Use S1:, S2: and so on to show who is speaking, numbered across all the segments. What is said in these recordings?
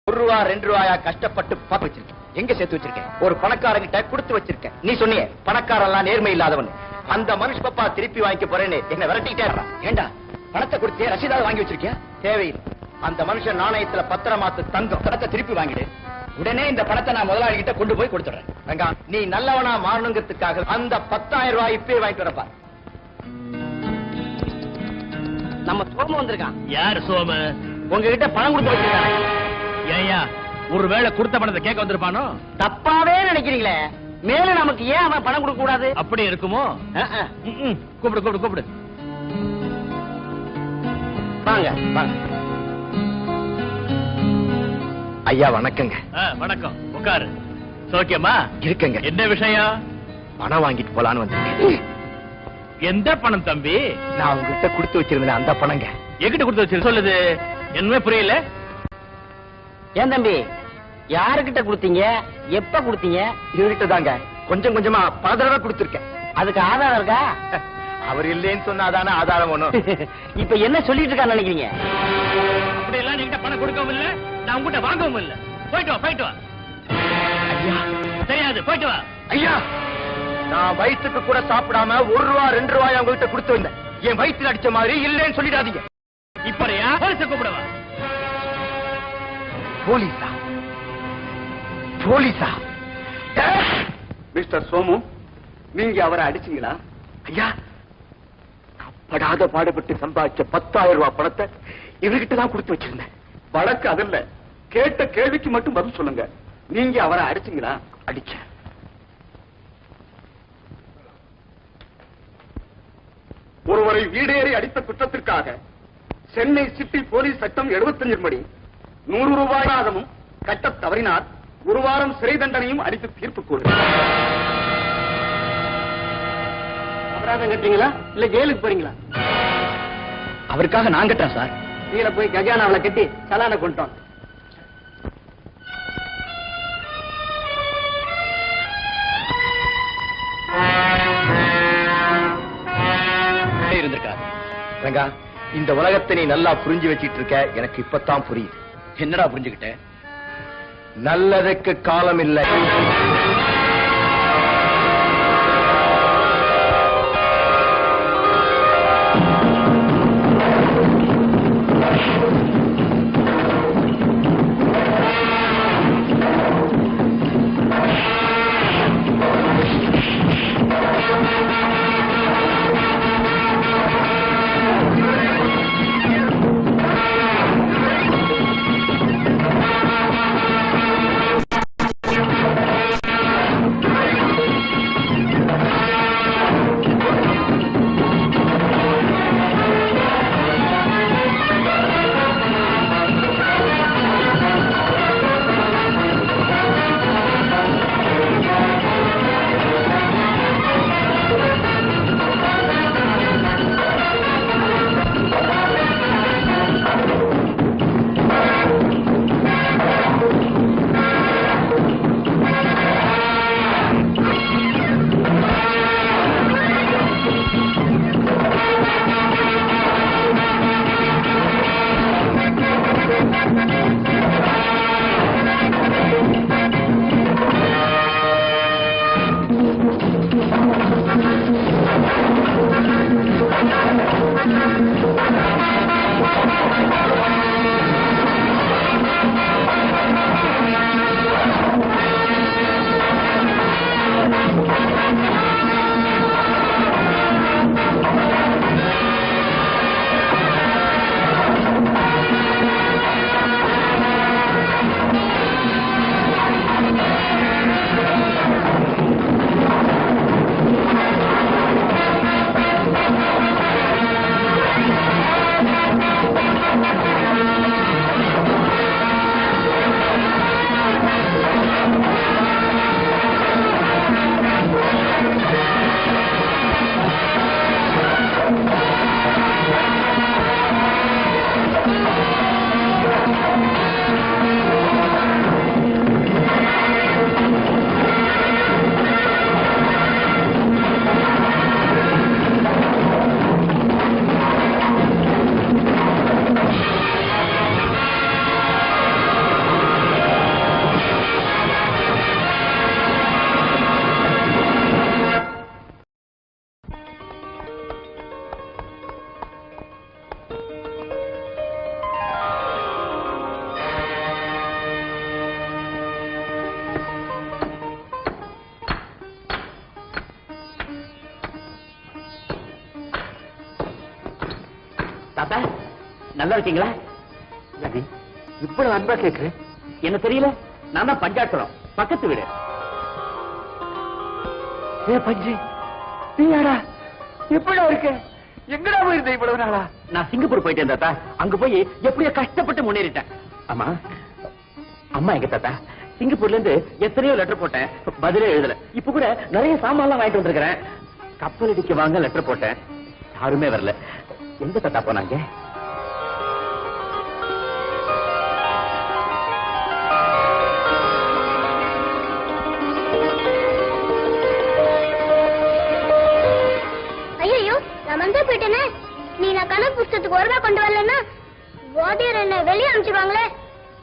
S1: ரூபா 2 ரூபாயா கஷ்டப்பட்டு பார்த்து வச்சிருக்கேன். எங்க சேர்த்து வச்சிருக்கேன்? ஒரு பணக்காரங்கிட்ட கொடுத்து வச்சிருக்கேன். நீ சொன்னியே பணக்காரெல்லாம் நேர்மை இல்லாதவன். அந்த மனுஷ பப்பா திருப்பி வாங்கிக்க போறேன்னு என்ன விரட்டிட்டே இருக்கான். ஏண்டா பணத்தை கொடுத்தே ரசீதாவது வாங்கி வச்சிருக்கியா? தேவையில்லை. அந்த மனுஷன் நாணயத்துல பத்திரமாத்து தங்கம் பணத்தை திருப்பி வாங்கிடு. உடனே இந்த பணத்தை நான் முதலாளி கிட்ட கொண்டு போய் கொடுத்துறேன். ரங்கா, நீ நல்லவனா மாறணுங்கிறதுக்காக அந்த 10,000 ரூபாய் இப்பே வாங்கிட்டு வரப்பா. நம்ம சோமு வந்திருக்கான்.
S2: யார் சோமு?
S1: உங்ககிட்ட பணம் கொடுத்து வச்சிருக்காங்க.
S2: ஏயா ஒருவேளை கொடுத்த பணத்தை கேட்க வந்திருப்பானோ?
S1: தப்பாவே நினைக்கிறீங்களே. மேல நமக்கு ஏன் அவன் பணம் கொடுக்க கூடாது?
S2: அப்படி இருக்குமோ? கூப்பிடு கூப்பிடு கூப்பிடு.
S1: வாங்க வாங்க. ஐயா வணக்கங்க.
S2: வணக்கம், உட்காரு. சோக்கியமா
S1: இருக்குங்க.
S2: என்ன விஷயம்?
S1: பணம் வாங்கிட்டு போலான்னு வந்தேன்.
S2: எந்த பணம் தம்பி?
S1: நான் உங்ககிட்ட கொடுத்து வச்சிருந்தேன் அந்த பணங்க.
S2: எங்கிட்ட கொடுத்து வச்சிரு, சொல்லுது என்னமே புரியல.
S1: ஏன் தம்பி, யாருக்கிட்ட கொடுத்தீங்க? எப்ப கொடுத்தீங்க? இவர்கிட்ட தாங்க. கொஞ்சம் கொஞ்சமா பல தடவை கொடுத்திருக்கேன். அதுக்கு ஆதாரம் இருக்கா? அவர் இல்லைன்னு சொன்னாதானே ஆதாரம் ஒண்ணும். இப்ப என்ன சொல்லிட்டு இருக்கான்னு நினைக்கிறீங்க?
S2: அப்படி எல்லாம் நீங்க பணம் கொடுக்கவும் இல்ல, நான் உங்ககிட்ட வாங்கவும் இல்ல. போயிட்டு வா, போயிட்டு வா.
S1: ஐயா
S2: தெரியாது, போயிட்டு வா.
S1: ஐயா, நான் வயிற்றுக்கு கூட சாப்பிடாம 1 ரூபா 2 ரூபாய் உங்ககிட்ட கொடுத்து வந்தேன். என் வயிற்றுல அடிச்ச மாதிரி இல்லைன்னு சொல்லிடாதீங்க.
S2: இப்பறையா போலீஸை கூப்பிடுவா.
S1: போலீஸா? போலீஸா?
S3: மிஸ்டர் சோமு, நீங்க அவரை அடிச்சீங்களா?
S1: ஐயா, படாத பாடுபட்டு சம்பாதிச்ச 10,000 ரூபாய் பணத்தை இவர்கிட்ட தான் கொடுத்து வச்சிருந்தேன்.
S3: வழக்கு அதில்ல, கேட்ட கேள்விக்கு மட்டும் பதில் சொல்லுங்க. நீங்க அவரை அடிச்சீங்களா?
S1: அடிச்சேன்.
S3: ஒருவரை வீடேறி அடித்த குற்றத்திற்காக சென்னை சிட்டி போலீஸ் சட்டம் 75 படி 100 ரூபாய் ஆதமும் கட்டத் தவறினார் 1 வாரம் சிறை தண்டனையும் அடித்து தீர்ப்பு கூறு.
S1: அபராதம் கட்டுறீங்களா இல்ல ஜெயிலுக்கு போறீங்களா? அவருக்காக நான் கட்டேன் சார். கீழே போய் கஜானாவில கட்டி சலான கொண்டோம். இருந்திருக்காரு. ரங்கா, இந்த உலகத்தை நீ நல்லா புரிஞ்சு வச்சிட்டு இருக்க. எனக்கு இப்பதான் புரியுது.
S2: என்னடா புரிஞ்சுக்கிட்ட?
S1: நல்லதுக்கு காலம் இல்லை. நல்லா இருக்கீங்களா? இவ்வளவு அன்பா கேட்கிறேன். என்ன தெரியல? நான் தான் பஞ்சாட்சரம், பக்கத்து வீடு. பஞ்சு நீயாடா? எப்படா இருக்க? எங்கடா போயிருந்த இவ்வளவு நாளா? நான் சிங்கப்பூர் போயிட்டேன் தாத்தா. அங்க போய் எப்படியோ கஷ்டப்பட்டு முன்னேறிட்டேன். ஆமா, அம்மா எங்க தாத்தா? சிங்கப்பூர்ல இருந்து எத்தனையோ லெட்டர் போட்டேன், பதிலே எழுதல. இப்ப கூட நிறைய சாமான்லாம் வாங்கிட்டு வந்திருக்கிறேன். கப்பல் அடிக்க வாங்க லெட்டர் போட்டேன், யாருமே வரல. எங்க தாத்தா போனாங்க?
S4: ஐயோ, நான் வந்து போயிட்டேனே. நீ நான் கணக்கு புஸ்தகத்துக்கு ஒரு ரூபாய் கொண்டு வரலன்னா வாத்தியார் என்ன வெளியே அனுப்பிச்சிருவாங்களே.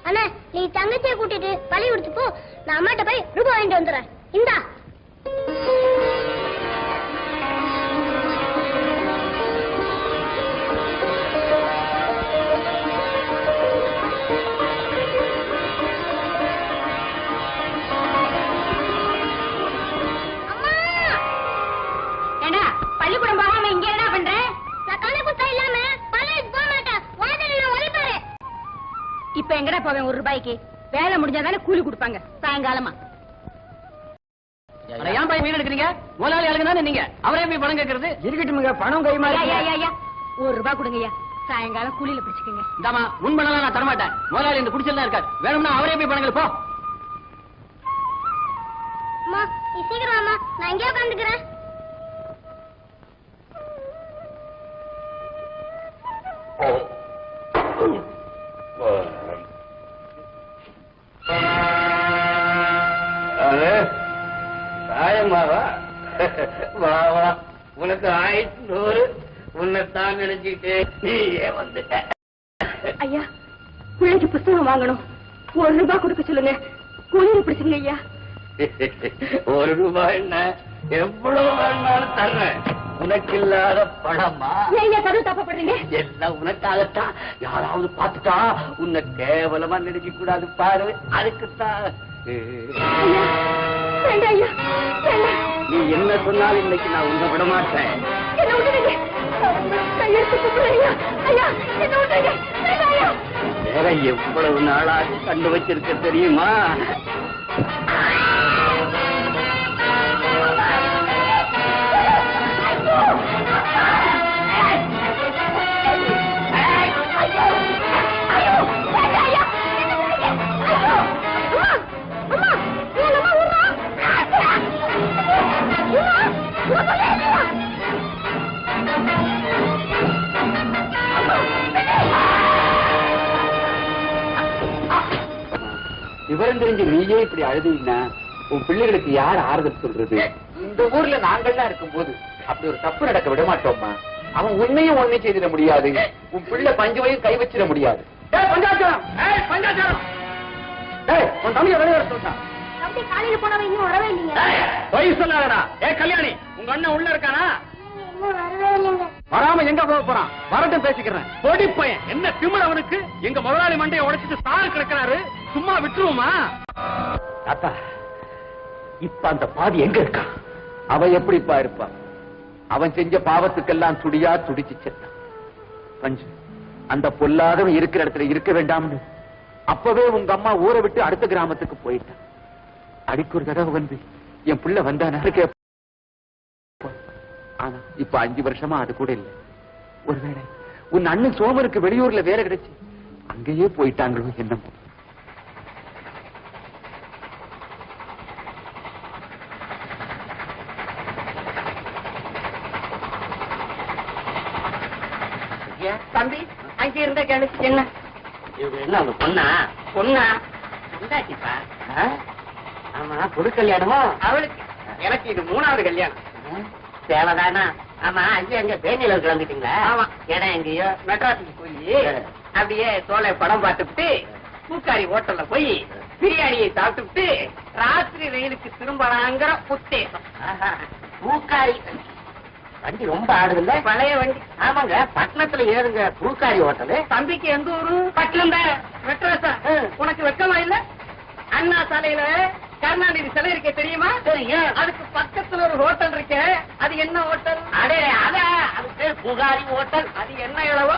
S4: அண்ணா, நீ தங்கச்சியை கூட்டிட்டு பள்ளி கொடுத்து போ. நான் அம்மாட்ட போய் ரூபாய் வாங்கிட்டு வந்துடுறேன். இந்தா.
S5: பள்ளிக்கூடம் போகாம இங்க என்ன பண்ற?
S4: நான் கணக்கு புஸ்தகம் இல்லாம பள்ளிக்கு போக மாட்டேன். வாத்தியார் நான் ஒழிப்பாரு.
S5: இப்ப எங்கடா போவேன்? 1 ரூபாய்க்கு வேலை முடிஞ்சாதானே கூலி கொடுப்பாங்க சாயங்காலமா.
S1: ஏன் போய் மீன் எடுக்கிறீங்க? முதலாளி ஆளுங்க தானே நீங்க, அவரே போய் பணம் கேட்கறது? இருக்கட்டுமுங்க, பணம் கை மாறி.
S5: 1 ரூபாய் கொடுங்கய்யா, சாயங்காலம் கூலியில பிடிச்சுக்கங்க.
S1: இந்தாமா, உன் பணம் நான் தரமாட்டேன். முதலாளி இந்த குடிச்சல் தான் இருக்காரு. வேணும்னா அவரே போய் பணங்கள் போ.
S4: அம்மா, நீ சீக்கிரம் வாம்மா, நான் இங்கே உட்காந்துக்கிறேன்.
S1: சாயமாவா? வா வா, உனக்கு 1100. உன்னைத்தான் நினைச்சிட்டு நீயே வந்துட்ட.
S5: ஐயா, பிள்ளைக்கு புத்தகம் வாங்கணும். 1 ரூபாய் கொடுக்க சொல்லுங்க, கூலியில பிடிச்சுங்க ஐயா.
S1: 1 ரூபாய் என்ன, எவ்வளவு வேணாலும் தர்றேன். உனக்கு இல்லாத பணமா?
S5: ஐயா, கரு தப்பப்படுறீங்க.
S1: எல்லாம் உனக்காகத்தான். யாராவது பார்த்துட்டா உன்னை கேவலமா நினைக்க கூடாது பாரு, அதுக்குத்தான். நீ என்ன சொன்னாலும் இன்னைக்கு நான் உன்னை விட மாட்டேன். வேற எவ்வளவு நாளாக கண்டு வச்சிருக்க தெரியுமா? விவரம் தெரிஞ்சு நீயே இப்படி அழுதுனா உன் பிள்ளைகளுக்கு யார் ஆறுதல் சொல்றது? இந்த ஊர்ல நாங்கள்லாம் இருக்கும் போது அப்படி ஒரு தப்பு நடக்க விட மாட்டோம்மா. அவன் உன்னையும் ஒண்ணு செய்திட முடியாது, உன் பிள்ளை பஞ்சுவையும் கை வச்சிட முடியாது. உன் தம்பியை வெளியே சொல்றான்.
S4: அப்படி காலையில போனவன் இன்னும் வரவே இல்லைங்க.
S1: பொய் சொல்லாதடா. கல்யாணி, உங்க அண்ணன் உள்ள இருக்கானா?
S4: இன்னும் வரவே இல்லைங்க.
S1: வராம எங்க போக போறான்? வரட்டும், பேசிக்கிறேன். பொடி பையன், என்ன திமிழ் அவனுக்கு? எங்க முதலாளி மண்டையை உடைச்சிட்டு சாரு கிடக்கிறாரு, சும்மா விட்டுருவோமா? தாத்தா, இப்ப அந்த பாதி எங்க இருக்கான்? அவன் எப்படிப்பா இருப்பான்? அவன் செஞ்ச பாவத்துக்கெல்லாம் துடியா துடிச்சு செத்தான். பஞ்சு, அந்த பொல்லாதவன் இருக்கிற இடத்துல இருக்க வேண்டாம்னு அப்பவே உங்க அம்மா ஊரை விட்டு அடுத்த கிராமத்துக்கு போயிட்டான். அடிக்கு ஒரு தடவை வந்து என் பிள்ளை வந்தான. ஆனா இப்ப 5 வருஷமா அது கூட இல்லை. ஒருவேளை உன் அண்ணன் சோமருக்கு வெளியூர்ல வேலை கிடைச்சு அங்கேயே போயிட்டாங்களோ என்னமோ.
S5: தம்பி, அங்க இருந்த கேளு. என்ன
S1: என்ன அவங்க பொண்ணா?
S5: பொண்ணா? பொண்டாட்டிப்பா.
S1: ஆமா, புது கல்யாணமா
S5: அவளுக்கு? எனக்கு இது 3வது கல்யாணம்.
S1: தேவைதானா?
S5: ஆமா, ஐயா எங்க தேனியில கிளம்பிட்டீங்களா? ஆமா, இடம் எங்கேயோ மெட்ராஸுக்கு போய் அப்படியே தோலை படம் பார்த்துட்டு பூக்காரி ஹோட்டல்ல போய் பிரியாணியை சாப்பிட்டுட்டு ராத்திரி ரயிலுக்கு திரும்பலாங்கிற உத்தேசம்.
S1: பூக்காரி வண்டி ரொம்ப ஆடுதுல்ல?
S5: பழைய வண்டி.
S1: ஆமாங்க, பட்டணத்துல ஏறுங்க பூக்காரி ஹோட்டலு.
S5: தம்பிக்கு எந்த ஊரு? பட்டணம் தான். மெட்ராஸா? உனக்கு வெக்கமா இல்ல? அண்ணா சாலையில கருணாநிதி சிலை இருக்க தெரியுமா? அதுக்கு பக்கத்துல ஒரு ஹோட்டல் இருக்கு. அது என்ன ஹோட்டல்?
S1: அடே, அது பேர் புகாரி ஹோட்டல்.
S5: அது என்ன இளவோ?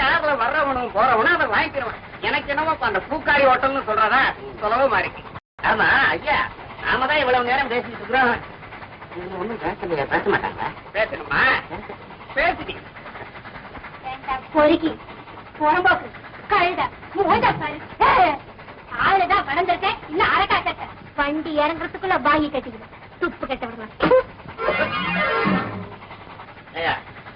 S5: கார்ல வர்றவனும் போறவனும் அதை வாங்கிக்கிறவன். எனக்கு என்னவோ அந்த பூக்காரி ஹோட்டல்னு சொல்றதா சுலபமா இருக்கு. ஆமா ஐயா, நாம தான் இவ்வளவு நேரம் பேசிட்டு இருக்கிறோம். ஒண்ணும் பேச மாட்டாங்க. பேசணுமா? பேசுடி.
S4: பொறுக்கி புறம்போக்கு கழுத மூட பாரு. ஆளுதான் வளர்ந்துருக்கேன், இன்னும் அரக்கா கட்ட வண்டி இறங்குறதுக்குள்ள பாகி கட்டிக்கிடும். துப்பு கட்ட வரலாம்.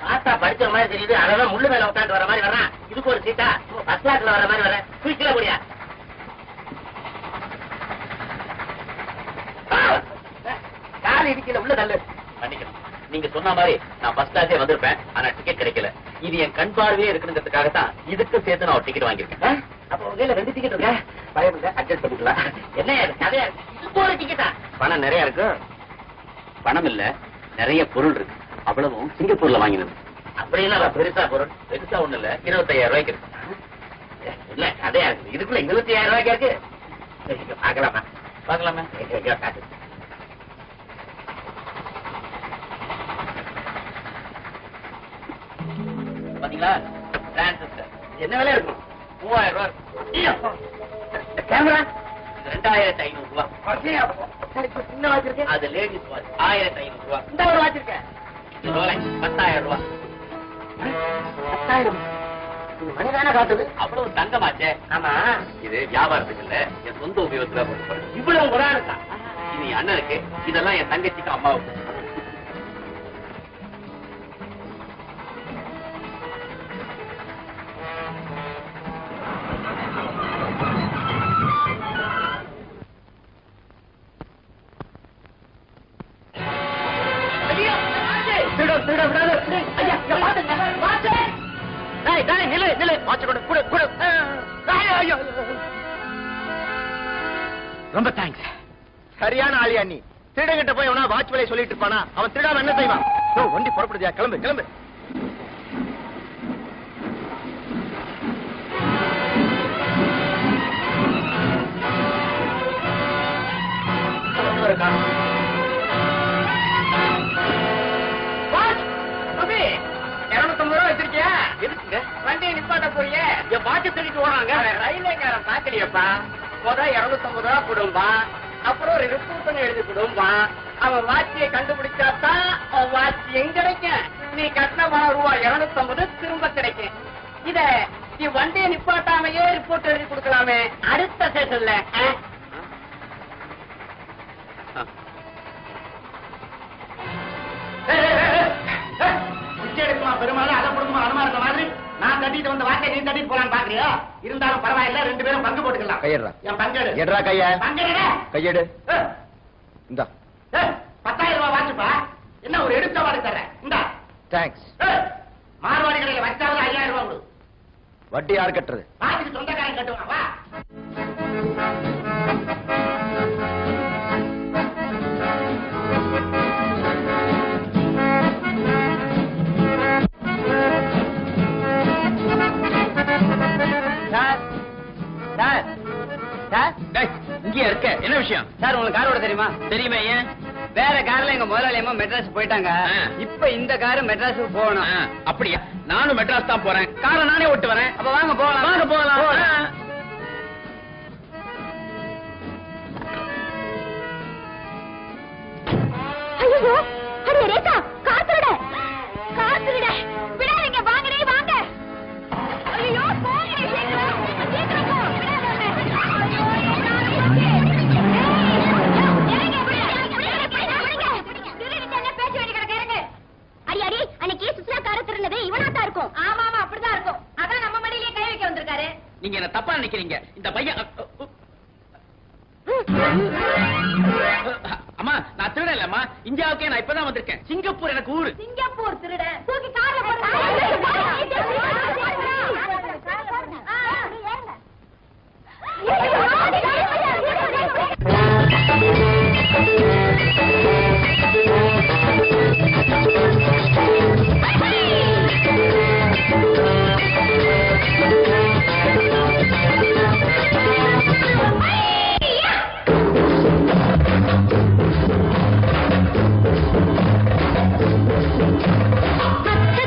S5: பாத்தா படிச்ச மாதிரி தெரியுது. அதான் முள்ளு மேல உட்காந்து வர மாதிரி வர்றான். இதுக்கு ஒரு சீட்டா பஸ் கிளாஸ்ல வர மாதிரி வர குளிக்கல முடியா? கால் இடிக்கல, உள்ள தள்ளு.
S1: மன்னிக்கணும், நீங்க சொன்ன மாதிரி நான் ஃபர்ஸ்ட் கிளாஸே வந்திருப்பேன். ஆனா டிக்கெட் கிடைக்கல. இது என் கண் பார்வையே இருக்கணுங்கிறதுக்காக தான் இதுக்கு சேர்த்து நான் ஒரு டிக்கெட் வாங்கியிருக்கேன்.
S5: அப்ப உங்க 2 டிக்கெட் இருக்கா? பயம் இல்ல, அட்ஜஸ்ட் பண்ணிக்கலாம். என்ன கதையா இருக்கு? இதுக்கு ஒரு டிக்கெட்டா?
S1: பணம் நிறைய இருக்கு. பணம் இல்ல, நிறைய பொருள் இருக்கு. அவ்வளவும் சிங்கப்பூர்ல வாங்கினது.
S5: அப்படின்னா
S1: பெருசா பொருள் பெருசா ஒண்ணு இல்ல, 25,000 ரூபாய்க்கு இருக்கு.
S5: இல்ல கதையா இருக்கு. இதுக்குள்ள 25,000 ரூபாய்க்கு இருக்கு. பாக்கலாமா?
S1: பாக்கலாமே.
S5: காட்டு.
S1: பாத்தீங்களா? டிரான்சிஸ்டர்
S5: என்ன விலை இருக்கும்?
S1: 3000 ரூபாய் இருக்கும்.
S5: கேமரா
S1: 2500 ரூபாய்.
S5: சின்ன வச்சிருக்கேன்.
S1: அது லேடிஸ் வாட்ச் 1500 ரூபாய்.
S5: இந்த ஒரு வச்சிருக்கேன்.
S1: இது ரோலெக்ஸ் 10,000 ரூபாய்.
S5: 10,000. இது மணிதானே காட்டுது.
S1: அவ்வளவு தங்கமாச்சே.
S5: ஆமா,
S1: இது வியாபாரத்துக்கு இல்ல, என் சொந்த உபயோகத்துல போடுறேன்.
S5: இவ்வளவு ஒரு இருக்கா?
S1: இது என் அண்ணனுக்கு, இதெல்லாம் என் தங்கச்சிக்கு அம்மாவுக்கு.
S5: ரொம்ப தேங்க்ஸ்.
S1: சரியான ஆளியா நீ. திருடங்கிட்ட போய் அவனா வாட்ச் விலை சொல்லிட்டு இருப்பானா? அவன் திருடாம என்ன செய்வான்? வண்டி புறப்படுதியா? கிளம்பு கிளம்பு.
S5: வச்சிருக்கியா? இருக்குங்க. வண்டியை நிப்பாட்ட போறியே, என் வாட்சை திருடிட்டு ஓடுறாங்க. ரயில்வேக்காரன் பாக்கலையப்பா. முதல் 250 ரூபா கொடும்பா, அப்புறம் ஒரு ரிப்போர்ட் எழுதி கொடும்பா. அவன் வாட்சியை கண்டுபிடிச்சாதான் அவன் வாட்சி எங்க கிடைக்கும். நீ கட்டின ரூபாய் 250 திரும்ப கிடைக்கும். இத நீ வண்டியை நிப்பாட்டாமையே ரிப்போர்ட் எழுதி கொடுக்கலாமே அடுத்த ஸ்டேஷன்ல.
S3: பெருமாள் அதை கொடுக்குமா அனுமானத்த மாதிரி நான் தட்டிட்டு வந்த வார்த்தை நீ தட்டிட்டு போலான்னு பாக்குறியா? இருந்தாலும் பரவாயில்ல, 2 பேரும் பங்கு போட்டுக்கலாம்.
S1: கையெடுறா.
S3: என் பங்கேடு
S1: எட்ரா கைய.
S3: பங்கேடு
S1: கையெடு. இந்தா
S3: 10,000 ரூபாய் வாச்சுப்பா. என்ன ஒரு எடுத்த வாடி தர்றேன். இந்தா.
S1: தேங்க்ஸ்.
S3: மார்வாடி கடையில வச்சாவது 5,000 ரூபாய் கொடு.
S1: வட்டி யார் கட்டுறது?
S3: வாதிக்கு சொந்தக்காரன் கட்டுவான். வா.
S5: சார் சார் சார்,
S1: இங்கே இருக்க. என்ன விஷயம்?
S5: சார் உங்களுக்கு காரோட தெரியுமா?
S1: தெரியுமே. ஏன்?
S5: வேற கார்ல எங்க முதலாளியம்மா மெட்ராஸ் போயிட்டாங்க. இப்ப இந்த காரு மெட்ராஸுக்கு போகணும்.
S1: அப்படியா? நானும் மெட்ராஸ் தான் போறேன். காரை நானே ஓட்டு வரேன்.
S5: அப்ப வாங்க போகலாம்.
S1: வாங்க போகலாம்.
S4: ஐயோ, அடே ரேகா, காத்துட காத்துட விடாதீங்க. வாங்கடே வாங்க. ஐயோ போங்கடே, சீக்கிரம் சீக்கிரம் போ. அடி அடி, அன்னைக்கு சுற்றுலா கார திருநது இவனாத்தான் இருக்கும். ஆமா ஆமா, அப்படிதான் இருக்கும். அதான் நம்ம மடியிலேயே கை வைக்க வந்திருக்காரு.
S1: நீங்க என்ன தப்பா நினைக்கிறீங்க. இந்த பையன் அம்மா, நான் திருட இல்லம்மா. இந்தியாவுக்கே நான் இப்பதான் வந்திருக்கேன். சிங்கப்பூர் எனக்கு ஊரு.
S4: சிங்கப்பூர் திருட தூக்கி கார்ல போடு.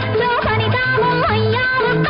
S4: அச்சோ, கனிதாவும் ஐயாவும்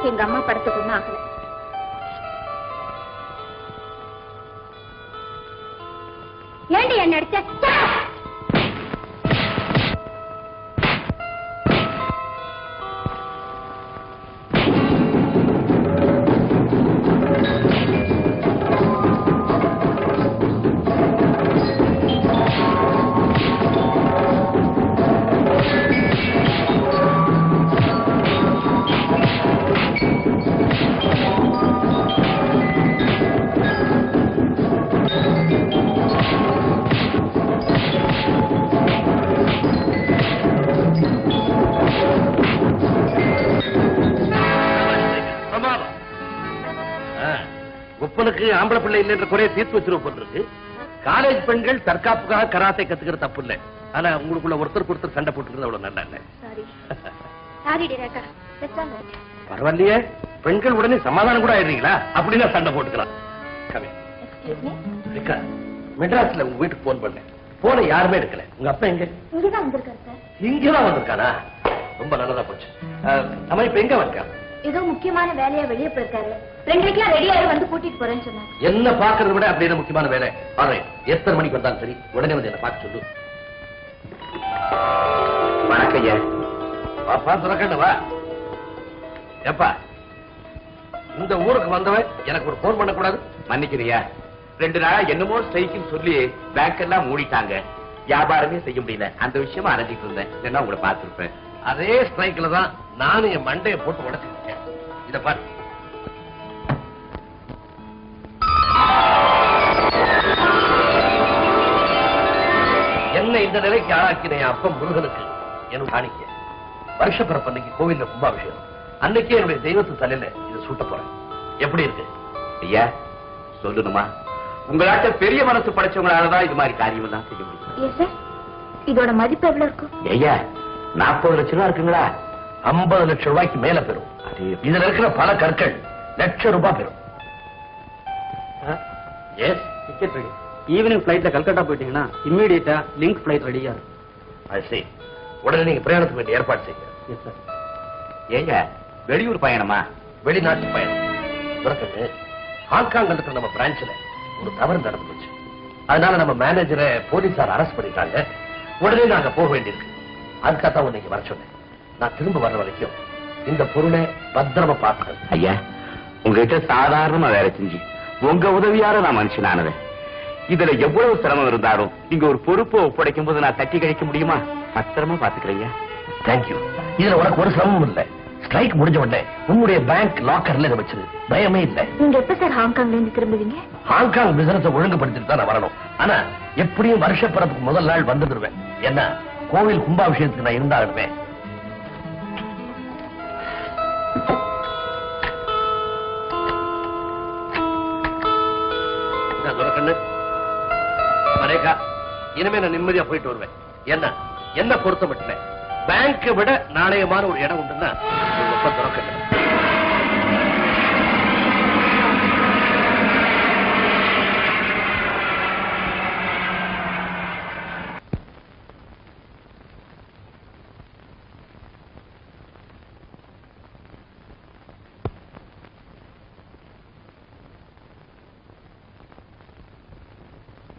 S6: எங்க அம்மா படத்துக்கு ஒன்றும் ஆகல. ஏண்டி என்ன அடிச்ச?
S7: ஆம்பளை பிள்ளை இல்லைன்ற குறைய தீர்த்து வச்சிருப்போம். காலேஜ் பெண்கள் தற்காப்புக்காக கராத்தை கத்துக்கிற தப்பு இல்ல. ஆனா உங்களுக்குள்ள ஒருத்தருக்கு ஒருத்தர் சண்டை போட்டுக்கிறது அவ்வளவு நல்லா இல்ல. பரவாயில்லையே, பெண்கள் உடனே சமாதானம் கூட ஆயிடுறீங்களா? அப்படின்னா சண்டை போட்டுக்கலாம். மெட்ராஸ்ல உங்க வீட்டுக்கு போன் பண்ணேன். போன யாருமே எடுக்கல. உங்க அப்பா எங்க? இங்கதான் வந்திருக்கானா? ரொம்ப நல்லதா போச்சு. நம்ம இப்ப எங்க வந்தா?
S6: ஏதோ முக்கியமான வேலையா வெளியே போயிருக்காரு. 2:00 ரெடியாரு வந்து கூட்டிட்டு போறேன்னு சொன்னாங்க.
S7: என்ன பாக்குறத விட அப்படின்னு முக்கியமான வேலை. எத்தனை மணிக்கு வந்தாலும் சரி உடனே வந்து என்ன பார்க்க சொல்லு. வணக்கம். பாப்பா துறக்கண்டவா. எப்பா இந்த ஊருக்கு வந்தவன் எனக்கு ஒரு போன் பண்ணக்கூடாது?
S1: மன்னிக்கிறியா, 2 நாளா என்னமோ ஸ்ட்ரைக்குன்னு சொல்லி பேங்க் எல்லாம் மூடிட்டாங்க. வியாபாரமே செய்ய முடியல. அந்த விஷயமா அரைஞ்சிட்டு இருந்தேன். இல்லைன்னா உங்களை பார்த்திருப்பேன்.
S7: அதே ஸ்ட்ரைக்ல தான் நானும் என் மண்டையை போட்டு உடைச்சிருக்கேன். இத பாரு. என்ன இந்த நிலைக்கு ஆளாக்கின என் அப்பா முருகனுக்கு எனக்கு காணிக்க. வருஷ பிறப்பன்னைக்கு கோவில்ல கும்பாபிஷேகம். அன்னைக்கே என்னுடைய தெய்வத்து தலையில இதை சூட்ட போறேன். எப்படி இருக்கு
S1: ஐயா? சொல்லணுமா? உங்களாட்ட பெரிய மனசு படைச்சவங்களாலதான் இது மாதிரி காரியம் எல்லாம் செய்ய முடியும்.
S6: இதோட மதிப்பு எவ்வளவு இருக்கும்?
S1: ஐயா 40 லட்சம் ரூபாய் இருக்குங்களா?
S7: 50 லட்சம் ரூபாய்க்கு மேல பெறும். இதுல இருக்கிற பல கற்கள் லட்சம் ரூபாய் பெறும்.
S2: Ticket ready. ஈவினிங் பிளைட்ல கல்கட்டா போயிட்டீங்கன்னா இம்மீடியட்டா லிங்க் பிளைட் ரெடியா இருக்கும்.
S7: சரி, உடனே நீங்க பிரயாணத்துக்கு வேண்டிய ஏற்பாடு செய்யுங்க.
S2: Yes sir.
S1: ஏங்க வெளியூர் பயணமா?
S7: வெளிநாட்டு பயணம். துறக்கட்டு ஹாங்காங் இருக்கிற நம்ம பிரான்ச்ல ஒரு தவறு நடந்து போச்சு. அதனால நம்ம மேனேஜரை போலீசார் அரெஸ்ட் பண்ணிட்டாங்க. உடனே நாங்க போக வேண்டியிருக்கு. அதுக்காக இன்னைக்கு வர சொன்னேன். நான் திரும்ப வர்ற வரைக்கும் இந்த பொருளை பத்திரமா பார்க்கிறேன்.
S1: ஐயா, உங்ககிட்ட சாதாரணமா வேலை செஞ்சு உங்க உதவியார நான் மனுஷனானவன். இதுல எவ்வளவு சிரமம் இருந்தாலும் நீங்க ஒரு பொறுப்பை ஒப்படைக்கும் போது நான் தட்டி கழிக்க முடியுமா? பத்திரமா பாத்துக்கிறீங்க.
S7: தேங்க்யூ. இதுல உனக்கு ஒரு சிரமமும் இல்லை. ஸ்ட்ரைக் முடிஞ்ச உடனே உங்களுடைய பேங்க் லாக்கர்ல இதை வச்சிரு. பயமே இல்லை.
S6: நீங்க எப்ப சார் ஹாங்காங்ல இருந்து திரும்புவீங்க?
S7: ஹாங்காங் பிசினஸ் ஒழுங்குபடுத்திட்டு தான் நான் வரணும். ஆனா எப்படியும் வருஷ பிறப்புக்கு முதல் நாள் வந்துடுவேன். என்ன கோவில் கும்பாபிஷேகத்துக்கு நான் இருந்தாலுமே. மரேகா, இனிமே நான் நிம்மதியா போயிட்டு வருவேன். என்ன பொறுத்த மட்டும் பேங்கை விட நாணயமான ஒரு இடம் உண்டுன்னா துறக்கல.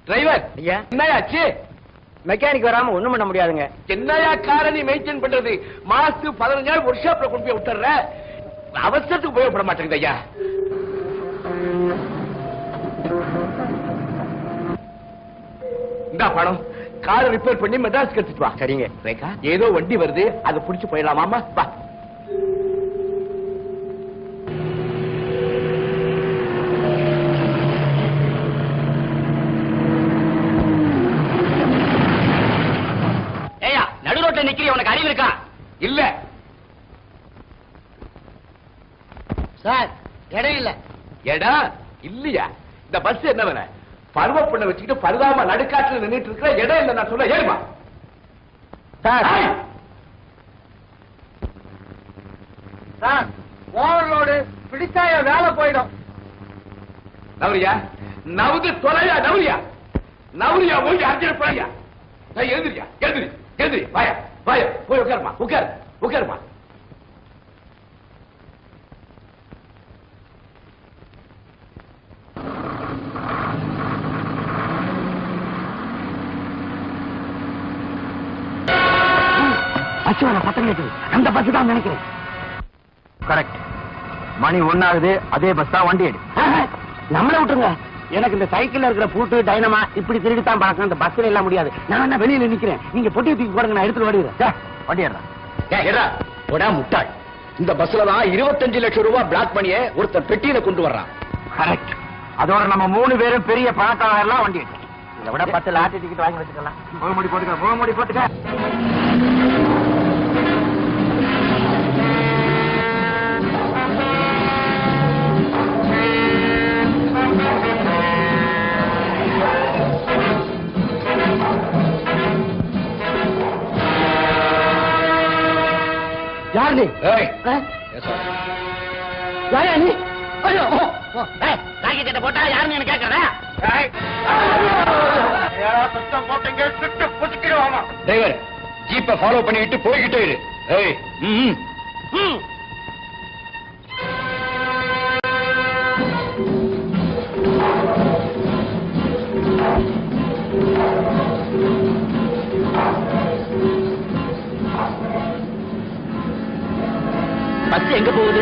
S1: டிரைவர், என்னயாச்சு?
S2: மெக்கானிக் வராம ஒண்ணும் பண்ண முடியாதுங்க.
S7: என்னையா காரை நீ மெயின்டைன் பண்றது? மாசத்துக்கு 15 நாள் ஒர்க் ஷாப்ல கொண்டு போய் விட்டுற. அவசரத்துக்கு உபயோகப்பட மாட்டேங்குது ஐயா. இந்த பணம் காரை ரிப்பேர் பண்ணி மெட்ராஸ்க்கு எடுத்துட்டு வா.
S1: சரிங்க ரேகா.
S7: ஏதோ வண்டி வருது, அதை புடிச்சு போயிடலாமாமா? வா.
S1: நிக்கிறீ, உனக்கு அறிவு இருக்கா?
S7: இல்ல
S5: சார், இடம் இல்ல.
S7: இடம் இல்லையா? இந்த பஸ் என்ன வேற பருவ பொண்ணை வச்சுக்கிட்டு பருதாம நடுக்காட்டுல நின்றுட்டு இருக்கிற இடம் இல்லை நான் சொல்ல ஏழுமா
S1: சார் ஓவர்லோடு பிடிச்சா வேலை போயிடும்.
S7: நவரியா நவுது தொலையா நவரியா போய் அர்ஜென்ட் போறியா எழுந்திரியா எழுந்திரி வாயா போய் உட்காருமா
S1: பசங்க அந்த பஸ் தான் நினைக்கிறேன். கரெக்ட். மணி 1 ஆகுது. அதே பஸ் தான். வண்டி எடு. நம்மள விட்டுருங்க. எனக்கு இந்த சைக்கிள்ல இருக்கிற பூட்டு டைனமா இப்படி திருடித்தான் பழக்கம். இந்த பஸ்ல எல்லாம் முடியாது. நான் என்ன வெளியில நிக்கிறேன். நீங்க பொட்டி தூக்கி போடுங்க. நான் எடுத்துட்டு ஓடிடுறேன். வண்டி ஏறா முட்டாள். இந்த பஸ்ல தான் 25 லட்சம் ரூபாய் பிளாக் பண்ணியே ஒருத்தர் பெட்டியில கொண்டு வர்றான். கரெக்ட். அதோட நம்ம 3 பேரும் பெரிய பணக்காரர் எல்லாம் வண்டி எடுத்து இதை விட 10 லாட்டரி டிக்கெட் வாங்கி வச்சுக்கலாம். முகமூடி போட்டுக்க. யார் நீ? யாரா நீ? ஐயோ தாக்கி கிட்ட போட்டா யாருன்னு எனக்கு கேட்கறா? சத்தம் போட்டீங்க சுட்டு புதுக்கிடுவாமா. டிரைவர் ஜீப்பை ஃபாலோ பண்ணிட்டு போய்கிட்டே இரு. பஸ் எங்க போகுது?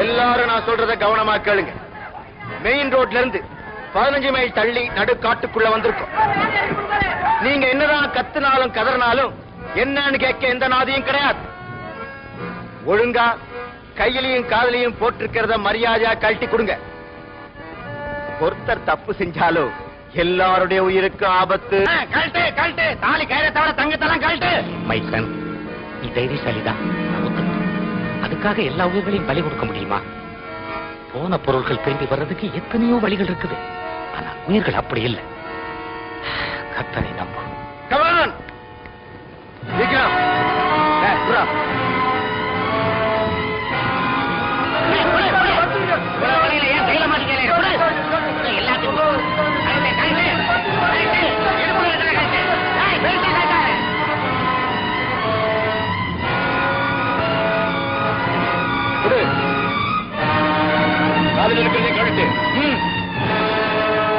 S1: எல்லாரும் நான் சொல்றத கவனமா கேளுங்க. மெயின் ரோட்ல இருந்து 15 மைல் தள்ளி நடுக்காட்டுக்குள்ள வந்திருக்கோம். நீங்க என்னதான் கத்துனாலும் கதறினாலும் என்னன்னு கேட்க எந்த நாதியும் கிடையாது. ஒழுங்கா கையிலையும் காதலையும் போட்டிருக்கிறத மரியாதையா கழட்டி கொடுங்க. ஒருத்தர் தப்பு செஞ்சாலும் எல்லாருடைய உயிருக்கு ஆபத்து. கழட்டு தாலி கயிறை தவிர தங்கத்தெல்லாம் கழட்டு.
S2: மை சன், நீ தைரியசாலிதான். அதுக்காக எல்லா உயிர்களையும் பலி கொடுக்க முடியுமா? போன பொருட்கள் திரும்பி வர்றதுக்கு எத்தனையோ வழிகள் இருக்குது. ஆனா உயிர்கள் அப்படி இல்லை. கர்த்தரை நம்பு.
S1: கமான் விக்ரம்.
S7: காதில் இருக்கிறதே கழட்டு.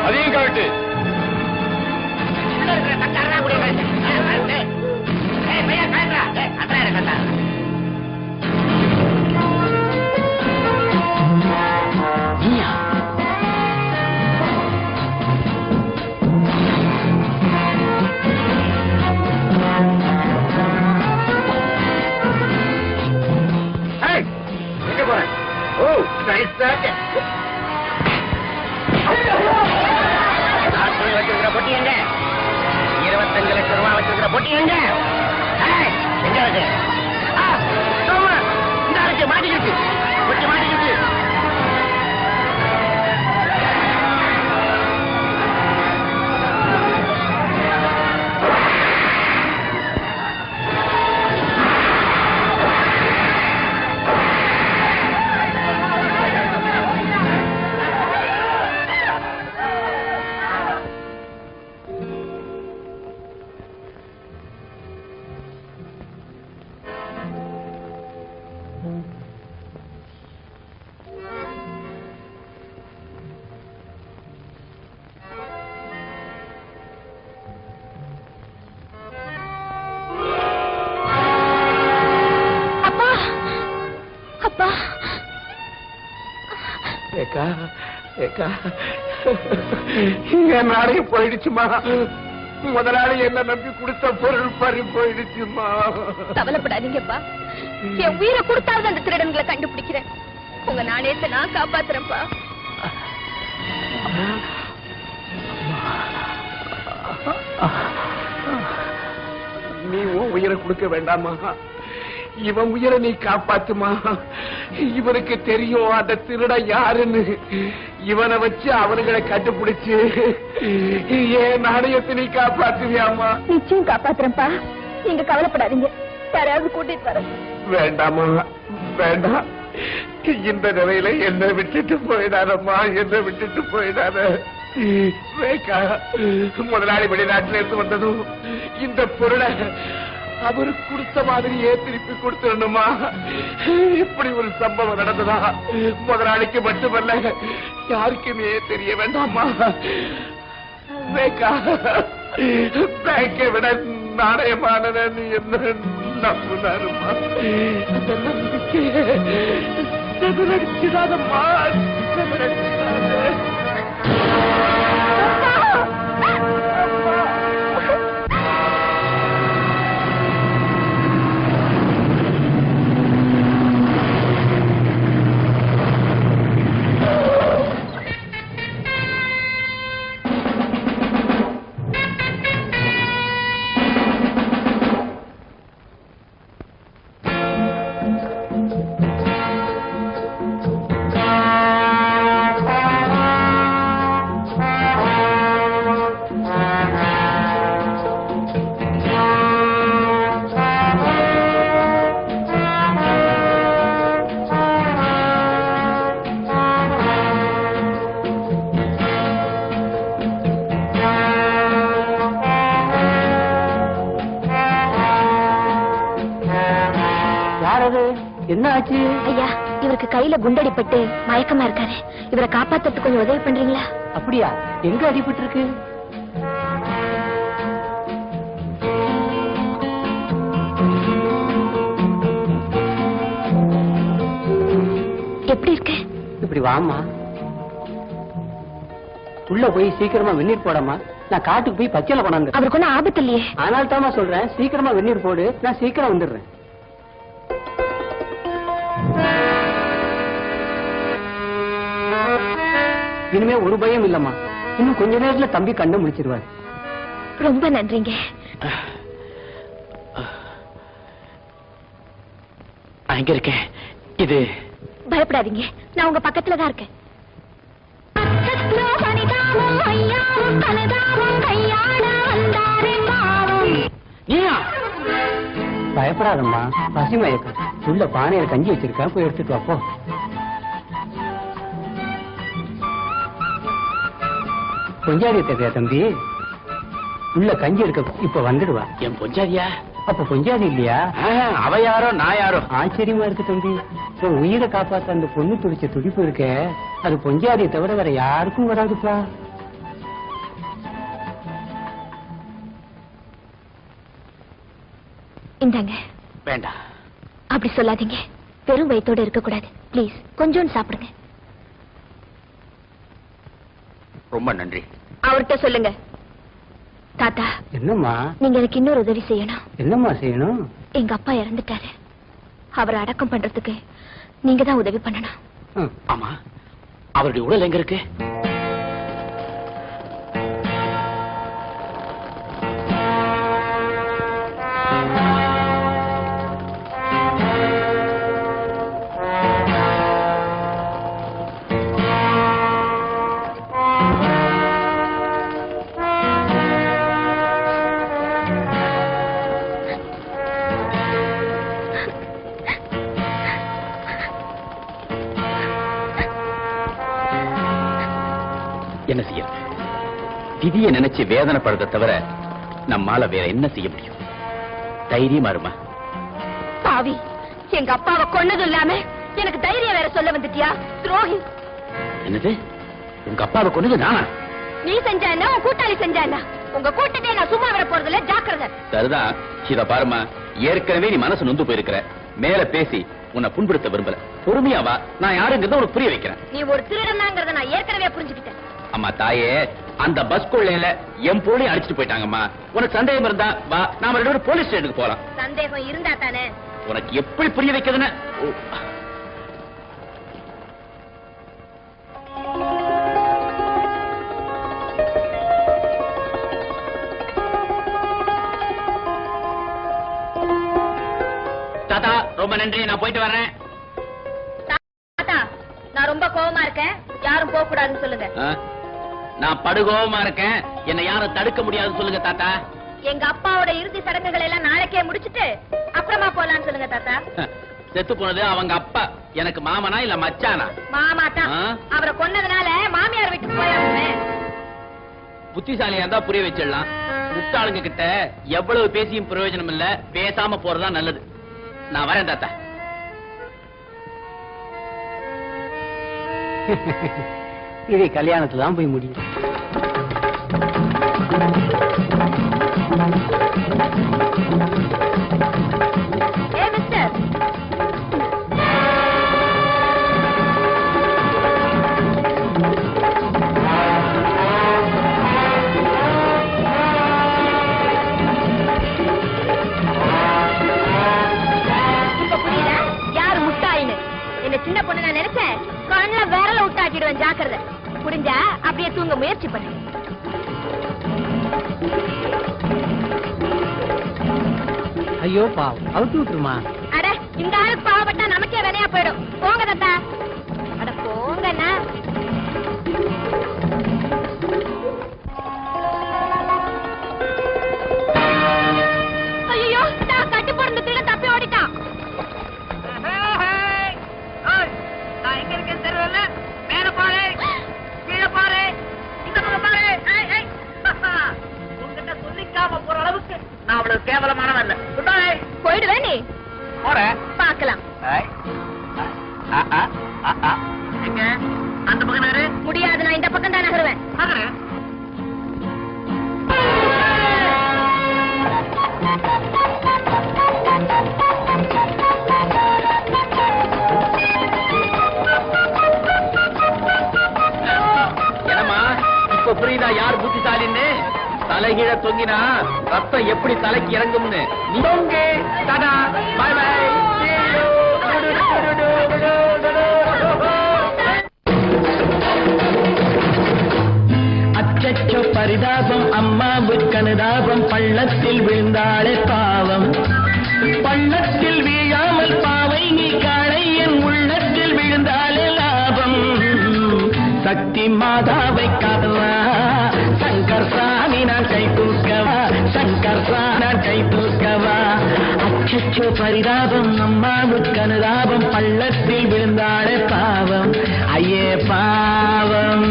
S7: அதையும் கழட்டு.
S1: எங்க போறேன்? ஓ வச்சிருக்கிற பொட்டி எங்க? 25 லட்சம் ரூபாய் வச்சிருக்கிற பொட்டி எங்க? எங்க இருக்கு? இந்த இருக்கு, மாட்டிக்கிட்டு பொட்டி மாட்டிக்கிட்டு.
S7: என் நாளைக்கு போயிடுச்சுமா. முதலாளி என்ன நம்பி கொடுத்த பொருள் பறி போயிடுச்சுமா.
S6: கவலைப்படாதீங்கப்பா. என் உயிரை கொடுத்தாவது அந்த திருடன்களை கண்டுபிடிக்கிறேன். உங்க நாணயத்தை நான் காப்பாத்துறேன்ப்பா.
S8: நீ உன் உயிரை கொடுக்க வேண்டாமா? இவன் உயிரை நீ காப்பாத்துமா. இவனுக்கு தெரியும் அந்த திருட யாருன்னு. இவனை வச்சு அவனுங்களை கண்டுபிடிச்சு ஏன் நாணயத்தை நீ காப்பாத்துவியாமா?
S6: நிச்சயம் காப்பாத்துறேன்ப்பா, நீங்க கவலைப்படாதீங்க. யாராவது கூட்டிட்டு வர.
S8: வேண்டாமா, வேண்டாம். இந்த நிலையில என்ன விட்டுட்டு போயிடாதம்மா, என்ன விட்டுட்டு போயிடாத. முதலாளி வெளிநாட்டில இருந்து வந்ததும் இந்த பொருளை அவரு கொடுத்த மாதிரியே திருப்பி கொடுத்துடணுமா? இப்படி ஒரு சம்பவம் நடந்ததா முதலாளிக்கு மட்டுமல்ல யாருக்குமே தெரிய வேண்டாமா? பேங்கை விட நாணயமானது என்ன நம்புனாருமா? அந்த நம்பிக்கையை செவிலடிச்சிடாதம்மா, செவிலடிச்சிடாத.
S5: என்ன ஆச்சு?
S6: ஐயா, இவருக்கு கையில குண்டடிப்பட்டு மயக்கமா இருக்காரு. இவரை காப்பாத்துறதுக்கு கொஞ்சம் உதவி பண்றீங்களா?
S5: அப்படியா? எங்க அடிபட்டு இருக்கு?
S6: எப்படி இருக்கு?
S5: இப்படி வாமா, உள்ள போய் சீக்கிரமா வெந்நீர் போடாமா. நான் காட்டுக்கு போய் பச்சையில போனாங்க.
S6: அவருக்கு ஒன்னும் ஆபத்து இல்லையே?
S5: ஆனால் தாமா சொல்றேன், சீக்கிரமா வெந்நீர் போடு, நான் சீக்கிரம் வந்துடுறேன். இனிமே ஒரு பயம் இல்லம்மா. இன்னும் கொஞ்ச நேரத்துல தம்பி கண்ணை முடிச்சிருவார்.
S6: ரொம்ப நன்றிங்க.
S2: எங்க இருக்கேன்? இது
S6: பயப்படாதீங்க, நான் உங்க பக்கத்துல தான் இருக்கேன்.
S5: பயப்படாதம்மா, பசி மயக்கம். உள்ள பானையில கஞ்சி வச்சிருக்கேன், போய் எடுத்துட்டு வாப்போ. பொஞ்சாதிய தேவையா தம்பி? உள்ள கஞ்சி எடுக்க இப்ப வந்துடுவா.
S2: என் பொஞ்சாதியா?
S5: அப்ப பொஞ்சாதி இல்லையா?
S2: அவ யாரோ நான் யாரோ?
S5: ஆச்சரியமா இருக்கு தம்பி. உன் உயிரை காப்பாத்த அந்த பொண்ணு துடிச்ச துடிப்பு இருக்க, அது பொஞ்சாதியை தவிர வேற யாருக்கும் வராதுப்பா.
S6: இந்தாங்க.
S2: வேண்டாம்,
S6: அப்படி சொல்லாதீங்க. பெரும் வயித்தோட இருக்க கூடாது. பிளீஸ் கொஞ்சம் சாப்பிடுங்க.
S2: ரொம்ப நன்றி.
S6: அவர்கிட்ட சொல்லுங்க. தாத்தா,
S5: என்னம்மா?
S6: நீங்க எனக்கு இன்னொரு உதவி செய்யணும்.
S5: என்னம்மா செய்யணும்?
S6: எங்க அப்பா இறந்துட்டாரு. அவரை அடக்கம் பண்றதுக்கு நீங்க தான் உதவி பண்ணணும்.
S2: ஆமா, அவருடைய உடல் எங்க இருக்கு? என்ன செய்ய? விதியை நினைச்சு வேதனைப்படுறத தவிர நம்மால வேற என்ன செய்ய முடியும்? தைரியமா இருமா.
S6: பாவி, எங்க அப்பாவை கொன்னது இல்லாம எனக்கு தைரியம் வேற சொல்ல வந்துட்டியா? துரோகி.
S2: என்னது? உங்க அப்பாவை கொன்னது நானா?
S6: நீ செஞ்சா என்ன, உன் கூட்டாளி செஞ்சா என்ன? உங்க கூட்டத்தை நான் சும்மா வர போறதில்ல, ஜாக்கிரதை.
S2: சரிதான். இத பாருமா, ஏற்கனவே நீ மனசு நொந்து போயிருக்கிற. மேல பேசி உன்னை புண்படுத்த விரும்பல. பொறுமையா வா, நான் யாருங்கிறத உனக்கு புரிய வைக்கிறேன்.
S6: நீ ஒரு திருடனாங்கிறத நான் ஏற்கனவே புரிஞ்சுக்கிட்டேன்.
S2: அம்மா தாயே, அந்த பஸ் கொள்ளையில என் பொருளையும் அடிச்சுட்டு போயிட்டாங்கம்மா. உனக்கு சந்தேகம் இருந்தா வா, நாம ரெண்டு பேரும் போலீஸ் ஸ்டேஷனுக்கு போலாம்.
S6: சந்தேகம் இருந்தா தானே?
S2: உனக்கு எப்படி புரிய வைக்கிறதுன்னு. நன்றி, நான் போயிட்டு வர்றேன்.
S6: தாத்தா, நான் ரொம்ப கோவமா இருக்கேன், யாரும் போக கூடாதுன்னு சொல்லுங்க.
S2: நான் படுகோவமா இருக்கேன், என்னை யாரும் தடுக்க முடியாதுன்னு சொல்லுங்க தாத்தா.
S6: எங்க அப்பாவோட இறுதி சடங்குகள் எல்லாம் நாளைக்கே முடிச்சிட்டு அப்புறமா போலான்னு சொல்லுங்க தாத்தா.
S2: செத்து போனது அவங்க அப்பா, எனக்கு மாமனா இல்ல மச்சானா?
S6: மாமா தான். அவரை கொன்னதுனால மாமியார் வீட்டுக்கு போயாமே.
S2: புத்திசாலியா இருந்தா புரிய வச்சிடலாம். முட்டாளுங்க கிட்ட எவ்வளவு பேசியும் பிரயோஜனம் இல்ல, பேசாம போறதா நல்லது. நான் வரேன் தாத்தா.
S5: இது கல்யாணத்துல தான் போய் முடியும்.
S6: மிஸ்டர், யாரு முட்டாயின்னு என்ன சின்ன பொண்ணு நான் நினைச்சேன். கண்ண விரல விட்டாக்கிடுவேன், ஜாக்கிரதை. புரிஞ்சா அப்படியே தூங்க முயற்சி பண்ணு.
S5: ஐயோ பாவம், அவுத்து விட்டுருமா?
S6: அட, இந்த ஆளுக்கு பாவப்பட்டா நமக்கே வினையா போயிடும். போங்க தாத்தா. அட போங்கண்ணா. ஐயோ, கட்டி போடுற திருட தப்பி ஓடிட்டான்.
S5: நான் எங்க இருக்கேன் தெரியல. மேல பாரு, கீழே பாரு, இந்த பக்கம் பாரு. உங்ககிட்ட சொல்லிக்காம போற அளவுக்கு நான் அவ்வளவு கேவலமானவன் இல்ல.
S6: போயிடுவேன் நீ. பாக்கலாம்.
S5: எங்க அந்த பக்கம் நேரு?
S6: முடியாது, நான் இந்த பக்கம் தான் நகருவேன்.
S2: என்னம்மா இப்ப புரியுதா யார் புத்திசாலின்னு? தலைகீழ தொங்கினா ரத்தம் எப்படி தலைக்கு இறங்கும்னு. நீங்க டாடா, பை பை.
S9: அச்சச்சோ பரிதாபம், அம்மாவுக்கு அனுதாபம், பள்ளத்தில் விழுந்தாளே பாவம். பள்ளத்தில் வீழாமல் பாவை நீ காணை, என் உள்ளத்தில் விழுந்தாலே லாபம். சக்தி மாதாவை காதவா, சங்கர் சாமி நான் கை தூக்கவா, சங்கர் சா நான் கை தூக்கவா. அச்சச்சோ பரிதாபம், அம்மாவுக்கு அனுதாபம், பள்ளத்தில் விழுந்தாளே பாவம். ஐயே பாவம்.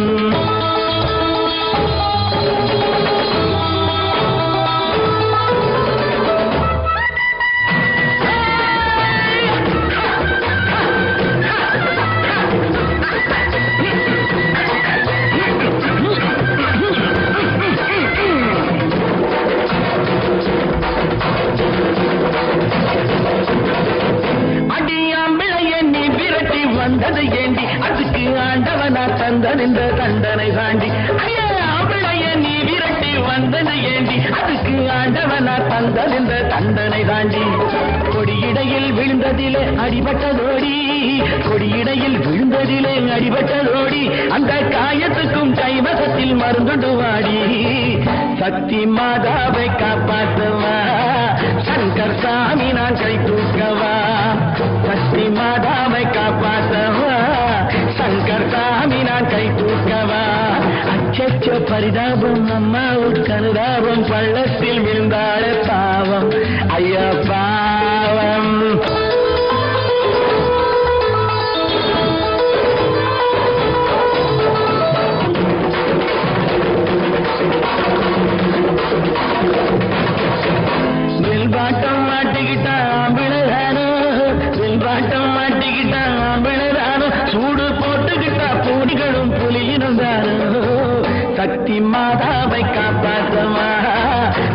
S9: வந்தது ஏண்டி, அதுக்கு ஆண்டவனா தந்தனின்ற தண்டனை தாண்டி. ஆம்பளைய நீ விரட்டி வந்தது ஏண்டி, அதுக்கு ஆண்டவனா தந்தனின்ற தண்டனை தாண்டி. கொடியிடையில் விழுந்ததிலே அடிபட்டதோடி, கொடியிடையில் விழுந்ததிலே அடிபட்டதோடி, அந்த காயத்துக்கும் கைவசத்தில் மருந்துண்டு வாடி. சக்தி மாதாவை காப்பாற்றவா, சங்கர் சாமி நான் கை தூக்கவா. சக்தி மாதாவை காப்பாற்றவா, சங்கர் சாமி நான் கை தூக்கவா. அச்சச்சோ பரிதாபம், அம்மாவுக்கு அனுதாபம், பள்ளத்தில் விழுந்தாளே பாவம். ஐயா பாவம். வெல்பாட்டம் மாட்டிக்கிட்டான் விழுதானோ, வெல்பாட்டம் மாட்டிக்கிட்டான் விழுதானோ, சூடு போட்டுக்கிட்டா பூடிகளும் புலியினும் தானோ. சக்தி மாதாவை காப்பாற்றவா,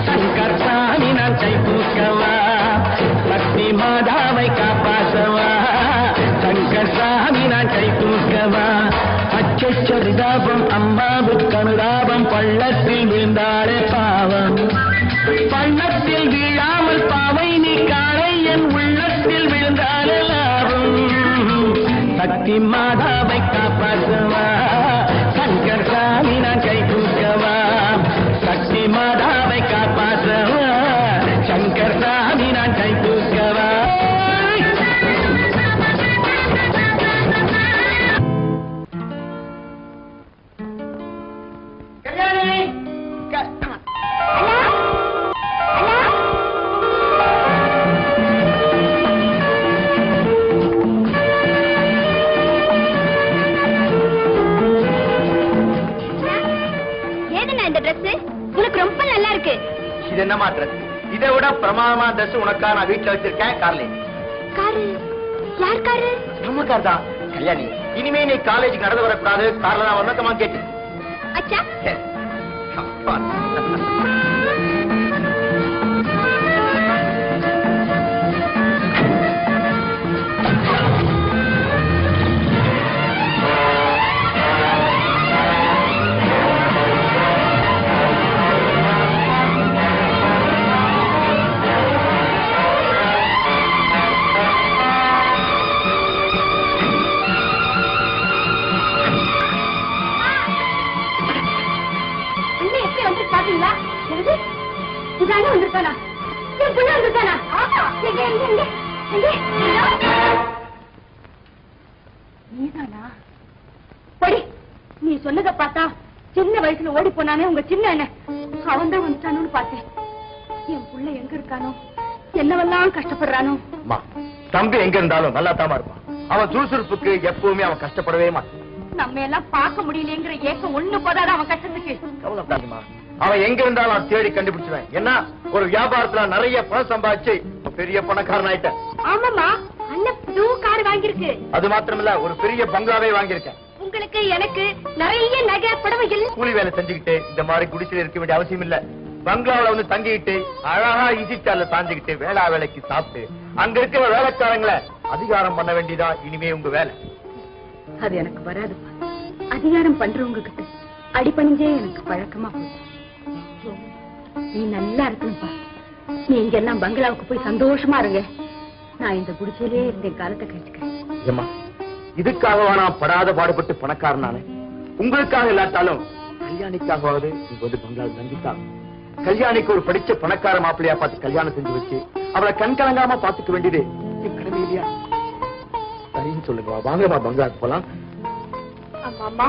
S9: சங்கர் சாமி நான் கை தூக்கவா. சக்தி மாதாவை காப்பாற்றவா, சங்கர் சாமி நான் கை தூக்கவா. அச்சரிதாபம், அம்மாவுக்கு அனுதாபம், பள்ளத்தில் விழுந்தாளே பாவம். பள்ளத்தில் வீழாமல் பாவை நீ காணை, என் உள்ளத்தில் விழுந்தாலே லாபம். சக்தி மாதாவை காப்பாற்றவா, சங்கர் சாமி நான் கை தூக்கவா. சக்தி மாதாவை காப்பாற்றவா, சங்கர் சாமி நான் கை தூக்கவா.
S1: என்னமா ட்ரெஸ்? இதை விட பிரமாதமா ட்ரெஸ் உனக்கா நான் வீட்டுல வச்சிருக்கேன். கார்ல
S6: காரு யார் காரு?
S1: நம்ம கார் தான். கல்யாணி, இனிமே நீ காலேஜுக்கு நடந்து வரக்கூடாது, கார்ல தான் வரணுமா கேட்டு.
S6: அச்சா நீ சொன்னத பார்த்தா சின்ன வயசுல ஓடி போனானே உங்க சின்ன அண்ணன், அவன் தான் வந்துட்டானு பார்த்தேன். என் புள்ள எங்க இருக்கானோ, என்னவெல்லாம் கஷ்டப்படுறானோ.
S1: தம்பி எங்க இருந்தாலும் நல்லா தாமா இருப்பான். அவன் சுறுசுறுப்புக்கு எப்பவுமே அவன் கஷ்டப்படவே மாட்டான்.
S6: நம்ம எல்லாம் பார்க்க முடியலங்கிற ஏக்கம் ஒண்ணு போதாது அவன் கஷ்டத்துக்கு.
S1: கவலைப்படாதீமா, அவன் எங்க இருந்தாலும் நான் தேடி கண்டுபிடிச்சுவேன். ஏன்னா ஒரு வியாபாரத்துல நிறைய பணம் சம்பாதிச்சு பெரிய பணக்காரன் ஆயிட்டேன்.
S6: ஆமாமா, அண்ணன் புது கார் வாங்கியிருக்கு.
S1: அது மாத்திரமில்ல, ஒரு பெரிய பங்களாவே வாங்கியிருக்கேன்.
S6: உங்களுக்கு எனக்கு நிறைய நகை புடவைகள்.
S1: கூலி வேலை செஞ்சுக்கிட்டு இந்த மாதிரி குடிசையில இருக்க வேண்டிய அவசியம் இல்ல. பங்களாவில வந்து தங்கிட்டு அழகா ஈசிச்சால சாஞ்சுக்கிட்டு வேளா வேலைக்கு சாப்பிட்டு அங்க இருக்கிற வேலைக்காரங்களை அதிகாரம் பண்ண வேண்டியதா இனிமே உங்க வேலை.
S6: அது எனக்கு வராதுப்பா. அதிகாரம் பண்றவங்க கிட்ட அடிபணிஞ்சே எனக்கு பழக்கமா போச்சு. நீ நல்லா இருக்கணும்ப்பா. நீ இங்க எல்லாம் பங்களாவுக்கு போய் சந்தோஷமா இருங்க. நான் இந்த குடிசையிலே இருந்த காலத்தை கழிச்சுக்கிறேன்.
S1: இதுக்காகவா நான் படாத பாடுபட்டு பணக்காரனானே? உங்களுக்காக இல்லாட்டாலும் கல்யாணிக்காகவாவது நீங்க வந்து பங்களாவில் தங்கிட்டா. கல்யாணிக்கு ஒரு படிச்ச பணக்கார மாப்பிள்ளையா பார்த்து கல்யாணம் செஞ்சு வச்சு அவளை கண்கலங்காம பாத்துக்க வேண்டியது என் கடமை இல்லையா? சரின்னு சொல்லுங்க, வாங்கம்மா பங்களாவுக்கு போலாம்.
S6: அம்மா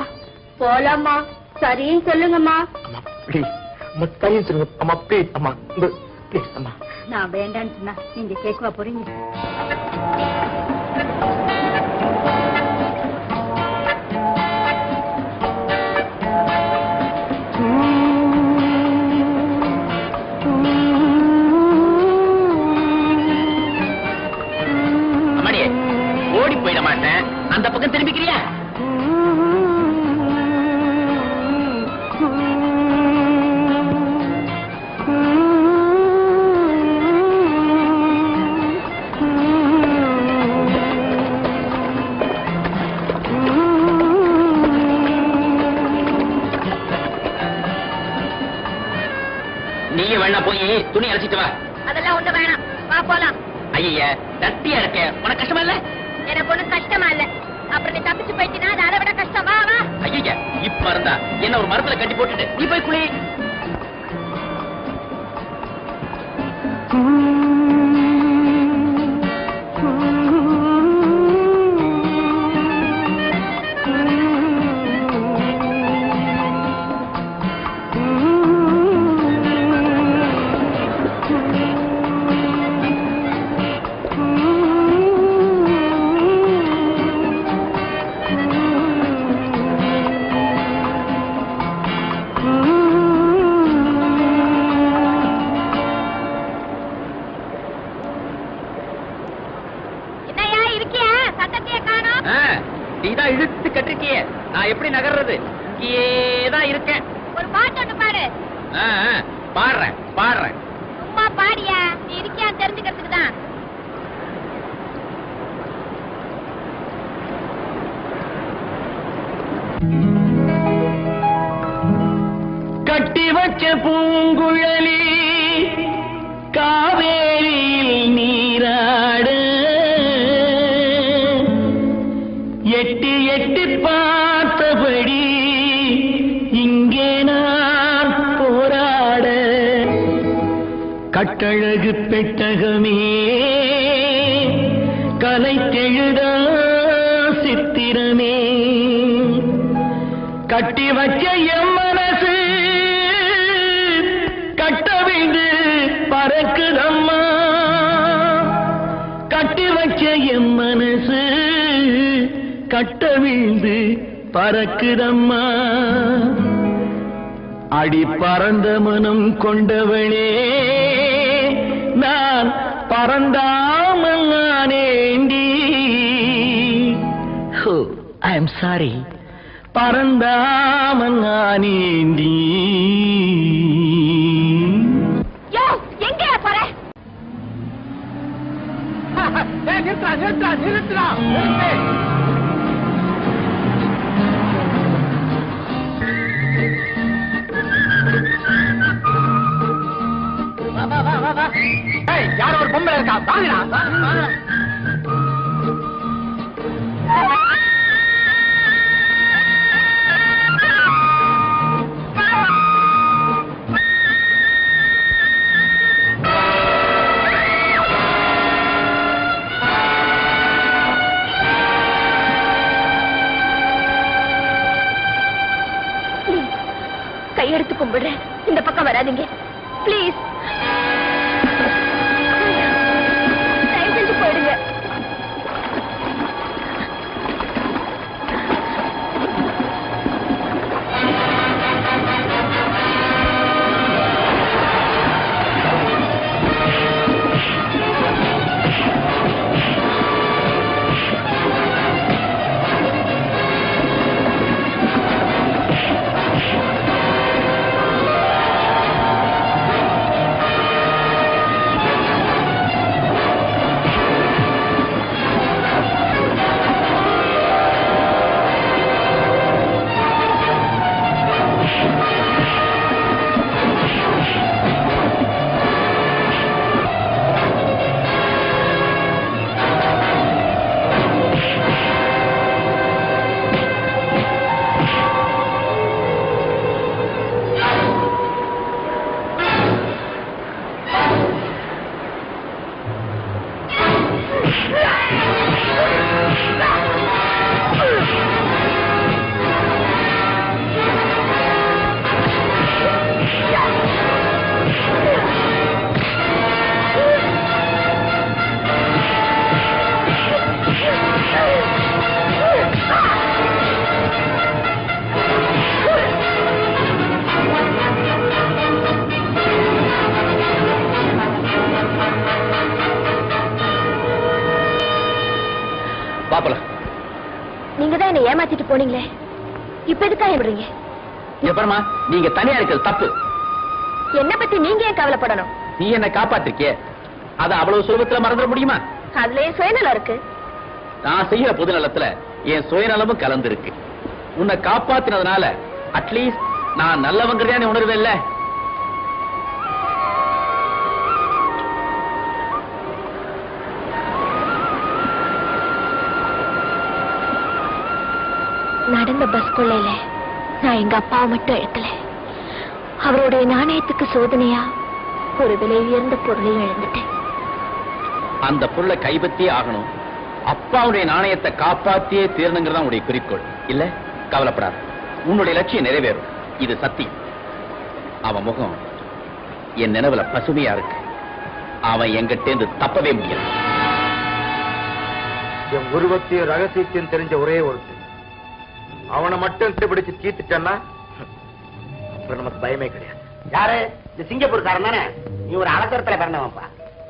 S6: போலாமா? சரின்னு சொல்லுங்கம்மா.
S1: அம்மா ப்ளீஸ், அம்மா சரின்னு சொல்லுங்க. அம்மா ப்ளீஸ், அம்மா ப்ளீஸ் அம்மா.
S6: நான் வேண்டான்னு சொன்னா நீங்க கேட்கவா போறீங்க?
S2: ஓடி போயிட மாட்டேன், அந்த பக்கம் திரும்பிக்கிறியா? நீங்க வேணா போய் துணி அழைச்சிட்டு வா.
S6: அதெல்லாம் ஒண்ணு வேணாம், வா போலாம்.
S2: ஐயா தட்டியா இருக்க, உனக்கு கஷ்டமா இல்ல?
S6: எனக்கு ஒண்ணு கஷ்டமா இல்ல. அப்புறம் நீ தப்பிச்சு போயிட்டீனா அது அதை விட கஷ்டம். வா வா.
S2: ஐயா இப்ப இருந்தா என்ன ஒரு மரத்துல கட்டி போட்டுட்டு நீ போய் குளி. நீதான் இழுத்து கட்டிருக்கிய, நான் எப்படி நகர்றது? இங்கேதான் இருக்கேன்.
S6: ஒரு பாட்டு ஒண்ணு பாடு.
S2: பாடுறேன் பாடுறேன்.
S6: சும்மா பாடியா, நீ இருக்கியான்னு தெரிஞ்சுக்கிறதுக்கு தான்.
S9: கட்டி வச்ச பூங்குழலி காவேரியில் நீராடு, எட்டி எட்டி பார்த்தபடி இங்கே நான் போராட, கட்டழகு பெட்டகமே கலைத்தெழுத சித்திரமே, கட்டி வச்ச எம் மனசு கட்டவிழ்ந்து பறக்குதம்மா, கட்டி வச்ச எம் மனசு கட்டவிழ்ந்து பறக்குதம்மா, அடி பறந்த மனம் கொண்டவளே நான் பறந்தாமல் நானேண்டி. I am sorry, பறந்தாமல் நானேண்டி.
S6: எங்க போற?
S8: நிறுத்துறா. யாரோ ஒரு பொம்பளை இருக்கா, வாங்கடா.
S6: கையெடுத்து கும்பிடுறேன், இந்த பக்கம் வராதீங்க பிளீஸ். தயவு செஞ்சு போயிடுங்க. நீங்க தான் என்ன ஏமாத்திட்டு போனீங்களே, இப்ப எதுக்காக விடுறீங்க?
S1: எப்பறமா நீங்க தனியா இருக்கிறது தப்பு.
S6: என்ன பத்தி நீங்க ஏன் கவலைப்படணும்?
S1: நீ என்ன காப்பாத்திருக்கே, அத அவ்வளவு சுலபத்துல மறந்துட முடியுமா?
S6: அதுல சுயநலம் இருக்கு.
S1: நான் செய்யற பொது நலத்துல என் சுயநலமும் கலந்து இருக்கு. உன்னை காப்பாத்தினதுனால அட்லீஸ்ட் நான் நல்லவங்கிறதே உணர்வு இல்ல.
S6: நடந்த பஸ் கொள்ளையில நான் எங்க அப்பாவை மட்டும் இழக்கல, அவருடைய நாணயத்துக்கு சோதனையா ஒரு விலை உயர்ந்த பொருளையும் இழந்துட்டேன்.
S1: அந்த பொருளை கைப்பற்றியே ஆகணும், அப்பாவுடைய நாணயத்தை காப்பாத்தியே தீரணுங்கிறதா உடைய குறிக்கோள் இல்ல? கவலைப்படாத, உன்னுடைய லட்சியம் நிறைவேறும், இது சத்தியம். அவன் முகம் என் நினைவுல பசுமையா இருக்கு. அவன் எங்கிட்டேந்து தப்பவே முடியாது. என் உருவத்தையும் ரகசியத்தையும் தெரிஞ்ச ஒரே ஒருத்தர், அவனை மட்டும் பிடிச்சு தீர்த்துட்டா அப்புறம் நமக்கு பயமே கிடையாது.
S5: யாரு? இந்த சிங்கப்பூர்காரன் தானே? நீ ஒரு அவசரத்துல பிறந்தவன்ப்பா.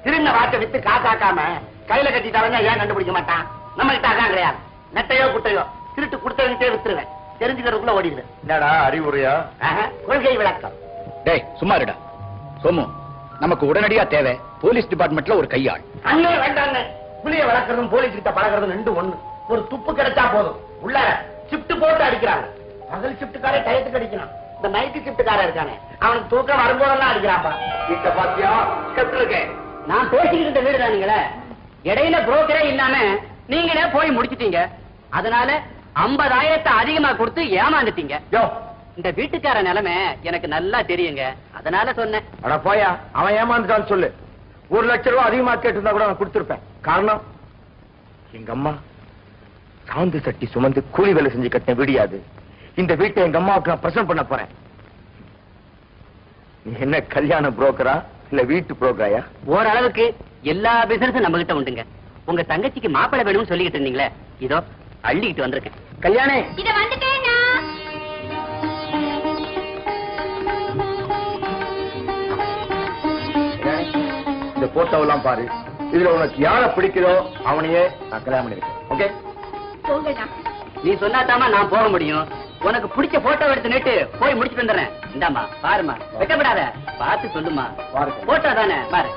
S5: திருந்த வாட்டை வித்து காக்காக்காம கையில கட்டிட்டாருன்னா ஏன் கண்டுபிடிக்க மாட்டான்? நம்ம கிட்ட அதான் கிடையாது. நெட்டையோ குட்டையோ திருட்டு கொடுத்தவங்கிட்டே வித்துருவேன், தெரிஞ்சுக்கிறதுக்குள்ள ஓடிடுவேன்.
S1: என்னடா அறிவுரையா?
S5: கொள்கை விளக்கம்.
S1: டேய் சும்மா இருடா. சோமு, நமக்கு உடனடியா தேவை போலீஸ் டிபார்ட்மெண்ட்ல ஒரு கையாள்.
S5: அங்கே வேண்டாங்க. புளிய வளர்க்கறதும் போலீஸ் கிட்ட பழகிறதும் ரெண்டு ஒண்ணு. ஒரு துப்பு கிடைச்சா போதும், உள்ள ஷிப்ட் போட்டு அடிக்கிறாங்க. பகல் ஷிப்ட்காரே டயத்துக்கு அடிக்கிறான். இந்த நைட்டு ஷிப்ட்காரன் இருக்கானே, அவனுக்கு தூக்கம் வரும்போதெல்லாம் அடிக்கிறான்ப்பா.
S8: வீட்டை பாத்தியா? கத்துருக்கேன்.
S5: நான் பேசிக்கிட்டு இருந்த வீடு தானுங்களே, இடையில புரோக்கரே இல்லாம நீங்களே போய் முடிச்சிட்டீங்க. அதனால 50,000 அதிகமா கொடுத்து ஏமாந்துட்டீங்க. இந்த வீட்டுக்கார நிலைமை எனக்கு நல்லா தெரியுங்க, அதனால சொன்னேன்.
S1: அட போயா, அவன் ஏமாந்துட்டான்னு சொல்லு. 1 லட்சம் ரூபாய் அதிகமா கேட்டிருந்தா கூட நான் கொடுத்திருப்பேன். காரணம், எங்க அம்மா சாந்து சட்டி சுமந்து கூலி வேலை செஞ்சு கட்டின வீடியாது. இந்த வீட்டை எங்க அம்மாவுக்கு நான் பிரசன்ட் பண்ண போறேன். நீ என்ன கல்யாண புரோக்கரா இல்ல வீட்டு புரோக்கராயா?
S5: ஓரளவுக்கு எல்லா பிசினஸும் நம்ம கிட்ட உண்டுங்க. உங்க தங்கச்சிக்கு மாப்பிள்ளை வேணும்னு சொல்லிக்கிட்டு இருந்தீங்களே, இதோ அள்ளிக்கிட்டு வந்திருக்கேன்.
S1: கல்யாணே,
S6: இத வந்துட்டேனா?
S1: இந்த போட்டோவெல்லாம் பாரு. இதுல உனக்கு யாரை பிடிக்குதோ அவனையே நான் கல்யாணம் பண்ணிருக்கேன். ஓகே
S6: போங்கடா.
S5: நீ சொன்னாதாமா நான் போக முடியும். உனக்கு பிடிச்ச போட்டோ எடுத்து நேட்டு போய் முடிச்சுட்டு வந்துடுறேன். இந்தாமா பாருமா, வெட்டப்படாத, பார்த்து சொல்லுமா. போட்டோ தானே பாரு.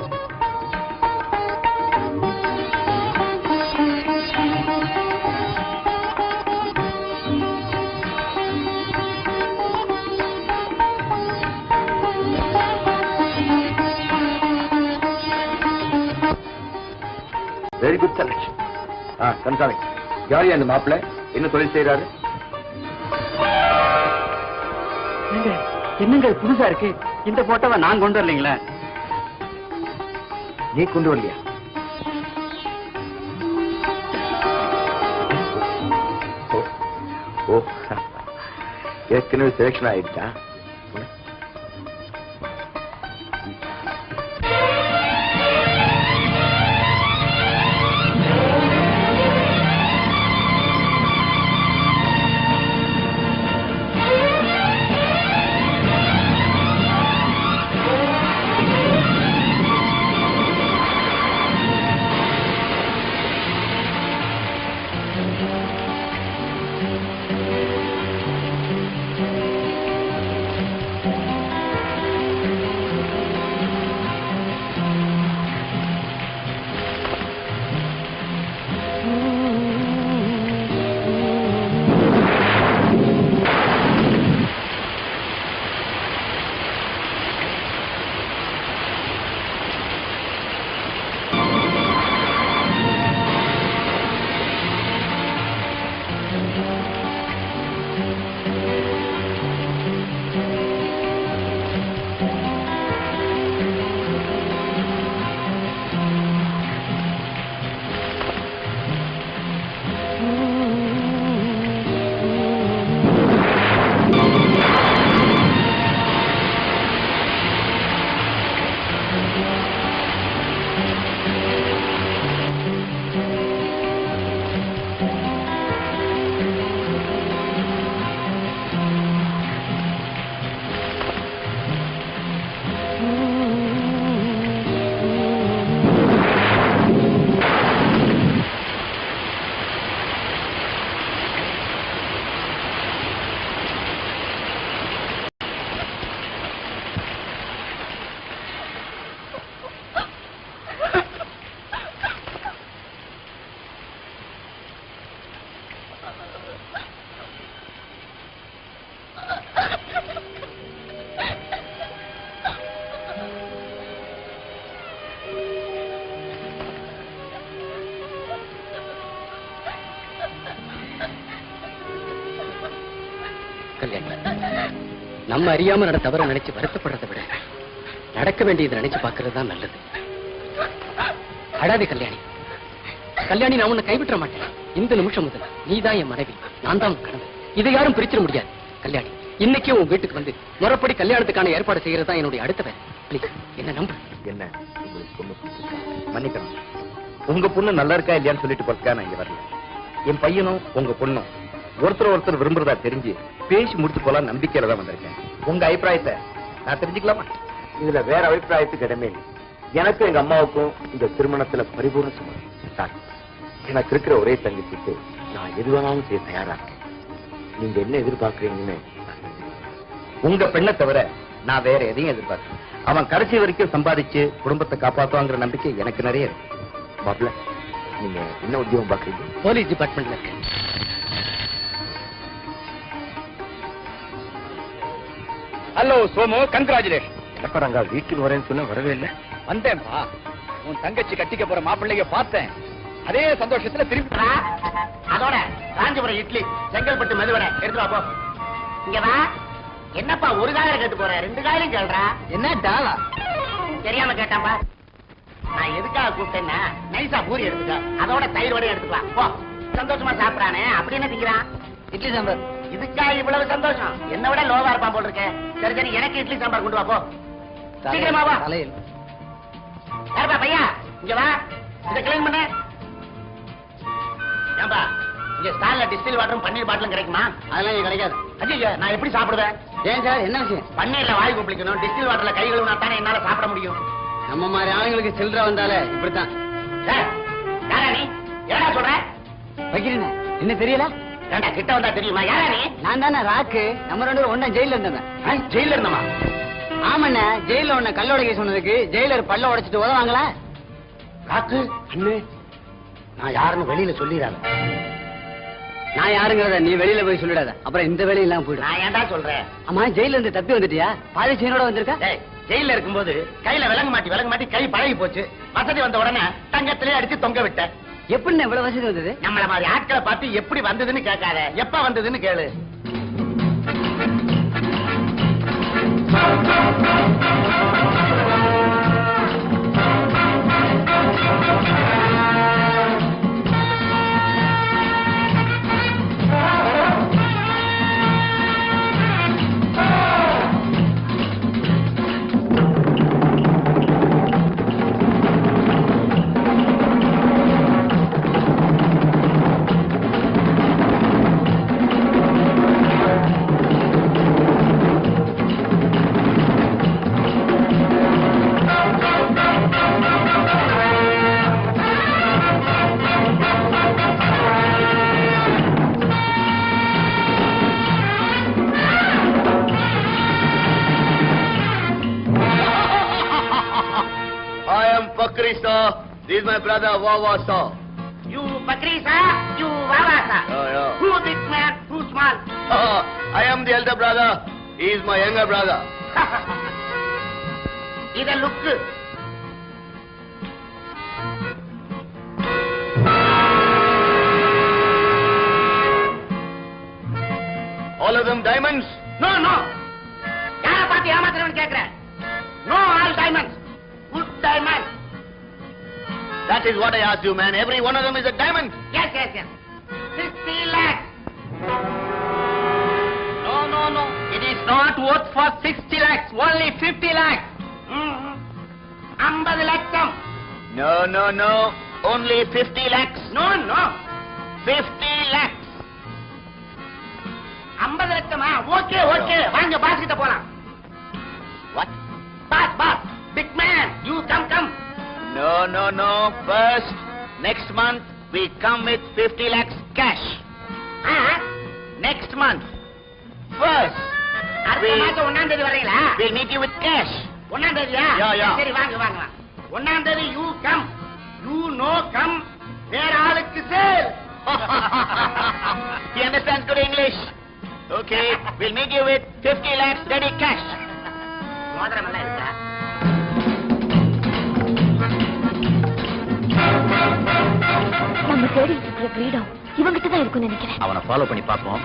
S1: Very good selection. கன்சாமி, யாரு அந்த மாப்பிள்ளை? என்ன தொழில் செய்யறாரு?
S5: என்னங்க புதுசா இருக்கு? இந்த போட்டோவை நான் கொண்டு வரலீங்களா?
S1: நீ கொண்டு வரலையா? ஓ, ஏற்கனவே செலக்ஷன் ஆயிடுச்சா?
S5: நம்ம அறியாம நட தவற நினைச்சு வருத்தப்படுறதை விட நடக்க வேண்டியதை நினைச்சு பாக்குறது தான் நல்லது. அடாதே கல்யாணி. கல்யாணி, நான் உன்னை கைவிட்ட மாட்டேன். இந்த நிமிஷம் முதல் நீதான் என் மனைவி, நான் தான் உன் கணவன். இதை யாரும் பிரிச்சிட முடியாது. கல்யாணி, இன்னைக்கே உன் வீட்டுக்கு வந்து முறைப்படி கல்யாணத்துக்கான ஏற்பாடு செய்யறது தான் என்னுடைய அடுத்த வேலை. பிளீஸ் என்ன நம்பு.
S1: என்ன மன்னிக்கணும், உங்க பொண்ணு நல்லா இருக்கா இல்லையான்னு சொல்லிட்டு போறதுக்கா நான் இங்க வரல. என் பையனும் உங்க பொண்ணும் ஒருத்தர் விரும்புறதா தெரிஞ்சு பேசி முடிச்சு போலாம் நம்பிக்கையில தான் வந்திருக்கேன். உங்க அபிப்பிராயத்தை நான் தெரிஞ்சுக்கலாமா? இதுல வேற அபிப்பிராயத்துக்கு இடமே இல்லை. எனக்கும் எங்க அம்மாவுக்கும் இந்த திருமணத்துல பரிபூர்ண சம்மதம். எனக்கு இருக்கிற ஒரே தங்கச்சிக்கு நான் எது வேணாலும் செய்ய தயாரா இருக்கேன். நீங்க என்ன எதிர்பார்க்கறீங்கன்னு உங்க பெண்ணை தவிர நான் வேற எதையும் எதிர்பார்க்கிறேன். அவன் கடைசி வரைக்கும் சம்பாதிச்சு குடும்பத்தை காப்பாத்துவாங்கிற நம்பிக்கை எனக்கு நிறைய இருக்கு. மாப்பிள்ள, நீங்க என்ன உத்தியோகம் பாக்குறீங்க?
S5: போலீஸ் டிபார்ட்மெண்ட்ல இருக்கேன்.
S1: Hello Somu, congratulation. எப்ப நாங்க வீட்டுக்கு வரேன்னு சொன்ன வரவே இல்லை.
S10: வந்தேன்பா. உன் தங்கச்சி கட்டிக்க போற மாப்பிள்ளைய பார்த்தேன். அதே சந்தோஷத்துல திருப்பி
S5: அதோட காஞ்சிபுரம் இட்லி, செங்கல்பட்டு மெதுவடை எடுத்து வா போ. இங்க வா. என்னப்பா ஒரு காயில கேட்டு போற, 2 காயிலும் கேள்றா. என்ன டாலா? தெரியாம கேட்டாப்பா. நான் எதுக்காக கூப்பிட்டேன்னா நைசா பூரி எடுத்துக்க, அதோட தயிர் வடை எடுத்துக்கலாம். போ. சந்தோஷமா சாப்பிடானே அப்படி என்ன திங்கிறான்? இட்லி சாம்பார். இதுக்கா இவ்வளவு சந்தோஷம்? என்ன விட லோவா இருப்பான் போல் இருக்க. சரி சரி, எனக்கு இட்லி சாம்பார் கொண்டு வா போ. சீக்கிரமா வா. யாருப்பா பையா, இங்க வா. இதை கிளீன் பண்ண. ஏன்பா, இங்க ஸ்டால்ல டிஸ்டில் வாட்டரும் பன்னீர் பாட்டிலும் கிடைக்குமா? அதெல்லாம் இங்க கிடைக்காது. ஐயா, நான் எப்படி சாப்பிடுவேன்? ஏன் சார், என்ன விஷயம்? பன்னீர்ல வாய் குப்பிக்கணும், டிஸ்டில் வாட்டர்ல கை கழுவினா தானே என்னால சாப்பிட முடியும்.
S1: நம்ம மாதிரி ஆளுங்களுக்கு சில்லற வந்தாலே இப்படித்தான்.
S5: யாரா நீ? என்னடா சொல்ற?
S1: வைக்கிறேன் என்ன தெரியல?
S5: ஏண்டா கிட்ட வந்தா தெரியுமா? யாரா நீ?
S1: நான் தானே ராக்கு. நம்ம 2 பேரும் ஒண்ணா ஜெயில இருந்தவன்.
S5: ஜெயில இருந்தமா?
S1: ஆமாண்ண, ஜெயில உன்ன கல்லோட சொன்னதுக்கு ஜெயிலர் பல்ல உடைச்சிட்டு உதவாங்களா?
S5: ராக்கு அண்ணே, நான் யாருன்னு வெளியில சொல்லிடாத.
S1: நான் யாருங்கிறத நீ வெளியில போய் சொல்லிடாத, அப்புறம் இந்த வேலையெல்லாம் போயிடும்.
S5: நான் ஏன்டா சொல்றேன்?
S1: ஆமா, ஜெயில இருந்து தப்பி வந்துட்டியா? பாதி சீனோட வந்திருக்க?
S5: ஜெயில இருக்கும்போது கையில விலங்கு மாட்டி கை பழகி போச்சு. வசதி வந்த உடனே தங்கத்திலே அடிச்சு தொங்க விட்டேன்.
S1: எப்படி இவ்வளவு வசதி வந்தது?
S5: நம்மள மாதிரி ஆட்களை பார்த்து எப்படி வந்ததுன்னு கேட்காத, எப்ப வந்ததுன்னு கேளு.
S10: This is my brother Wawa sir.
S5: You Bakri sir, you Wawa sir.
S10: Yeah.
S5: Who big man, who small?
S10: I am the elder brother. He is my younger brother.
S5: இத லுக்கு.
S10: All of them diamonds?
S5: No, no. யார பார்த்து ஏமாத்துறவன்னு கேக்குறேன். No, all diamonds. Good diamonds.
S10: That is what I asked you, man. Every one of them is a diamond.
S5: Yes, yes, yes. 60 lakhs.
S2: No. It is not worth for 60 lakhs. Only 50 lakhs.
S5: 50 லட்சம்.
S10: No. Only 50 lakhs.
S5: No.
S10: 50 lakhs.
S5: 50 லட்சமா? Okay. வாங்க pass கிட்ட போலாம்.
S10: What?
S5: Boss. Big man, you come.
S10: No. First, next month, we come with 50 lakhs cash. Next month. First,
S5: அடுத்த மாசம் 1ஆம் தேதி வரீங்களா?
S10: we'll meet you with cash.
S5: 1ஆம் தேதியா?
S10: Yeah.
S5: சரி வாங்க. 1ஆம் தேதி you come. You no come. வேற ஆளுக்கு sale.
S10: He understands good English. Okay, we'll meet you with 50 lakhs ready cash.
S5: மோதிரம் எல்லாம் இருக்கா?
S4: நம்ம தேடி இருக்கிற கிரீடம் இவங்கிட்ட தான் இருக்கும்னு நினைக்கிறேன்.
S1: அவனை ஃபாலோ பண்ணி பார்ப்போம்.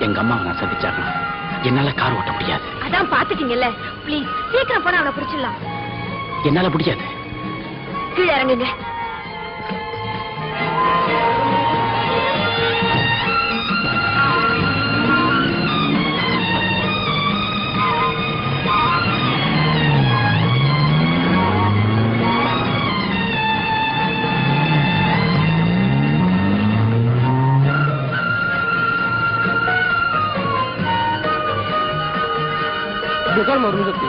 S2: எங்க அம்மா நான் சந்திச்சாங்க. என்னால கார் ஓட்ட முடியாது.
S4: அதான் பாத்துட்டீங்கல்ல, ப்ளீஸ் சீக்கிரம் போனா அவனை பிடிச்சிடலாம்.
S2: என்னால முடியாது.
S4: கீழே இறங்குங்க.
S11: அருந்ததி.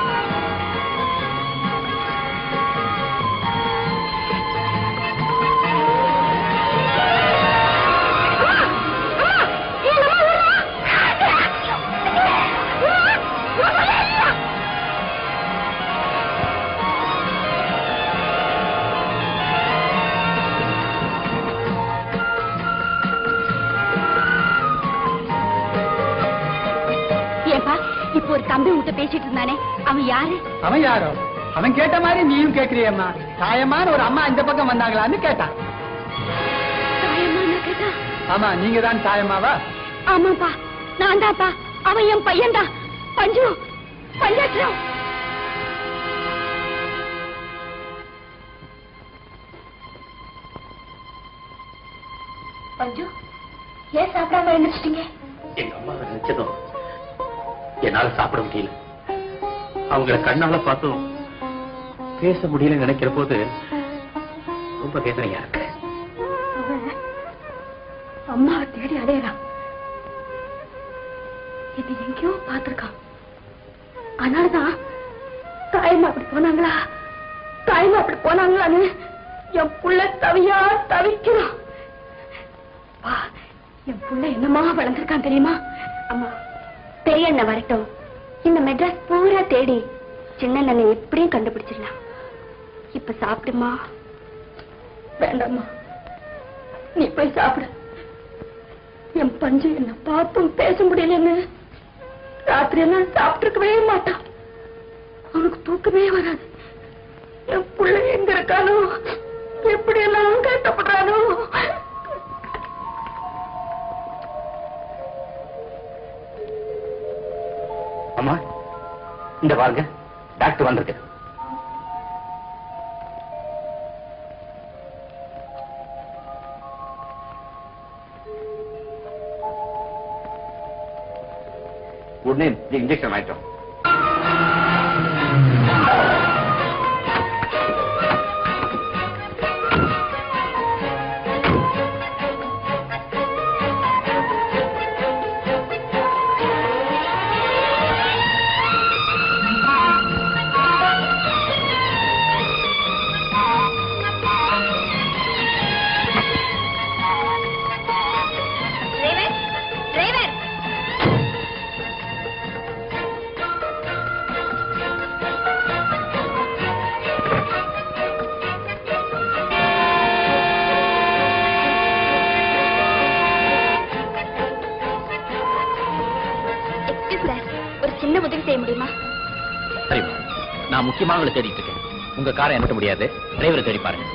S6: ஏப்பா இப்ப ஒரு தம்பி உன்கிட்ட பேசிட்டு இருந்தானே, அவன் யாரு?
S11: அவன் யாரோ? அவன் கேட்ட மாதிரி நீயும் கேட்கிறியம்மா. தாயமான ஒரு அம்மா இந்த பக்கம் வந்தாங்களான்னு கேட்டான்.
S6: கேட்டா?
S11: ஆமா, நீங்க தான் தாயம்மாவா?
S6: ஆமாப்பா, நான் தான்ப்பா. அவன் என் பையன் தான், பஞ்சு, பஞ்சாட்சம். பஞ்சு, ஏன் சாப்பிடாம எழுந்திரிச்சிட்டீங்க?
S2: எங்க அம்மா நினைச்சதும் என்னால சாப்பிட முடியல. அவங்கள கண்ணால பார்த்தும் பேச முடியல நினைக்கிற போது ரொம்ப வேதனையா இருக்கு.
S6: அம்மாவை தேடி அலையறான். இது எங்கேயோ பார்த்திருக்கான். அதனாலதான் தாயம்மா அப்படி போனாங்களா, தாயம்மா அப்படி போனாங்களான்னு என் புள்ள தவியா தவிக்கிறான். என் புள்ள என்னமா வளர்ந்திருக்கான் தெரியுமா? அம்மா, பெரிய அண்ணன் வரட்டும், இந்த மெட்ராஸ் பூரா தேடி சின்ன அண்ணனை எப்படியும் கண்டுபிடிச்சிடலாம். இப்ப சாப்பிடுமா? வேண்டாம்மா, நீ போய் சாப்பிடு. என் பஞ்சு என்ன பார்த்தும் பேச முடியலன்னு ராத்திரி எல்லாம் சாப்பிட்டுருக்கவே மாட்டான். அவனுக்கு தூக்கமே வராது. என் புள்ள எங்க இருக்கானோ, எப்படி எல்லாம் கஷ்டப்படுறானோ.
S2: அம்மா, இந்த பாருங்க, டாக்டர் வந்திருக்கு. உடனே இன்ஜெக்ஷன் ஆயிட்டோம்.
S1: நான் முக்கியமானவங்களை தேடிட்டு இருக்கேன். உங்க காரை அனுப்ப முடியாது, டிரைவரை தேடி பாருங்க.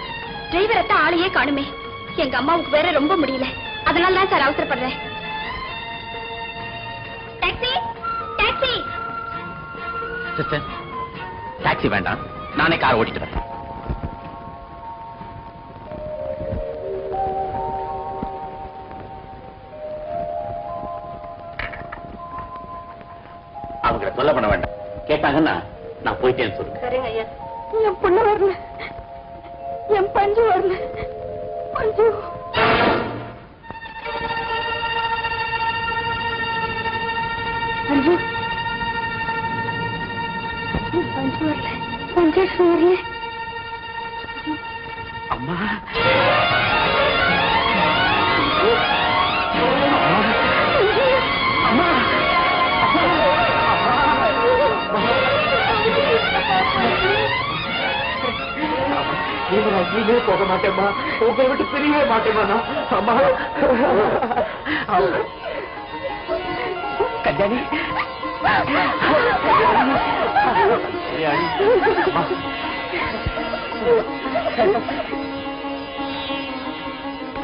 S6: டிரைவரத்த ஆளையே காணுமே. எங்க அம்மாவுக்கு வேற ரொம்ப முடியல, அதனால தான் சார் அவசரப்படுறேன். Taxi, taxi.
S1: சிஸ்டர், டாக்ஸி வேண்டாம், நானே கார் ஓட்டிட்டு வரேன். அவங்களை சொல்ல பண்ண வேண்டாம். கேட்டாங்கன்னா நான் போயிட்டேன்னு சொல்லுங்க.
S6: சரிங்க ஐயா. என் பொண்ணு வரல, என் பஞ்சு வரல. பஞ்சு பஞ்சு பஞ்சு வரல, பஞ்சாட்சம் வரல.
S2: அம்மா,
S6: அம்மா,
S2: நீங்க போக மாட்டேம்மா, உங்களை விட்டு பிரியவே மாட்டேமா. அம்மா, கல்யாணி,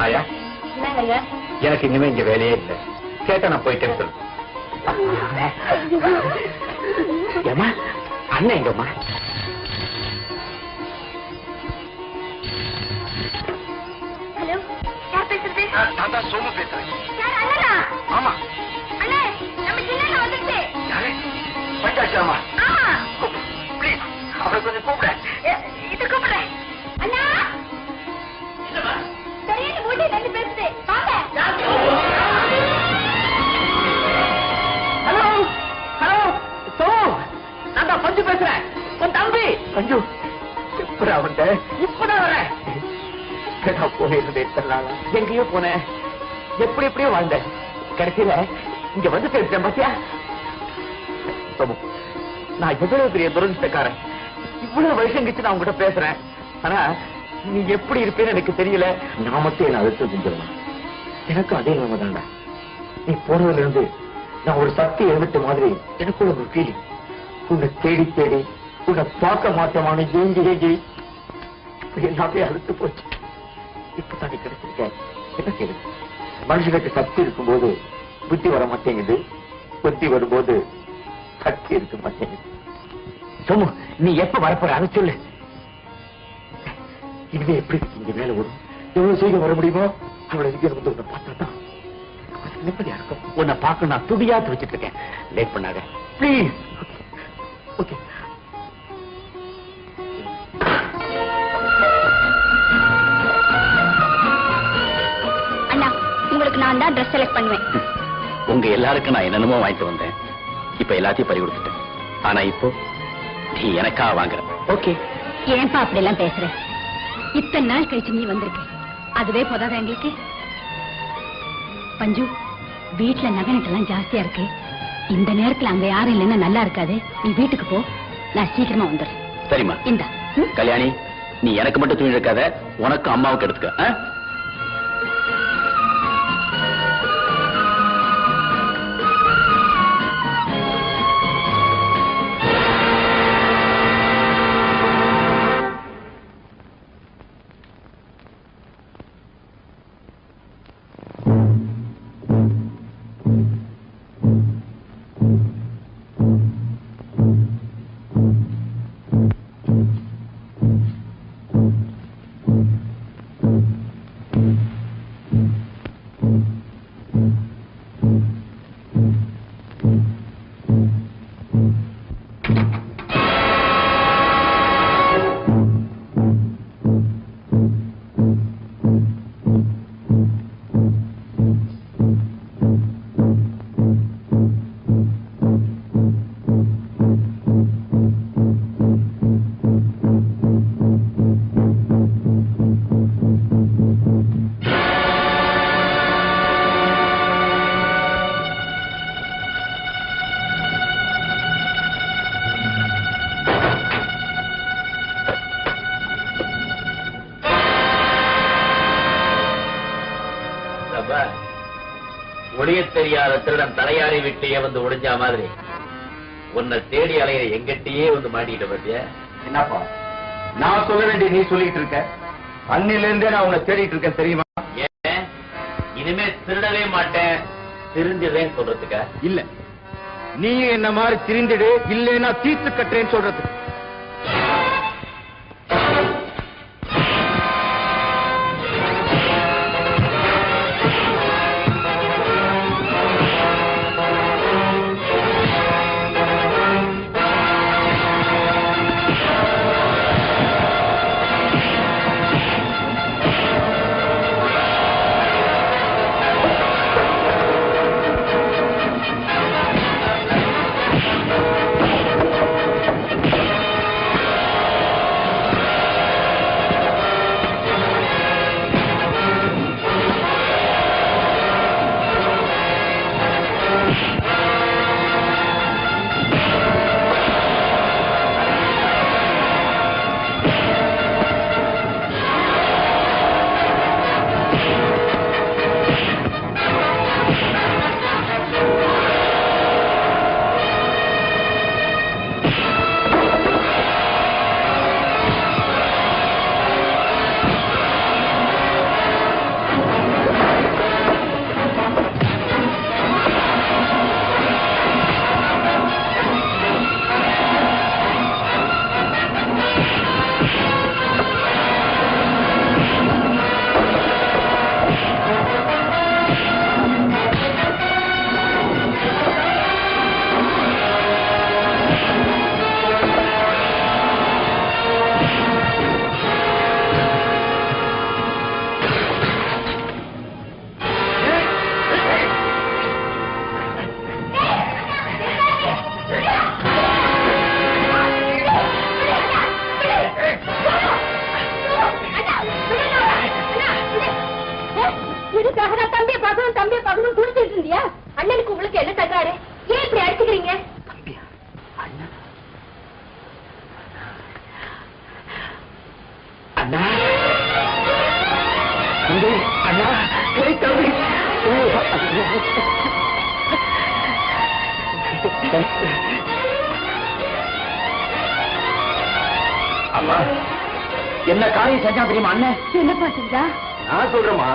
S2: ஆயா, எனக்கு இனிமே இங்க வேலையே இல்லை. கேட்டா நான் போயிட்டேன்னு சொல்லு. ஏமா, அண்ணன் எங்கம்மா?
S6: ஹலோ, யார் பேசுறது?
S3: நான் தான் சோமு பேசுறேன்.
S6: யார்? அண்ணனா?
S3: ஆமா.
S6: அண்ணே, நம்ம சின்ன வந்துருச்சு.
S3: யாரு? பஞ்சாட்சமா?
S6: ஆமா.
S3: ப்ளீஸ், அவரை கொஞ்சம் கூப்பிட.
S6: இது கூப்பிடுறேன். அண்ணா, சரியான மூட்டை ரெண்டு பேசுது. வாங்க.
S5: ஹலோ, ஹலோ, சோ, நான் தான்
S2: இப்பதான் வரேன். நான் போயிருந்தேன் இத்தனை நாளா. எங்கேயோ போனேன், எப்படி எப்படியோ வாழ்ந்தேன். கடைசியில இங்க வந்து சேர்த்தேன் பாத்தியா. நான் எவ்வளவு பெரிய துரதிஷ்டக்காரன். இவ்வளவு வருஷம் கழிச்சு நான் உங்ககிட்ட பேசுறேன். ஆனா நீ எப்படி இருப்பேன்னு எனக்கு தெரியல. நான் மட்டும் என்ன அழுத்த செஞ்சிடலாம். எனக்கும் அதே நிலைமை தான்டா. நீ போனதுல இருந்து நான் ஒரு சக்தி எழுதிட்ட மாதிரி எனக்குள்ள ஒரு ஃபீலிங். உன்னை தேடி தேடி உன்னை பார்க்க மாட்டோமான ஏங்கி ஏங்கி எல்லாமே அழுத்து போச்சு. இப்பதான் நீ கிடைச்சிருக்க. என்ன செய்யுது? மனுஷனுக்கு சக்தி இருக்கும்போது புத்தி வர மாட்டேங்குது, புத்தி வரும்போது சக்தி இருக்க மாட்டேங்குது. சோமு, நீ எப்ப வரப்போற அதை சொல்லு. இனிமே எப்படி இங்க மேல வரும்? எவ்வளவு சீக்கிரம் வர முடியுமோ அவ்வளவு சீக்கிரம் வந்து உன்னை பார்த்தா தான் நிம்மதியா இருக்கும். உன்னை பார்க்க நான் துடியா துடிச்சிட்டு இருக்கேன். லேட் பண்ணாத பிளீஸ். ஓகே.
S6: அண்ணா, உங்களுக்கு நான் தான் ட்ரெஸ் செலக்ட் பண்ணுவேன்.
S2: உங்க எல்லாருக்கும் நான் என்னென்னமோ வாங்கிட்டு வந்தேன். இப்ப எல்லாத்தையும் பறி கொடுத்துட்டேன். ஆனா இப்போ நீ எனக்கா வாங்குற. ஓகே.
S6: ஏன்பா அப்படி எல்லாம் பேசுற? இத்தனை நாள் கழிச்சு நீ வந்திருக்க, அதுவே போதாத எங்களுக்கு? பஞ்சு, வீட்டுல நகனட்டெல்லாம் ஜாஸ்தியா இருக்கு. இந்த நேரத்துல அங்க யாரும் இல்லைன்னா நல்லா இருக்காது. நீ வீட்டுக்கு போ, நான் சீக்கிரமா வந்துடுறேன்.
S2: சரிம்மா.
S6: இந்த
S2: கல்யாணி, நீ எனக்கு மட்டும் துணி இருக்காத, உனக்கு அம்மாவுக்கு எடுத்துக்க. ஒளிய தெரியாத திருடன் தலையாரி வீட்டையே வந்து ஒளிஞ்சா மாதிரி உன்னை தேடி அலையிற எங்கிட்டயே வந்து மாட்டிக்கிட்ட பத்தியா?
S1: என்னப்பா நான் சொல்ல வேண்டிய நீ சொல்லிட்டு இருக்க? அன்னில இருந்தே நான் உன்னை தேடிட்டு இருக்கேன் தெரியுமா?
S2: ஏன் இனிமே திருடவே மாட்டேன், திருந்துவேன் சொல்றதுக்கா?
S1: இல்ல, நீ என்ன மாதிரி திரிந்துடு, இல்லைன்னா தீர்த்து கட்டுறேன்னு சொல்றதுக்கு.
S2: அண்ணா தம்பி
S1: அம்மா என்ன காரியம் செஞ்சா தெரியுமா அண்ணன்?
S6: என்னப்பா செஞ்சா?
S1: நான் சொல்றேம்மா,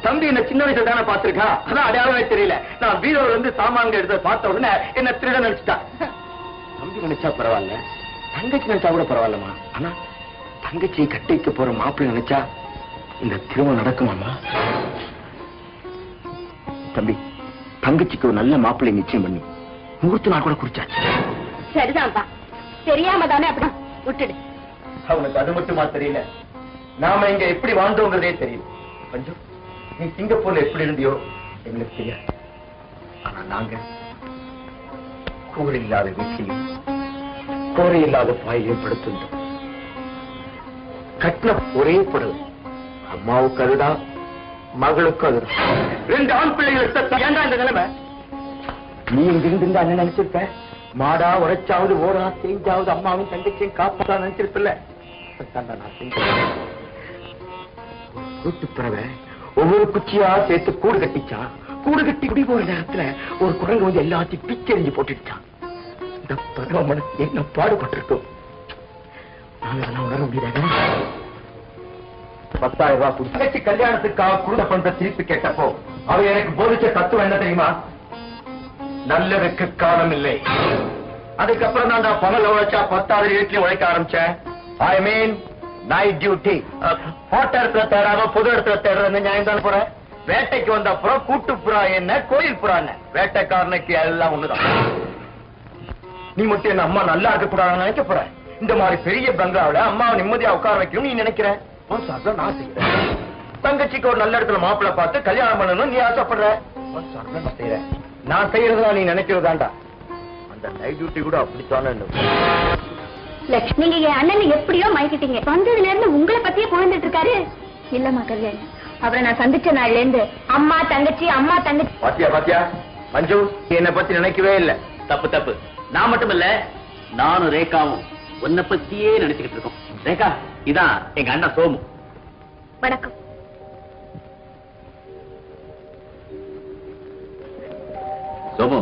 S1: தம்பி என்ன சின்ன வயசுல தானே பாத்துருக்கா, அதான் அடையாளமே தெரியல. நான் பீரோல இருந்து சாமான்கள் எடுத்து பார்த்த உடனே என்ன திருட நினைச்சிட்டா. தம்பி நினைச்சா பரவாயில்ல, தங்கச்சி நினைச்சா கூட பரவாயில்லம்மா. ஆனா தங்கச்சி கட்டிக்க போற மாப்பிள்ளை நினைச்சா இந்த திருமணம் நடக்குமாமா? தம்பி, தங்கச்சிக்கு ஒரு நல்ல மாப்பிள்ளை நிச்சயம் பண்ணி முகூர்த்த நாள் கூட குறிச்சாச்சு.
S6: சரிதான்ப்பா, தெரியாம தானே அப்படின்னா விட்டுடு.
S1: அவனுக்கு அது மட்டுமா தெரியல, நாம இங்க எப்படி வாழ்ந்தோங்கிறதே தெரியும். மஞ்சு, நீ சிங்கப்பூர்ல எப்படி இருந்தியோ எங்களுக்கு தெரியாது. ஆனா நாங்க கூரை இல்லாத வீட்டிலையும் கோரை இல்லாத பாயிலையும் படுத்திருந்தோம். கட்டின ஒரே புடவை, அம்மாவுக்கு அதுதான், மகளுக்கு அதுதான். 2 ஆண் பிள்ளைகள் ஏண்டா இந்த நிலைமை? நீ இங்கிருந்து அண்ணன் நினைச்சிருப்ப, மாடா உரைச்சாவது ஓடா தேஞ்சாவது அம்மாவும் தங்கச்சியும் காப்பாதான் நினைச்சிருப்பில்ல. கூட்டு பறவை ஒவ்வொரு குச்சியா சேர்த்து கூடு கட்டிச்சான். கூடு கட்டி குடி போற நேரத்துல ஒரு குரங்கு வந்து எல்லாத்தையும் பிச்செறிஞ்சு போட்டுடுச்சான். இந்த பறவை மனசு என்ன பாடுபட்டிருக்கும், நாங்க அதெல்லாம் உணர முடியாத. 10,000 ரூபாய் கொடுத்து கல்யாணத்துக்காக குடும்ப பண்ற திருப்பி கேட்டப்போ அவ எனக்கு போதிச்ச தத்துவம் என்ன தெரியுமா? நல்லதுக்கு காலம் இல்லை. அதுக்கப்புறம் நான் பகல் உழைச்சா 10வது வீட்லயும் உழைக்க ஆரம்பிச்சேன். ஐ மீன் நைட் டியூட்டி. போட்ட இடத்துல தேடாம பொது இடத்துல தேடுறது நியாயம் தானே போற? வேட்டைக்கு வந்த அப்புறம் கூட்டுப்புறா என்ன கோயில் புறா என்ன, வேட்டைக்காரனுக்கு எல்லாம் ஒண்ணுதான். நீ மட்டும் என்ன அம்மா நல்லா இருக்க கூடாதுன்னு நினைக்க போற? இந்த மாதிரி பெரிய பங்களாவில அம்மாவை நிம்மதியா உட்கார வைக்கணும் நீ நினைக்கிற? நான் செய்யறேன். தங்கச்சிக்கு ஒரு நல்ல இடத்துல மாப்பிள்ளை பார்த்து கல்யாணம் பண்ணணும் நீ ஆசைப்படுற. நான் செய்யறேன். நான் செய்யறதா நீ நினைக்கிறதாண்டா. அந்த நைட் டியூட்டி கூட அப்படித்தானே.
S6: லட்சுமி, நீங்க என் அண்ணனை எப்படியோ மயக்கிட்டீங்க. வந்ததுல இருந்து உங்களை பத்தியே புகழ்ந்துட்டு இருக்காரு. இல்லம்மா கல்யாணி, அவரை நான் சந்திச்ச நாள்ல இருந்து அம்மா தங்கச்சி அம்மா தங்கச்சி.
S1: பாத்தியா பாத்தியா மஞ்சு, என்னை பத்தி நினைக்கவே இல்ல.
S2: தப்பு தப்பு. நான் மட்டும் இல்ல, நானும் ரேகாவும் உன்னை பத்தியே நினைச்சுக்கிட்டு இருக்கோம். ரேகா, இதான் எங்க அண்ணன் சோமு.
S6: வணக்கம்.
S2: சோமு,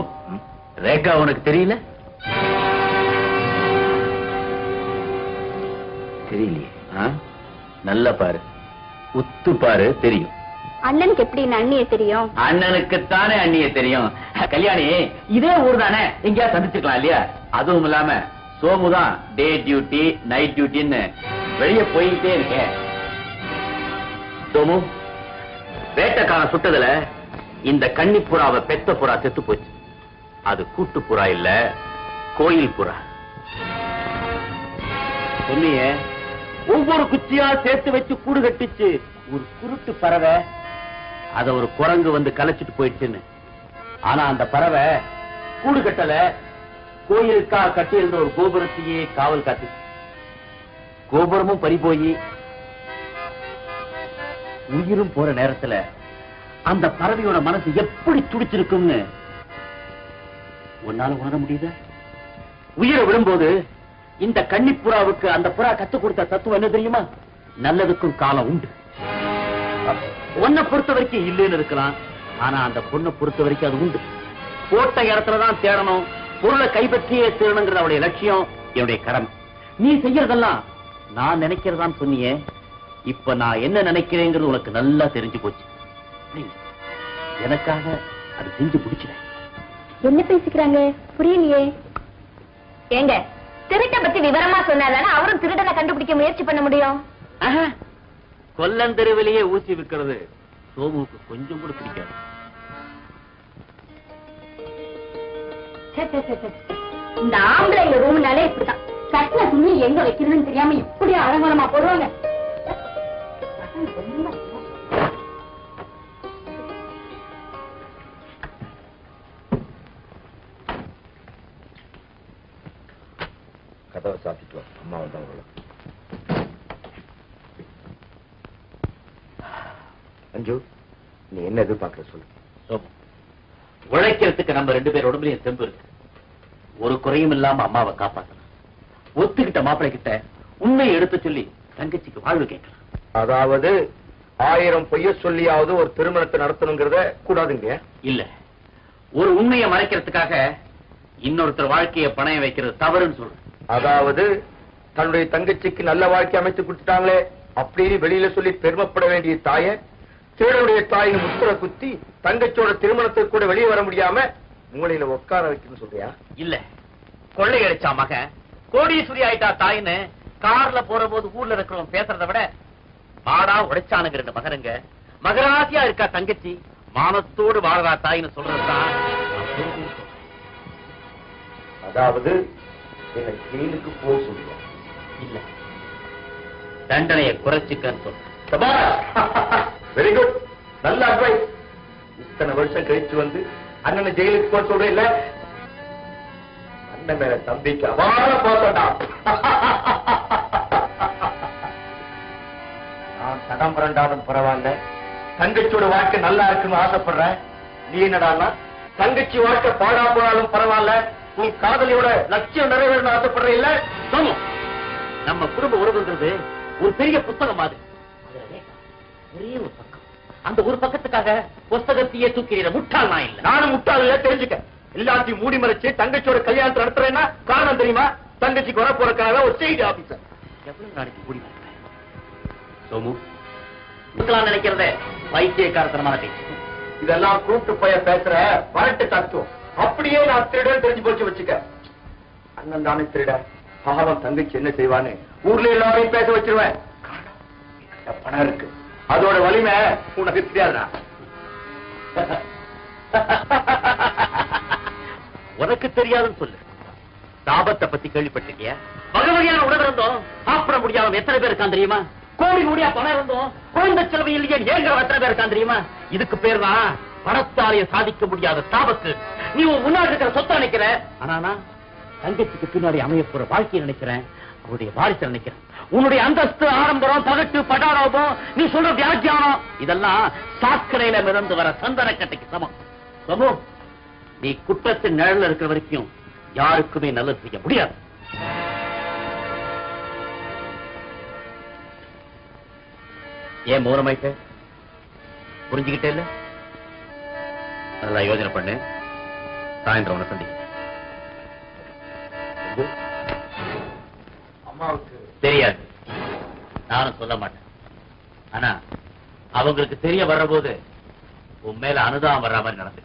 S2: ரேகா உனக்கு தெரியல? தெரியலையே. நல்லா பாரு, உத்து பாரு, தெரியும்.
S6: அண்ணனுக்கு எப்படி அண்ணிய தெரியும்?
S2: அண்ணனுக்குத்தானே அண்ணிய தெரியும். கல்யாணி, இதே ஊர் தானே, எங்கேயா சந்திச்சுக்கலாம் இல்லையா? அதுவும் இல்லாம சோமுதான் டே டியூட்டி நைட் டியூட்டின்னு வெளியே போயிட்டே இருக்கேன். சோமு, வேட்டைக்காரன் சுட்டதுல இந்த கன்னிப்புறாவை பெத்த புறா செத்து போச்சு. அது கூட்டு புறா இல்ல, கோயில் புறா. சொன்னியே, ஒவ்வொரு குச்சியா சேர்த்து வச்சு கூடு கட்டிச்சு ஒரு குருட்டு பறவை. அத ஒரு குரங்கு வந்து கலைச்சிட்டு போயிடுச்சுன்னு. ஆனா அந்த பறவை கூடு கட்டல, கோயிலுக்காக கட்டியிருந்த ஒரு கோபுரத்தையே காவல் காத்து. கோபுரமும் பறி போய் உயிரும் போற நேரத்துல அந்த பறவையோட மனசு எப்படி துடிச்சிருக்கும்னு உன்னால உணர முடியுதா? உயிரை விடும்போது இந்த கன்னிப்புறாவுக்கு அந்த புறா கத்து கொடுத்த தத்துவம் என்ன தெரியுமா? நல்லதுக்கும் காலம் உண்டு. உன்னை பொறுத்த வரைக்கும் இல்லைன்னு இருக்கலாம், ஆனா அந்த பொண்ணை பொறுத்த வரைக்கும் அது உண்டு. போட்ட இடத்துலதான் தேடணும், பொருளை கைப்பற்றியே தேடணுங்கிறது அவளுடைய லட்சியம், என்னுடைய கடமை. நீ செய்யறதெல்லாம் நான் நினைக்கிறதான்னு சொன்னியே, இப்ப நான் என்ன நினைக்கிறேங்கிறது உனக்கு நல்லா தெரிஞ்சு போச்சு. எனக்காக அது செஞ்சு பிடிச்சிட.
S6: என்ன பேசிக்கிறாங்க புரியலையே. ஏங்க, திருட்ட பத்தி விவரமா சொன்னாதானே அவரும் திருடனை கண்டுபிடிக்க முயற்சி பண்ண முடியும்.
S2: கொல்லந்தெருவிலேயே ஊசி விற்கிறது சோமுவுக்கு கொஞ்சம் கூட பிடிக்காது.
S6: இந்த ஆம்பளைங்க ரூம்னாலே இப்படிதான், கட்டின துணி எங்க வைக்கிறதுன்னு தெரியாம இப்படி அலங்கோலமா போடுவாங்க.
S1: கதவை சாத்திட்டு அம்மா வந்தா. அஞ்சு, நீ என்ன எதிர்பார்க்கிற சொல்லு.
S2: உழைக்கிறதுக்கு நம்ம 2 பேர் உடம்புலயும் தெம்பு இருக்கு. ஒரு குறையும் இல்லாம அம்மாவை காப்பாற்றலாம். ஒத்துக்கிட்ட மாப்பிள்ளை கிட்ட உண்மையை எடுத்து சொல்லி தங்கச்சிக்கு வாழ்வு கேட்கலாம்.
S1: அதாவது 1000 பொய்ய சொல்லியாவது ஒரு திருமணத்தை நடத்தணுங்கிறத கூடாதுங்க.
S2: இல்ல, ஒரு உண்மையை மறைக்கிறதுக்காக இன்னொருத்தர் வாழ்க்கையை பணைய வைக்கிறது தவறுன்னு சொல்றேன்.
S1: அதாவது தன்னுடைய தங்கச்சிக்கு நல்ல வாழ்க்கை அமைத்து கொடுத்துட்டாங்களே அப்படின்னு வெளியில சொல்லி பெருமைப்பட வேண்டிய தாய திருடனுடைய தாயின் முத்திர குத்தி தங்கச்சியோட திருமணத்துக்கு கூட வெளியே வர முடியாம மூளையில உட்கார வைக்கணும்னு சொல்றியா?
S2: இல்ல, கொள்ளை அடிச்சா மகன் கோடீஸ்வரி ஆயிட்டா தாயின்னு கார்ல போற போது ஊர்ல இருக்கிறவங்க பேசுறதை விட மாடா உடைச்சானுங்க 2 மகனுங்க, மகராசியா இருக்கா தங்கச்சி, மானத்தோடு வாழறா தாயின்னு சொல்றதுதான்.
S1: அதாவது என்னை ஜெயிலுக்கு போக சொல்லுங்க.
S2: இல்ல, தண்டனையை குறைச்சிக்கன்னு சொல்ற.
S1: வெரி குட், நல்ல அட்வைஸ். இத்தனை வருஷம் கழிச்சு வந்து அண்ணனை ஜெயிலுக்கு போக சொல்ற இல்ல, அண்ணன் மேல தம்பிக்கு அவார போட்டா. நான் தடம் புரண்டாலும் பரவாயில்ல, தங்கச்சியோட வாழ்க்கை நல்லா இருக்குன்னு ஆசைப்படுறேன். நீ என்னடான்னா தங்கச்சி வாழ்க்கை பாழா போனாலும் பரவாயில்ல, உன் காதலியோட லட்சியம் நிறைவேறணும் ஆசைப்படுற இல்ல?
S2: நம்ம குடும்ப உறவுங்கிறது ஒரு பெரிய புத்தகம் மாதிரி. ஒரே ஒரு பக்கம், அந்த ஒரு பக்கத்துக்காக புஸ்தகத்தையே தூக்கிறீர முட்டாள் நான் இல்ல.
S1: நானும் முட்டாள் இல்ல, தெரிஞ்சுக்க. எல்லாத்தையும் மூடி மறைச்சு தங்கச்சியோட கல்யாணத்தை நடத்துறேன்னா காரணம் தெரியுமா? தங்கச்சிக்கு வர போறதுக்காக ஒரு செய்தி ஆபீசர்.
S2: எவ்வளவு நாளைக்கு மூடி மறைப்பேன் சோமு? நினைக்கிறத பைத்தியக்காரத்தனமான பேச்சு.
S1: இதெல்லாம் கூப்பிட்டு போய் பேசுற வரட்டு தத்துவம். அப்படியே நான் திருடன் தெரிஞ்சு போச்சு வச்சுக்க. அண்ணன் தானே திருட, பாவம் தங்கச்சி என்ன செய்வான்னு ஊர்ல எல்லாரையும் பேச வச்சிருவேன். பணம் இருக்கு, அதோட வலிமை உனக்கு தெரியாதா?
S2: உனக்கு தெரியாதுன்னு சொல்லு. தாபத்தை பத்தி கேள்விப்பட்டிருக்கிய? வகை வகையான உணவு இருந்தோம் சாப்பிட முடியாம எத்தனை பேர் இருக்கான் தெரியுமா? கோடி கோடியா பணம் இருந்தோம் குழந்தை செலவு இல்லையே ஏங்கிற எத்தனை பேர் இருக்கான் தெரியுமா? இதுக்கு பேர் தான் பணத்தாலேயே சாதிக்க முடியாத தாபத்து. நீ முன்னாடி இருக்கிற சொத்தை நினைக்கிற, ஆனா தங்கச்சிக்கு பின்னாடி அமைய போற வாழ்க்கையை நினைக்கிறேன், அவருடைய வாரிசை நினைக்கிறேன். உன்னுடைய அந்தஸ்து, ஆடம்பரம், பகட்டு, படாரோபம், நீ சொல்ற வியாக்கியானம் இதெல்லாம் சாக்கடையில மிதந்து வர சந்தன கட்டைக்கு சமம். சமோ, நீ குற்றத்தின் நிழல்ல இருக்கிற வரைக்கும் யாருக்குமே நல்லது செய்ய முடியாது. ஏன் மௌனமாயிட்ட? புரிஞ்சுக்கிட்டே இல்ல? நல்லா யோசனை பண்ணு. சாயந்தரம் உன்னை சந்திக்க.
S1: அம்மாவுக்கு
S2: தெரியாது, நானும் சொல்ல மாட்டேன். ஆனா அவங்களுக்கு தெரிய வர்ற போது உன் மேல அனுதாபம் வர்ற மாதிரி நடந்துக்க.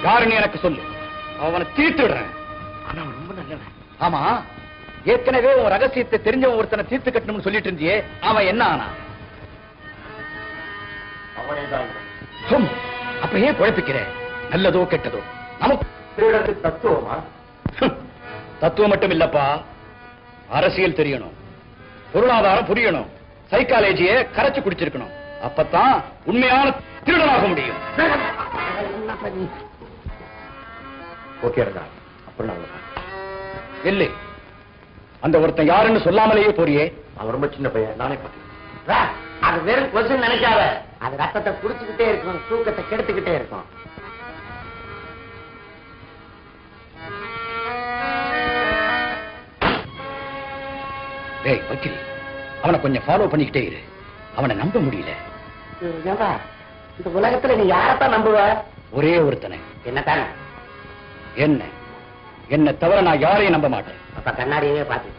S10: யாருன்னு எனக்கு சொல்லு, அவனை தீர்த்துடுறேன்.
S2: ஆனா ரொம்ப நல்லவன்.
S10: ஆமா, ஏற்கனவே உன் ரகசியத்தை தெரிஞ்சவன் ஒருத்தனை தீர்த்து கட்டணும்னு சொல்லிட்டு இருந்தியே, அவன் என்ன ஆனா?
S1: அவனேதான்.
S10: அப்ப ஏன் குழப்பிக்கிற? நல்லதோ கெட்டதோ நமக்கு
S1: திருடத்து தத்துவமா?
S10: தத்துவம் மட்டும் இல்லப்பா, அரசியல் தெரியணும், பொருளாதாரம் புரியணும், சைக்காலஜியை கரைச்சு குடிச்சிருக்கணும். அப்பதான் உண்மையான திருடனாக முடியும்.
S1: ஓகே, அப்புறம்
S10: இல்லை, அந்த ஒருத்தன் யாருன்னு சொல்லாமலேயே போறியே.
S1: அவன் ரொம்ப சின்ன பையன், நானே பார்த்தேன்.
S5: அது வெறும் கொஸ்டின் நினைக்காத, அது ரத்தத்தை குடிச்சுக்கிட்டே இருக்கும், தூக்கத்தை கெடுத்துக்கிட்டே இருக்கும்.
S10: டேய் வக்கீல், அவனை கொஞ்சம் ஃபாலோ பண்ணிக்கிட்டே இரு. அவனை நம்ப முடியல.
S5: இந்த உலகத்துல நீ யாரத்தான் நம்புவ?
S10: ஒரே ஒருத்தனை.
S5: என்னத்தானே?
S10: என்ன தவிர நான் யாரையும் நம்ப மாட்டேன்.
S5: அப்ப கண்ணாடியவே பாத்து.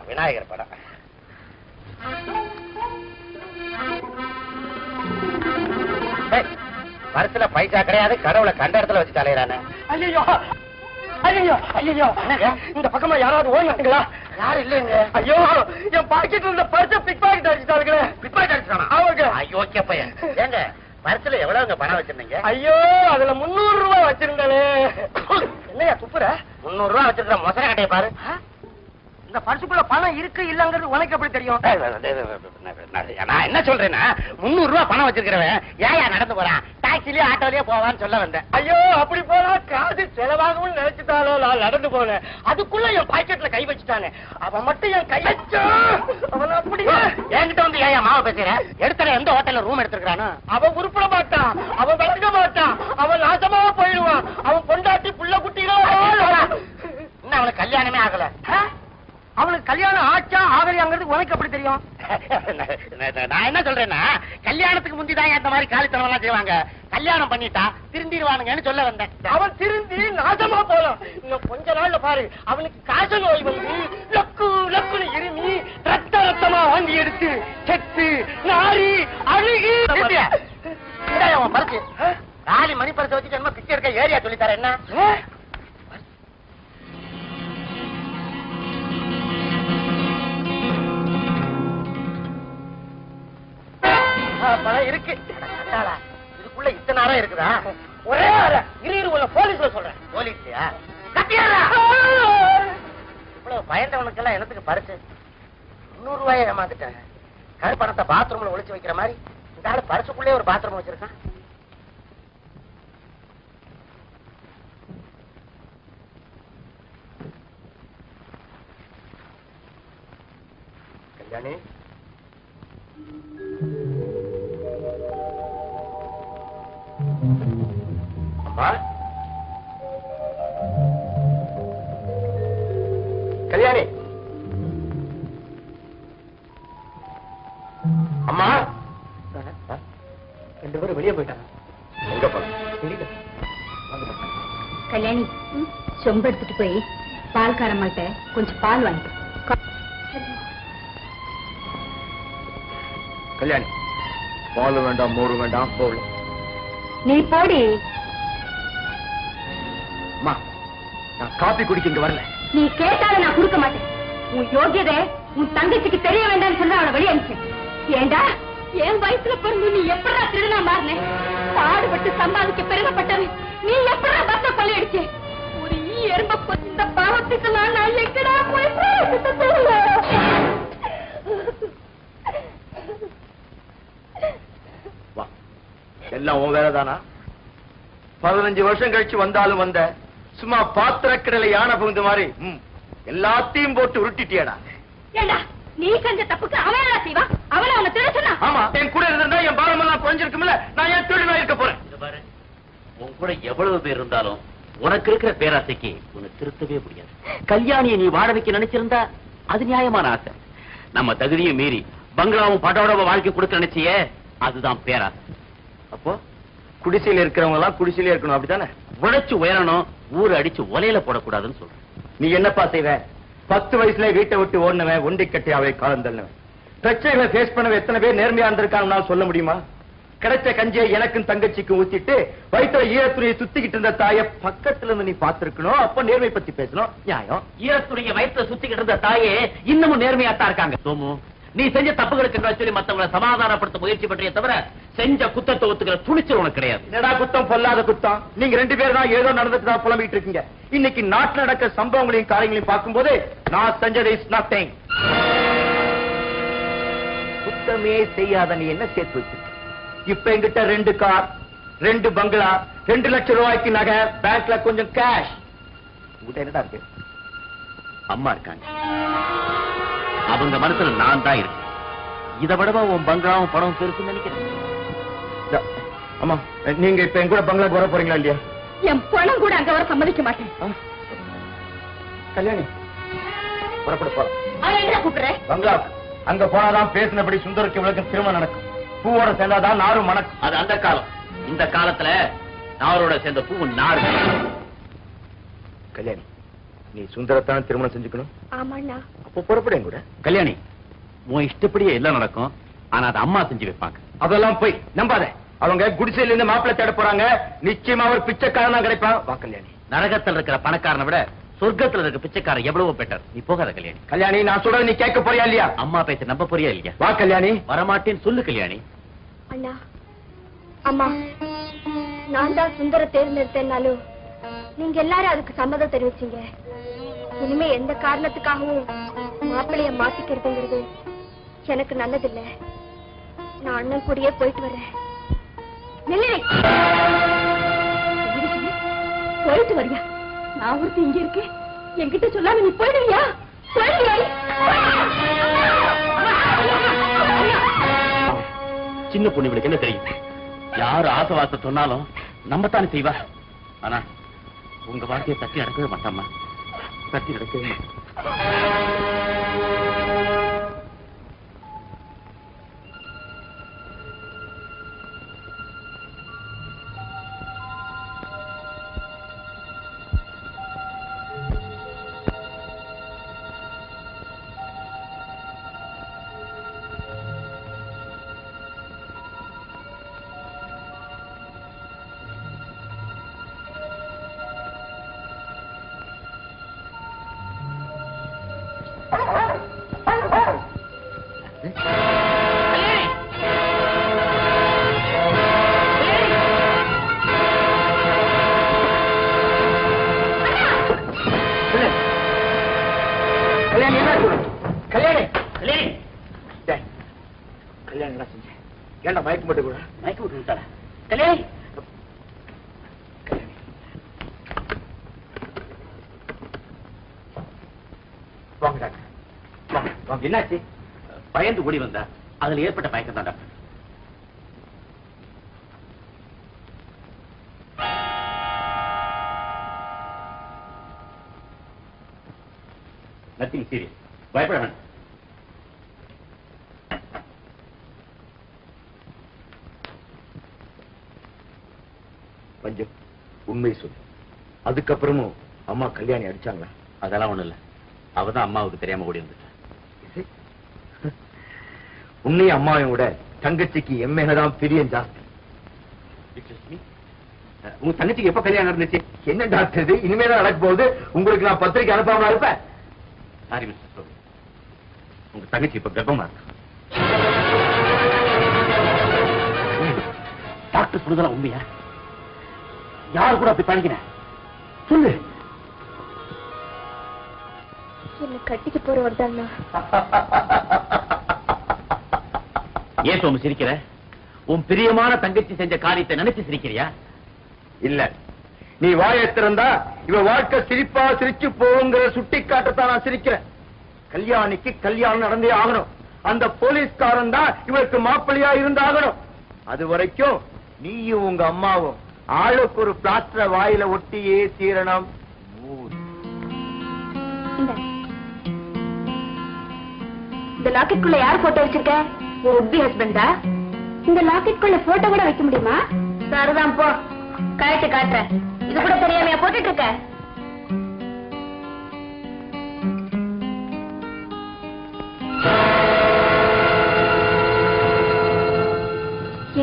S2: விநாயகர் படம். பரிசுல பைசா கிடையாது, கடவுளை கண்ட இடத்துல வச்சு தலையிறானே.
S5: ஐயோ ஐயோ ஐயோ, இந்த பக்கமா யாராவது ஓடிங்களா? யாரும் இல்லைங்க. ஐயோ, என் பாக்கெட்ல இருந்த பர்ஸ பிக் பாக்கெட் அடிச்சிட்டாங்களே.
S2: பிக் பாக்கெட் அடிச்சானா?
S5: அவங்க.
S2: ஐயோ பையன். ஏங்க
S5: பர்சுல எவ்வளவுங்க பணம் வச்சிருந்தீங்க?
S1: ஐயோ, அதுல 300 ரூபாய் வச்சிருந்தானே.
S5: என்னையா துப்புற? 300 ரூபாய் வச்சிருக்கிற மொசர கட்டையை பாரு.
S1: இந்த பர்சுக்குள்ள பணம் இருக்கு இல்லங்கிறது உனக்கு எப்படி தெரியும்?
S5: நான் என்ன சொல்றேன்னா 300 ரூபாய் பணம் வச்சிருக்கிறவன் ஏன் நடந்து போறான்? டாக்ஸிலயோ ஆட்டோலயோ போவான்னு சொல்ல வந்தேன்.
S1: ஐயோ, அப்படி போனா காது செலவாகும்னு நினைச்சுட்டாலோ நான் நடந்து போனேன். அதுக்குள்ள என் பாக்கெட்ல கை வச்சுட்டானே. அவன் மட்டும் என் கை வச்சா அவன் அப்படியே
S5: என்கிட்ட வந்து ஏன் மாவை பேசுற? எடுத்தன எந்த ஹோட்டல்ல ரூம் எடுத்துக்கிறானோ
S1: அவன் உருப்பட மாட்டான், அவன் விளங்க மாட்டான், அவன் நாசமா போயிடுவான். அவன் பொண்டாட்டி புள்ள குட்டிகளோ
S5: இன்னும் அவனுக்கு கல்யாணமே ஆகல.
S1: அவனுக்கு கல்யாணம் ஆச்சா ஆகலையாங்கிறது உனக்கு எப்படி தெரியும்?
S5: நான் என்ன சொல்றேன்னா கல்யாணத்துக்கு முந்திதான் இந்த மாதிரி காலித்தனம் எல்லாம் செய்வாங்க. கல்யாணம் பண்ணிட்டா திருந்திடுவானுங்கன்னு சொல்ல வந்தேன்.
S1: அவன் திருந்தி நாசமா போலாம். இன்னும் கொஞ்ச நாள்ல பாரு, அவனுக்கு காச நோய் வந்து லக்கு லக்குன்னு இருமி ரத்தமா வாங்கி எடுத்து செத்து நாரி அழுகி.
S5: அவன் பறிச்சு ராலி மணி பறிச்சு வச்சு என்ன பிச்சை எடுக்க ஏரியா சொல்லித்தார என்ன?
S1: பணம் இருக்கு.
S5: இதுக்குள்ள இத்தனை அறை இருக்குதா?
S1: ஒரே அறை இரு உள்ள போலீஸ்ல சொல்றேன்.
S5: போலீஸ்லயா? கத்தியாரா? இவ்வளவு பயந்தவனுக்கெல்லாம் என்னத்துக்கு பறிச்சு 300 ரூபாயை ஏமாந்துட்டேன். கருப்பணத்தை பாத்ரூம்ல ஒளிச்சு வைக்கிற மாதிரி இந்த ஆளு பரிசுக்குள்ளே ஒரு பாத்ரூம் வச்சிருக்கான்.
S1: கல்யாணி, அம்மா, கல்யாணி, அம்மா. 2 பேரும் வெளியே போயிட்டாங்க. எங்க போன? தெரியல.
S6: கல்யாணி, சொம்பு எடுத்துட்டு போய் பால்காரம்மாட்ட கொஞ்சம் பால் வாங்கிட்டு.
S1: கல்யாணி, பால் வேண்டாம், மோர் வேண்டாம், போகல.
S6: நீ போடி.
S1: அம்மா, நான் காபி குடிக்க இங்க வரல.
S6: நீ கேட்டாலும் நான் கொடுக்க மாட்டேன். உன் யோகியதை உன் தங்கச்சிக்கு தெரிய வேண்டாம்னு சொல்லி அவளை வெளியே அனுப்பிச்சேன். ஏண்டா, என் வயசுல பிறந்து நீ எப்படா திருடனா மாறின? பாடுபட்டு சம்பாதிக்க பெருமைப்பட்டவன் நீ எப்படா பத்த கொள்ளையடிச்ச? ஒரு எறும்ப இந்த பாவத்துக்கு நான் எங்கடா போய்
S1: எல்லாம் உன் வேலைதானா? 15 வருஷம் கழிச்சு வந்தாலும் வந்த சும்மா பாத்திரக்கடலை யானை புகுந்த மாதிரி எல்லாத்தையும் போட்டு உருட்டிட்டியடா.
S6: ஏண்டா, நீ செஞ்ச தப்புக்கு அவன் என்ன செய்வான்? அவனை அவனை திருட சொன்னா?
S1: ஆமா, என் கூட இருந்தா என் பாரமெல்லாம் குறைஞ்சிருக்கும்ல. நான் ஏன் திருடுவா இருக்க போறேன்?
S2: உன் கூட எவ்வளவு பேர் இருந்தாலும் உனக்கு இருக்கிற பேராசைக்கு உன்னை திருத்தவே முடியாது. கல்யாணியை நீ வாழ வைக்க நினைச்சிருந்தா அது நியாயமான ஆசை. நம்ம தகுதியை மீறி பங்களாவும் படோட வாழ்க்கை கொடுக்க நினைச்சியே, அதுதான் பேராசை.
S1: அப்போ குடிசையில இருக்கிறவங்க எல்லாம் குடிசையில இருக்கணும், அப்படித்தானே?
S2: உழைச்சு உயரணும், ஊரு அடிச்சு ஒலையில போடக்கூடாதுன்னு சொல்றேன்.
S1: நீ என்னப்பா செய்வ? 10 வயசுல வீட்டை விட்டு ஓடினவன், ஒண்டி கட்டி அவை காலம் தள்ளினவன். பிரச்சனைகளை ஃபேஸ் பண்ணவன் எத்தனை பேர் நேர்மையா இருந்திருக்கான்னு சொல்ல முடியுமா? கிடைச்ச கஞ்சியை எனக்கும் தங்கச்சிக்கு ஊத்திட்டு வயிற்றுல ஈரத்துறையை சுத்திக்கிட்டு இருந்த தாய பக்கத்துல இருந்து நீ பாத்துருக்கணும். அப்ப நேர்மை பத்தி பேசணும். நியாயம்.
S2: ஈரத்துடைய வயிற்றுல சுத்திக்கிட்டு இருந்த தாயே இன்னமும் நேர்மையாத்தான் இருக்காங்க. சோமு, நீ செஞ்ச தப்புகளுக்கு சொல்லி மத்தவங்களை சமாதானப்படுத்த முயற்சி பற்றிய தவிர செஞ்ச குத்தத்தை ஒத்துக்கிற துணிச்சல் உனக்கு கிடையாது.
S1: என்னடா குத்தம், பொல்லாத குத்தம். நீங்க 2 பேரும் தான் ஏதோ நடந்துட்டு தான் புலம்பிட்டு இருக்கீங்க. இன்னைக்கு நாட்டுல நடக்க சம்பவங்களையும் காரியங்களையும் பார்க்கும்போது நான் செஞ்சது இஸ் நத்திங். குத்தமே செய்யாத நீ என்ன சேர்த்து வச்சிருக்க? இப்ப என்கிட்ட 2 கார், 2 பங்களா, 2 லட்சம் ரூபாய்க்கு நகை, பேங்க்ல கொஞ்சம் கேஷ். உங்ககிட்ட என்னடா இருக்கு?
S2: அம்மா இருக்காங்க, அவங்க மனசுல நான் தான் இருக்கேன். இதை விடவா உன் பங்களாவும் பணம் பெருசுன்னு நினைக்கிறேன்.
S1: அம்மா, நீங்க இப்ப என் கூட பங்களாக்கு வர போறீங்களா இல்லையா?
S6: என் பணம் கூட அங்க வர சம்மதிக்க மாட்டேன்.
S1: கல்யாணி, புறப்பட போறோம்.
S6: அவன் என்ன கூப்பிடுற?
S1: பங்களாவுக்கு. அங்க போனாதான் பேசினபடி சுந்தருக்கு இவளுக்கு திருமணம் நடக்கும். பூவோட சேர்ந்தாதான் நாரும் மணக்கும்.
S2: அது அந்த காலம். இந்த காலத்துல நாரோட சேர்ந்த பூ நார்.
S1: கல்யாணி, நீ சுந்தரத்தான திருமணம் செஞ்சுக்கணும்.
S6: ஆமாண்ணா.
S1: அப்போ புறப்பட கூட.
S2: கல்யாணி, உன் இஷ்டப்படியே எல்லாம் நடக்கும். ஆனா அது அம்மா செஞ்சு வைப்பாங்க.
S1: அதெல்லாம் போய் நம்பாத. அவங்க குடிசையில இருந்து மாப்பிள்ளை தேட போறாங்க. நிச்சயமா ஒரு பிச்சைக்காரனா கிடைப்பான். வா கல்யாணி.
S2: நரகத்தில் இருக்கிற பணக்காரனை விட சொர்க்கத்துல இருக்க பிச்சைக்காரன் எவ்வளவு பெட்டர். நீ போகாத கல்யாணி.
S1: கல்யாணி, நான் சொல்றது நீ கேட்க போறியா இல்லையா?
S2: அம்மா பேச்ச நம்ப போறியா இல்லையா?
S1: வா கல்யாணி.
S2: வரமாட்டேன்னு சொல்லு கல்யாணி.
S6: அண்ணா,
S4: அம்மா, நான் தான் சுந்தர தேர்ந்தெடுத்தேன்னாலும் நீங்க எல்லாரும் அதுக்கு சம்மதம் தெரிவிச்சீங்க. இனிமே எந்த காரணத்துக்காகவும் மாப்பிள்ளைய மாத்திக்கிறதுங்கிறது எனக்கு நல்லதில்ல. நான் அண்ணன் கூடயே போயிட்டு வரேன்.
S6: போயிட்டு வரியா? நான் ஒருத்தி இங்க இருக்கேன், என்கிட்ட சொல்லாம நீ போயிடுவியா?
S2: சின்ன பொண்ணு இவளுக்கு என்ன தெரியும்? யாரு ஆசவாச சொன்னாலும் நம்பத்தானே செய்வா. ஆனா உங்க வார்த்தையை தட்டி நடக்கவே மாட்டாமா, தட்டி நடக்கவே மாட்டேன்.
S1: ஏண்டா மயக்கம் போட்டு கூட
S2: மயக்க விட்டு விட்டாளா? கல்யாணி
S1: வாங்க டாக்டர், வாங்க வாங்க. என்னாச்சு?
S2: பயந்து ஓடி வந்தா, அதுல ஏற்பட்ட மயக்கம் தான் டாக்டர். நத்திங் சீரியஸ், பயப்பட வேண்டாம்.
S1: பஞ்சம், உண்மை சொல்லு. அதுக்கப்புறமும் அம்மா கல்யாணி அடிச்சாங்களா?
S2: அதெல்லாம் ஒண்ணு இல்ல, அவதான் அம்மாவுக்கு தெரியாம ஓடி வந்துட்டா.
S1: உன்னையும் அம்மாவையும் விட தங்கச்சிக்கு எம்மேதான் பிரியம் ஜாஸ்தி.
S2: உங்க தங்கச்சிக்கு எப்ப கல்யாணம் நடந்துச்சு?
S1: என்ன டாக்டர் இது? இனிமேதான் நடக்க போகுது. உங்களுக்கு நான் பத்திரிக்கை அனுப்பாம இருப்பேன்.
S2: சாரி மிஸ்டர், உங்க தங்கச்சி இப்ப கர்ப்பமா இருக்கு. டாக்டர் சொல்றதெல்லாம் உண்மையா? யாரு கூட அப்படி பண்ணிக்கிறேன் சொல்லு.
S4: என்ன கட்டிக்கு போறவர் தான்.
S2: ஏன் சோமு சிரிக்கிற? உன் பிரியமான தங்கச்சி செஞ்ச காரியத்தை நினைச்சு சிரிக்கிறியா?
S1: இல்ல, நீ வாயை திறந்தா இவ வாழ்க்கை சிரிப்பா சிரிச்சு போங்கிற சுட்டி காட்டத்தான் நான் சிரிக்கிறேன். கல்யாணிக்கு கல்யாணம் நடந்தே ஆகணும். அந்த போலீஸ்காரன் தான் இவருக்கு மாப்பிள்ளையா இருந்தாகணும். அது வரைக்கும் நீயும் உங்க அம்மாவும் ஆளுக்கு ஒரு பிளாஸ்டர் வாயில ஒட்டியே தீரணும்.
S6: இந்த லாக்கெட்டுக்குள்ள யார் போட்டோ வச்சிருக்க? உன் உப்பி ஹஸ்பண்டா?
S4: இந்த லாக்கெட்டுக்குள்ள போட்டோ கூட வைக்க முடியுமா?
S6: சரிதான், போ கழட்டு காட்டுறேன். இது கூட தெரியாமையா போட்டுட்டு இருக்க?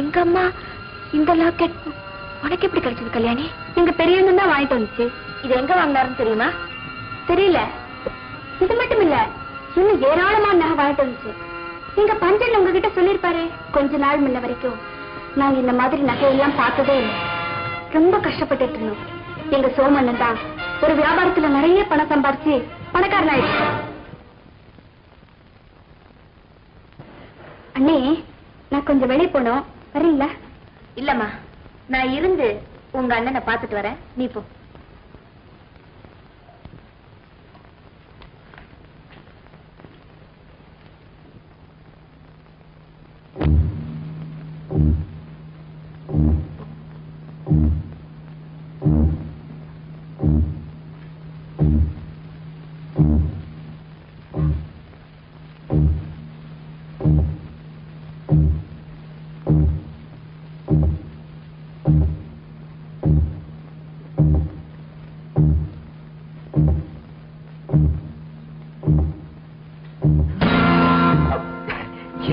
S4: எங்க அம்மா இந்த லாக்கெட் உனக்கு எப்படி கிடைச்சது கல்யாணி? எங்க பெரியவங்க தான் வாங்கிட்டு வந்துச்சு.
S6: இது எங்க வாங்கினாருன்னு தெரியுமா?
S4: தெரியல. இது மட்டும் இல்ல, இன்னும் ஏராளமான நகை வாங்கிட்டு வந்துச்சு. எங்க பஞ்சன் உங்ககிட்ட சொல்லிருப்பாரு. கொஞ்ச நாள் முன்ன வரைக்கும் நாங்க இந்த மாதிரி நகையெல்லாம் பார்த்ததே இல்லை. ரொம்ப கஷ்டப்பட்டு இருந்தோம். எங்க சோமண்ணன் தான் ஒரு வியாபாரத்துல நிறைய பணம் சம்பாரிச்சு பணக்காரன் ஆயிடுச்சு. அண்ணே, நான் கொஞ்சம் வெளியே போனோம், வரீங்களா?
S6: இல்லம்மா, நான் இருந்து உங்க அண்ணனை பாத்துட்டு வரேன், நீ போ.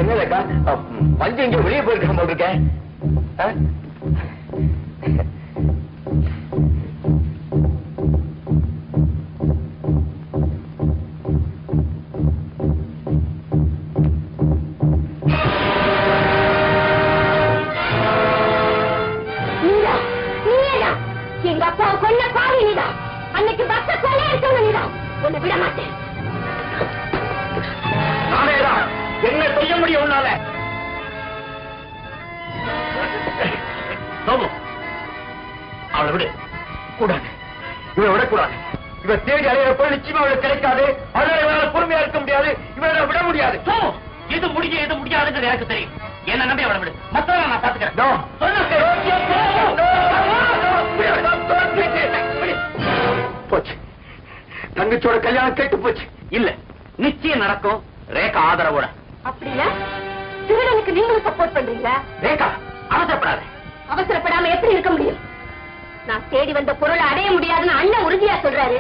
S1: என்னக்கா பஞ்சம் இங்க வெளியே போயிருக்க போல் இருக்கேன்.
S6: உன்னை விட மாட்டேன்.
S1: நானேதான் என்ன செய்ய முடியும் உன்னால? அவளை விடு. கூடாது, இவனை விடக்கூடாது. இவ தேடி அலையிறப்ப நிச்சயமா அவளுக்கு கிடைக்காது. அதனால இவனால பொறுமையா இருக்க முடியாது. இவனை விட முடியாது.
S2: எது முடியும் எது முடியாதுங்கிறது எனக்கு தெரியும். என்ன நம்பி அவளை விடு. மத்தவங்க நான் பாத்துக்கிறேன்.
S1: போச்சு, தங்கச்சியோட கல்யாணம் கேட்டு போச்சு.
S2: இல்ல, நிச்சயம் நடக்கும். ரேகா ஆதரவோட.
S6: அப்படின்னா திருடனுக்கு நீங்களும் சப்போர்ட் பண்றீங்களா?
S2: ரேகா, அவசரப்படாத.
S6: அவசரப்படாம எப்படி இருக்க முடியும்? நான் தேடி வந்த பொருளை அடைய முடியாதுன்னு அண்ணன் உறுதியா சொல்றாரு.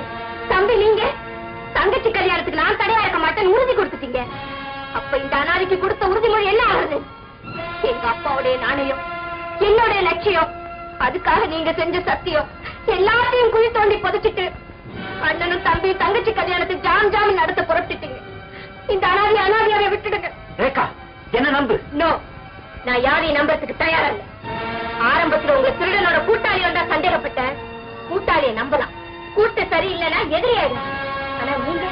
S6: தம்பி, நீங்க தங்கச்சி கல்யாணத்துக்கு நான் தடையா இருக்க மாட்டேன்னு உறுதி கொடுத்துட்டீங்க. அப்ப இந்த அனாதைக்கு கொடுத்த உறுதிமொழி என்ன ஆகுது? எங்க அப்பாவுடைய நாணயம், என்னுடைய லட்சியம், அதுக்காக நீங்க செஞ்ச சத்தியம் எல்லாத்தையும் குழி தோண்டி புதைச்சிட்டு அண்ணனும் தம்பி தங்கச்சி கல்யாணத்துக்கு ஜாம் ஜாம் நடத்த புறப்பட்டுட்டீங்க. இந்த அனாதையாவே விட்டுடுங்க.
S2: ரேகா, என்ன நம்பு.
S6: நோ, நான் யாரையும் நம்பறதுக்கு தயாரா இல்ல. ஆரம்பத்துல உங்க திருடனோட கூட்டாளி வந்தா சந்தேகப்பட்டேன். கூட்டாளியை நம்பலாம், கூட்ட சரியில்லைன்னா எதிரியாயிடும். ஆனா நீங்க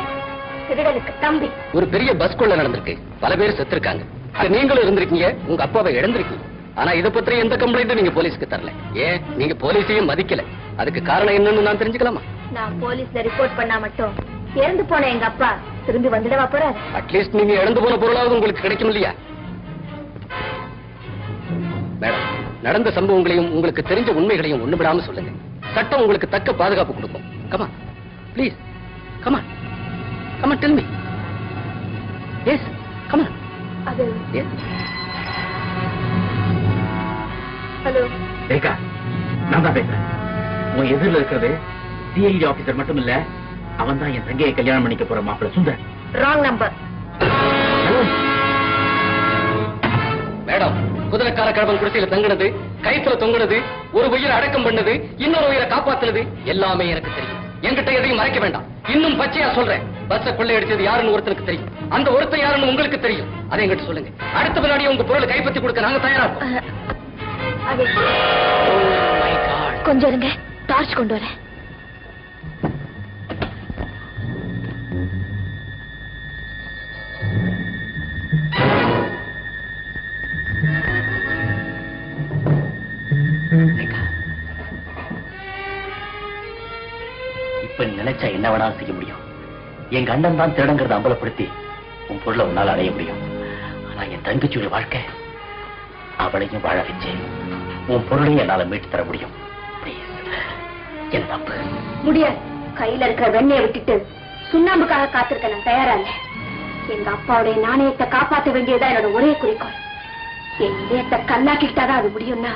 S6: திருடனுக்கு தம்பி.
S1: ஒரு பெரிய பஸ் கொள்ள நடந்திருக்கு, பல பேர் செத்துருக்காங்க. நீங்களும் இருந்திருக்கீங்க, உங்க அப்பாவை இழந்திருக்கீங்க. ஆனா இதை பத்தி எந்த கம்ப்ளைண்ட்டும் நீங்க போலீஸ்க்கு தரல. ஏன் நீங்க போலீஸையும் மதிக்கல? அதுக்கு காரணம் என்னன்னு நான் தெரிஞ்சுக்கலாமா?
S6: நான் போலீஸ்ல ரிப்போர்ட் பண்ணா மட்டும் இறந்து போன எங்க அப்பா திரும்பி வந்துடவா போறாரு?
S1: அட்லீஸ்ட் நீங்க இழந்து போன பொருளாவது உங்களுக்கு கிடைக்கும் இல்லையா? மேடம், நடந்த சம்பவங்களையும் உங்களுக்கு தெரிஞ்ச உண்மைகளையும் ஒண்ணு விடாம சொல்லுங்க. சட்டம் உங்களுக்கு தக்க பாதுகாப்பு கொடுக்கும். Come on please, come on come on tell me. Yes come on.
S6: அது ஹலோ
S2: ரேகா, நான் தான் பேசுறேன். உன் எதிரில் இருக்கிறது சிஐடி ஆபீசர் மட்டும் இல்ல, அவன் தான் என் தங்கையை கல்யாணம் பண்ணிக்க போற மாப்பிள்ள சுந்தர்.
S6: Wrong number.
S1: மேடம், குதிரைக்கார கிழவன் குடிசையில தங்குனது, கைத்துல தொங்குனது, ஒரு உயிரை அடக்கம் பண்ணது, இன்னொரு உயிரை காப்பாத்துனது எல்லாமே எனக்கு தெரியும். என்கிட்ட எதையும் மறைக்க வேண்டாம். இன்னும் பச்சையா சொல்றேன், பஸ்ஸ கொள்ளையடிச்சது யாருன்னு ஒருத்தருக்கு தெரியும். அந்த ஒருத்தர் யாருன்னு உங்களுக்கு தெரியும். அதை என்கிட்ட சொல்லுங்க. அடுத்த பின்னாடி உங்க பொருளை கைப்பற்றி கொடுக்க நாங்க தயாரா.
S6: கொஞ்சம் இருங்க, டார்ச் கொண்டு வரேன்.
S2: இப்ப நீ நினைச்சா என்ன வேணாலும் செய்ய முடியும். எங்க அண்ணன் தான் திருடங்கிறத அம்பலப்படுத்தி உன் பொருளை உன்னால அடைய முடியும். ஆனா என் தங்கச்சியுடைய வாழ்க்கை, அவளையும் வாழ வச்சு உன் பொருளையும் என்னால மீட்டு தர முடியும். என் தப்பு.
S6: முடியாது. கையில இருக்கிற வெண்ணையை விட்டுட்டு சுண்ணாம்புக்காக காத்திருக்க நான் தயாரா இல்ல. எங்க அப்பாவுடைய நாணயத்தை காப்பாற்ற வேண்டியதா என்னோட ஒரே குறிக்கோள். என் இதயத்தை கல்லாக்கிட்டாதான் அது முடியும்னா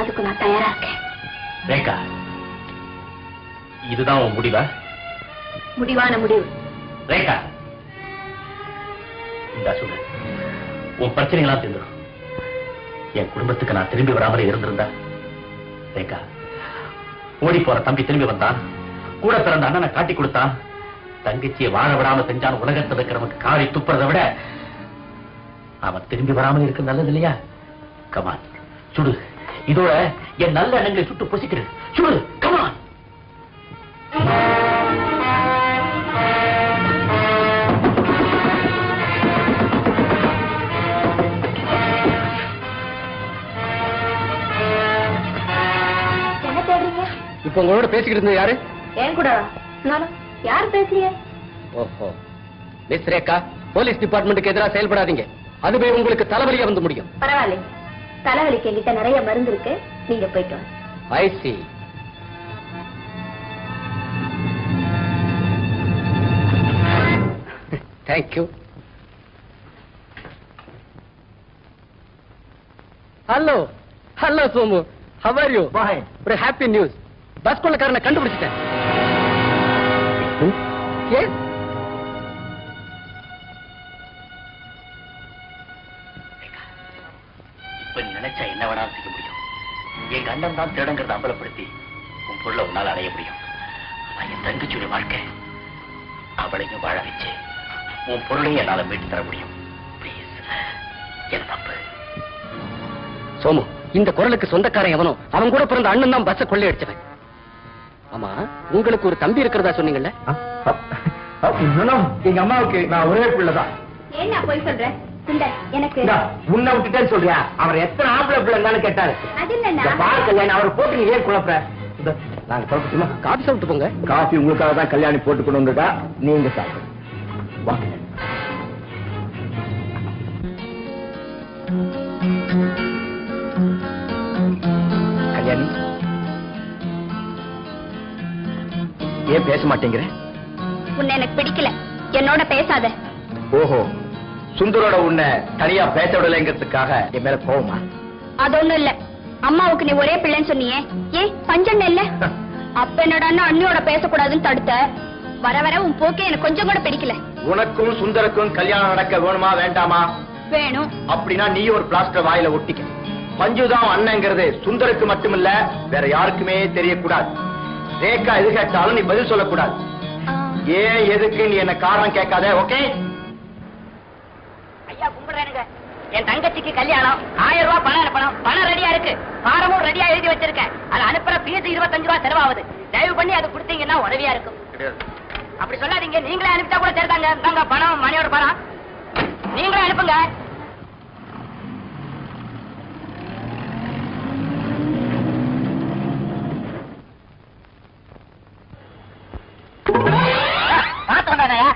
S6: அதுக்கு நான் தயாரா இருக்கேன்.
S2: ரேகா, இதுதான் உன் முடிவா?
S6: முடிவான முடிவு.
S2: ரேகா, இந்த சொல்லு, உன் பிரச்சனைகளாம் தீர்ந்துடும். என் குடும்பத்துக்கு நான் திரும்பி வராமலே இருந்திருந்தா, ரேகா, ஓடி போற தம்பி திரும்பி வந்தான், கூட பிறந்த அண்ணனை காட்டி கொடுத்தான், தங்கச்சியை வாழ விடாம செஞ்சான். உலகத்தில் இருக்கிறவனுக்கு காரி துப்புறதை விட அவன் திரும்பி வராமல் இருக்க நல்லது இல்லையா? கமான், சுடு. இதோட என் நல்ல எண்ணங்களை சுட்டு பொசிக்கிறேன். சுடு, கமான்.
S6: என்ன தேடுறீங்க?
S1: இப்ப உங்களோட பேசிக்கிட்டு இருந்தது யாரு?
S6: ஏன் கூட யார் பேசுறீங்க?
S1: ஓஹோ, மிஸ் ரேகா, போலீஸ் டிபார்ட்மெண்ட்டுக்கு எதிராக செயல்படாதீங்க. அதுவே உங்களுக்கு தலைவலியா வந்து முடியும்.
S6: பரவாயில்ல, தலைவலிக்கு என்கிட்ட நிறைய மருந்து இருக்கு, நீங்க போயிட்டு வாங்க.
S1: I see. Thank you. Hello. Hello, Somu. How are you? Fine. ஒரு happy news. பஸ் கொள்ளக்காரனை கண்டுபிடிச்சிட்டேன். Yes.
S2: இப்ப நீ நினைச்சா என்ன வேணாலும் செய்ய முடியும். எங்க அண்ணன் தான் திருடங்கிறத அம்பலப்படுத்தி உன் பொருளை உன்னால அடைய முடியும். ஆனா என் தங்கச்சியுடைய வாழ்க்கை, அவளையும் வாழ வச்சு உன் பொருளையும் என்னால மீட்டு தர முடியும். Please, என் தப்பு.
S1: சோமு, இந்த குரலுக்கு சொந்தக்காரன் எவனோ அவன் கூட பிறந்த அண்ணன் தான் பஸ்ஸை கொள்ளையடிச்சவன்.
S5: ஆமா, உங்களுக்கு ஒரு தம்பி இருக்கிறதா சொன்னீங்கல்ல?
S1: எங்க அம்மாவுக்கு நான் ஒரே பிள்ளைதான்.
S6: ஏன்னா போய் சொல்ற எனக்கு
S1: உன்னை விட்டுட்டேன்னு சொல்றியா? அவர் எத்தனை ஆம்பளை பிள்ளைன்னு கேட்டாரு.
S6: அது இல்ல
S1: கல்யாணம் அவரை போட்டு நீ ஏன் குழப்ப? நாங்க சாப்பிட்டுமா?
S5: காபி சாப்பிட்டு போங்க.
S1: காஃபி உங்களுக்காக தான் கல்யாணி போட்டு கொண்டு வந்துட்டா, நீங்க சாப்பிடு. வாங்க. கல்யாணி, ஏன் பேச மாட்டேங்கிற?
S6: உன்னை எனக்கு பிடிக்கல, என்னோட பேசாத.
S1: ஓஹோ, சுந்தரோட உன்னை தனியா பேச விடலைங்கிறதுக்காக என் மேல கோவமா?
S6: அது ஒண்ணும் இல்ல. அம்மாவுக்கு நீ ஒரே பிள்ளைன்னு சொன்னியே, ஏன் பஞ்சம் இல்ல? அப்ப என்னடா அண்ணியோட பேசக்கூடாதுன்னு தடுத்த. வர வர உன் போக்கே எனக்கு கொஞ்சம் கூட பிடிக்கல.
S1: உனக்கும் சுந்தருக்கும் கல்யாணம் நடக்க வேணுமா வேண்டாமா?
S6: வேணும்.
S1: அப்படின்னா நீ ஒரு பிளாஸ்டர் வாயில ஒட்டிக்க. மஞ்சுதான் அண்ணங்கிறது சுந்தருக்கு மட்டுமில்ல, வேற யாருக்குமே தெரியக்கூடாது. ரேகா எது கேட்டாலும் நீ பதில் சொல்லக்கூடாது. ஏன் எதுக்கு நீ என்ன காரணம் கேட்காத, ஓகே?
S5: ஐயா கும்பிடுறானுங்க. என் தங்கச்சிக்கு கல்யாணம், 1000 ரூபாய் பணம் அனுப்பணும். பணம் ரெடியா இருக்கு, பாரமும் ரெடியா எழுதி வச்சிருக்கேன். அது அனுப்புற ஃபீஸ் 25 ரூபாய் செலவாகுது. தயவு பண்ணி அதை கொடுத்தீங்கன்னா உதவியா இருக்கும். அப்படி சொல்லாதீங்க, நீங்களே அனுப்பிட்டா கூட சரிதாங்க. தாங்க பணம், மணியோட பணம் நீங்களே அனுப்புங்க.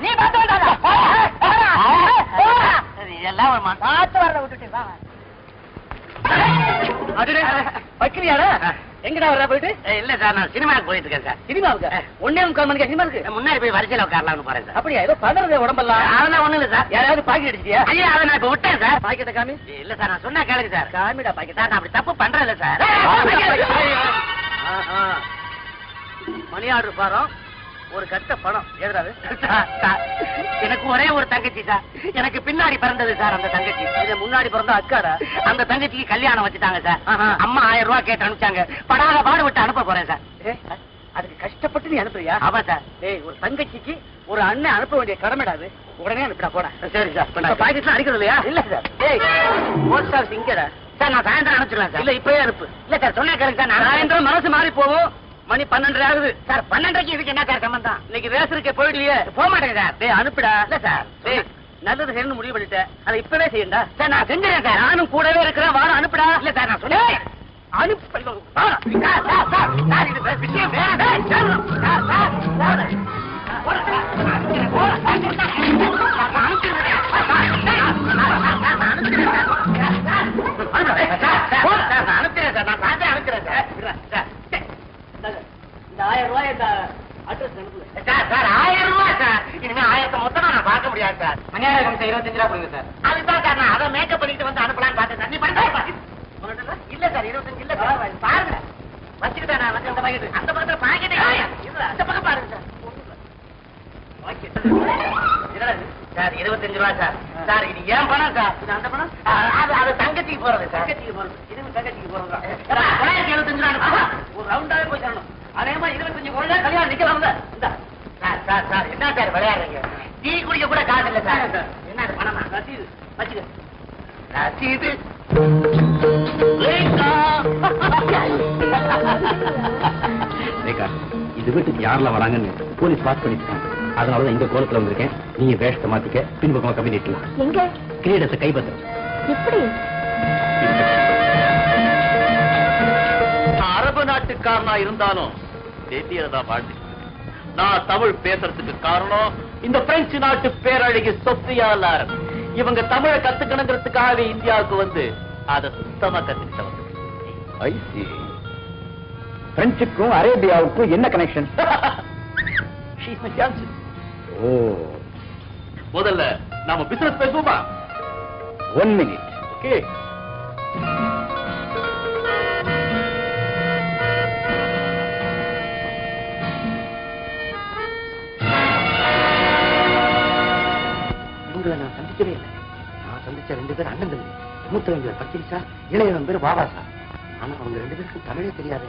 S5: நீ பார்த்து வந்தாங்க எல்லாம் பார்த்து வர விட்டுட்டு வைக்கிறியாடா? எங்கடா வர்றா போயிட்டு? இல்ல சார், நான் சினிமாவுக்கு போயிட்டு இருக்கேன் சார். சினிமாவுக்கு? 1:45 மணிக்கு சினிமா இருக்கு. முன்னாடி போய் வரிசையில உட்காரலாம்னு போறேன் சார். அப்படியா? ஏதோ பதறது உடம்பெல்லாம். அதெல்லாம் ஒண்ணும் இல்ல சார். யாராவது பாக்கெட் அடிச்சியா? ஐயா, அதை நான் இப்ப விட்டேன் சார். பாக்கெட்டை காமி. இல்ல சார், நான் சொன்னா கேளுங்க சார். காமிடா பாக்கெட். நான் அப்படி தப்பு பண்றேன் இல்ல சார். மணி ஆர்டர் பாரம், ஒரு கட்ட பணம் எழுதாது. எனக்கு ஒரே ஒரு தங்கச்சி சார். எனக்கு பின்னாடி பிறந்தது சார் அந்த தங்கச்சி. இது முன்னாடி பிறந்த அக்காடா. அந்த தங்கச்சிக்கு கல்யாணம் வச்சுட்டாங்க சார். அம்மா 1000 ரூபாய் கேட்டு அனுப்பிச்சாங்க. படாத பாடுபட்டு அனுப்ப போறேன் சார். அதுக்கு கஷ்டப்பட்டு நீ அனுப்புறியா? ஆமா சார். ஒரு தங்கச்சிக்கு ஒரு அண்ணன் அனுப்ப வேண்டிய கடமைடாது. உடனே அனுப்பிடா போட. சரி சார். பாக்கெட்லாம் அடிக்கிறது இல்லையா? இல்ல சார். போஸ்ட் ஆஃபீஸ் இங்கடா சார். நான் சாயந்தரம் அனுப்பிச்சிடுவேன் சார். இல்ல இப்பவே அனுப்பு. இல்ல சார், சொன்னா கேளுங்க சார். சாயந்தரம் மனசு மாறி போவோம். மணி 12 ஆகுது சார். 12:30 இதுக்கு என்ன சார் சம்பந்தம்? இன்னைக்கு ரேசருக்கு போயிடுவியே? போக மாட்டேங்க சார். டேய் அனுப்பிடா. இல்ல சார், நல்லது செய்யணும் முடிவு பண்ணிட்டேன். அதை இப்பவே செய்யண்டா சார். நான் செஞ்சுறேன் சார். நானும் கூடவே இருக்கிறேன். வாரம் அனுப்பிடா. இல்ல சார், நான் சொன்னேன் அனுப்பி. இது விஷயம் வேற அனுப்பிடுறேன் சார். நான் சாயந்தரம் அனுப்பிடுறேன் சார். இந்த 1000 ரூபாய் இந்த அட்ரஸ் அனுப்புங்க சார். சார் 1000 ரூபாய் சார். இனிமே 1000 மொத்தமா நான் பார்க்க முடியாது சார். மணியாரம் 25 ரூபாய் கொடுங்க சார். அதுதான் சார், நான் அதை மேக்கப் பண்ணிட்டு வந்து அனுப்பலான்னு பார்த்தேன் சார். நீ பண்ண இல்ல சார், 25 இல்ல சார். பாருங்க வச்சுக்கிட்டேன் நான் வந்து அந்த பாக்கெட். அந்த பக்கத்துல பாக்கெட்டே அந்த பக்கம் பாருங்க சார். சார் 25 ரூபாய் சார். சார் இது ஏன் பணம் சார்? இது அந்த பணம் அது தங்கச்சிக்கு போறது சார். தங்கச்சிக்கு போறது. இது தங்கச்சிக்கு போறது. 75 ரூபாய் ஒரு ரவுண்டாவே போய் தரணும். அதே மாதிரி 25 கோடி கல்யாணம் நிக்கலாம். சார் சார் சார், என்ன சார் விளையாடுறீங்க? டீ குடிக்க கூட காசு இல்ல சார். என்ன பணமா? ரசீது வச்சுக்க. ரசீது ரேகா.
S1: இது வீட்டுக்கு யாரெல்லாம் வராங்கன்னு போலீஸ் பாஸ் பண்ணிருக்காங்க. அதனாலதான் இந்த கோலத்துல வந்திருக்கேன். நீங்க வேஷத்தை மாத்திக்க, பின்பக்கமா கம்மி நீட்டலாம்.
S6: எங்க
S1: கிரீடத்தை கைப்பற்ற.
S6: எப்படி?
S7: அரபு நாட்டுக்காரனா இருந்தாலும் தேசியதான் வாழ்ந்து. நான் தமிழ் பேசுறதுக்கு காரணம் இந்த பிரெஞ்சு நாட்டு பேரழகி சொஃபியா லாரன். இவங்க தமிழை கத்துக்கணுங்கிறதுக்காக இந்தியாவுக்கு வந்து அதை சுத்தமா கத்துக்கிட்ட வந்து.
S1: பிரெஞ்சுக்கும் அரேபியாவுக்கும் என்ன கனெக்ஷன்?
S7: முதல்ல நாம பிசினஸ் பேசுவோமா?
S1: 1 minute.
S7: ஓகே.
S2: இவங்களை நான் சந்திக்கவே இல்லை. நான் சந்திச்ச 2 பேர் அண்ணன் தம்பி. மூத்தவங்க பேர் பச்சை சார், இளையவன் பேர் பாபா சார். ஆனா அவங்க 2 பேருக்கும் தமிழே தெரியாது.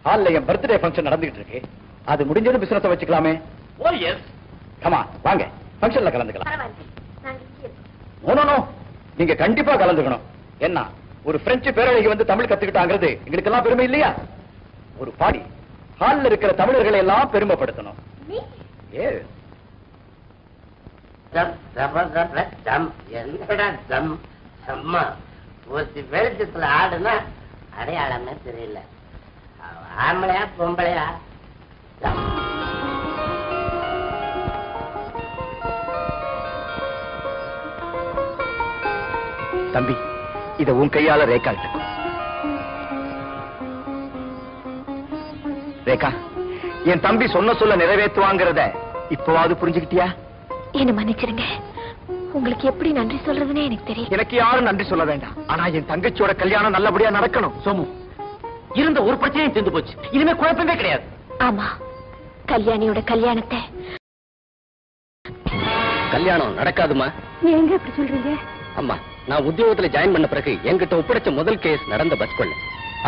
S1: ஹால்ல என் பர்த்டே ஃபங்க்ஷன் நடந்துகிட்டு இருக்கு. அது முடிஞ்சது பிசினஸ் வச்சுக்கலாமே.
S7: ஓ எஸ்,
S1: கமா வாங்க ஃபங்க்ஷன்ல கலந்துக்கலாம்.
S4: பரவாயில்ல, நாங்க இங்கே இருக்கோம்.
S1: நோ நோ, நீங்க கண்டிப்பா கலந்துக்கணும். என்ன ஒரு பிரெஞ்சு பேரழகி வந்து தமிழ் கத்துக்கிட்டாங்கிறது எங்களுக்கு எல்லாம் பெருமை இல்லையா? ஒரு பாடி ஹால்ல இருக்கிற தமிழர்களை எல்லாம் பெருமைப்படுத்தணும். ஏ
S5: என்னடா தம் அம்மா ஒரு வெளிச்சத்துல ஆடுனா அடையாளமே தெரியல. ஆம்பளையா பொம்பளையா?
S1: தம்பி, இத உன் கையால ரேகாட்ட. ரேகா, என் தம்பி சொன்ன சொல்ல நிறைவேற்றுவாங்கிறத இப்பவாவது புரிஞ்சுக்கிட்டியா?
S12: என்ன மன்னிச்சிருங்க, உங்களுக்கு எப்படி நன்றி சொல்றதுன்னே எனக்கு தெரியும்.
S1: எனக்கு யாரும் நன்றி சொல்ல வேண்டாம். ஆனா என் தங்கச்சியோட கல்யாணம் நல்லபடியா நடக்கணும்.
S2: சோமு, இருந்த ஒரு பிரச்சனையும் தீர்ந்து போச்சு. இனிமே குழப்பமே கிடையாது.
S12: ஆமா, கல்யாணியோட கல்யாணத்தை.
S2: கல்யாணம் நடக்காதுமா.
S6: எங்க இப்படி சொல்றீங்க?
S2: அம்மா, நான் உத்தியோகத்துல ஜாயின் பண்ண பிறகு என்கிட்ட ஒப்படைச்ச முதல் கேஸ் நடந்த பஸ் கொள்ள.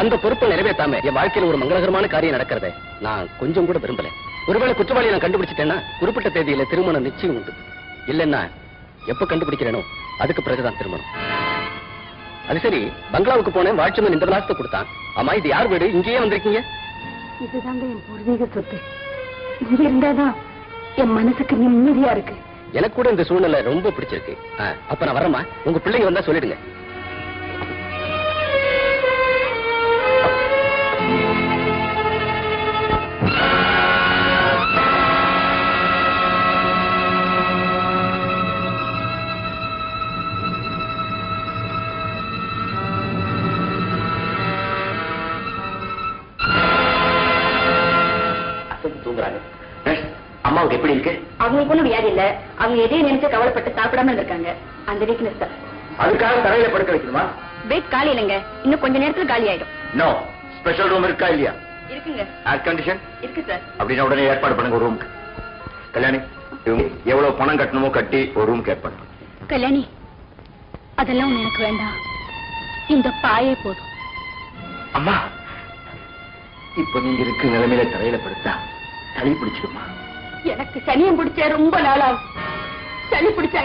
S2: அந்த பொறுப்பை நிறைவேற்றாம என் வாழ்க்கையில் ஒரு மங்களகரமான காரியம் நடக்கிறத நான் கொஞ்சம் கூட விரும்பல. ஒருவேளை குற்றவாளியை நான் கண்டுபிடிச்சிட்டேன்னா குறிப்பிட்ட தேதியில திருமணம் நிச்சயம் உண்டு. இல்லைன்னா எப்ப கண்டுபிடிக்கிறேனோ அதுக்கு பிறகுதான் திருமணம். அது சரி, பங்களாவுக்கு போனேன். வாட்ச்மேன் இந்த மாசத்தை கொடுத்தான். ஆமா, இது யார் வீடு? இங்கேயே வந்திருக்கீங்க?
S6: இதுதாங்க என் பூர்வீக சொத்து. இங்க இருந்தாதான் என் மனசுக்கு நிம்மதியா இருக்கு.
S2: எனக்கு கூட இந்த சூழ்நிலை ரொம்ப பிடிச்சிருக்கு. அப்ப நான் வரமா? உங்க பிள்ளைங்க வந்தா சொல்லிடுங்க. தூங்குறாங்க. அம்மாவுக்கு எப்படி இருக்கு?
S6: அவங்களுக்கு ஒண்ணும் வியாதி இல்ல. அவங்க எதையும் நினைச்சு கவலைப்பட்டு சாப்பிடாம இருக்காங்க. அந்த வீக்னஸ் தான்.
S1: அதுக்காக தரையில படுக்க வைக்கணுமா?
S6: பெட் காலி இல்லைங்க, இன்னும் கொஞ்ச நேரத்துல காலி ஆயிடும்.
S1: நோ, ஸ்பெஷல் ரூம் இருக்கா இல்லையா?
S6: இருக்குங்க.
S1: ஏர் கண்டிஷன்
S6: இருக்கு சார்.
S1: அப்படின்னா உடனே ஏற்பாடு பண்ணுங்க ஒரு ரூமுக்கு. கல்யாணி, இவங்க எவ்வளவு பணம் கட்டணுமோ கட்டி ஒரு ரூமுக்கு ஏற்பாடு பண்ணுங்க.
S6: கல்யாணி, அதெல்லாம் ஒண்ணு எனக்கு வேண்டாம். இந்த பாயே போதும்.
S1: அம்மா, இப்ப நீங்க இருக்க நிலைமையில தரையில படுத்தா சளி பிடிச்சிடுமா?
S6: எனக்கு சனியம் பிடிச்ச ரொம்ப நாளாகும். சளி பிடிச்சா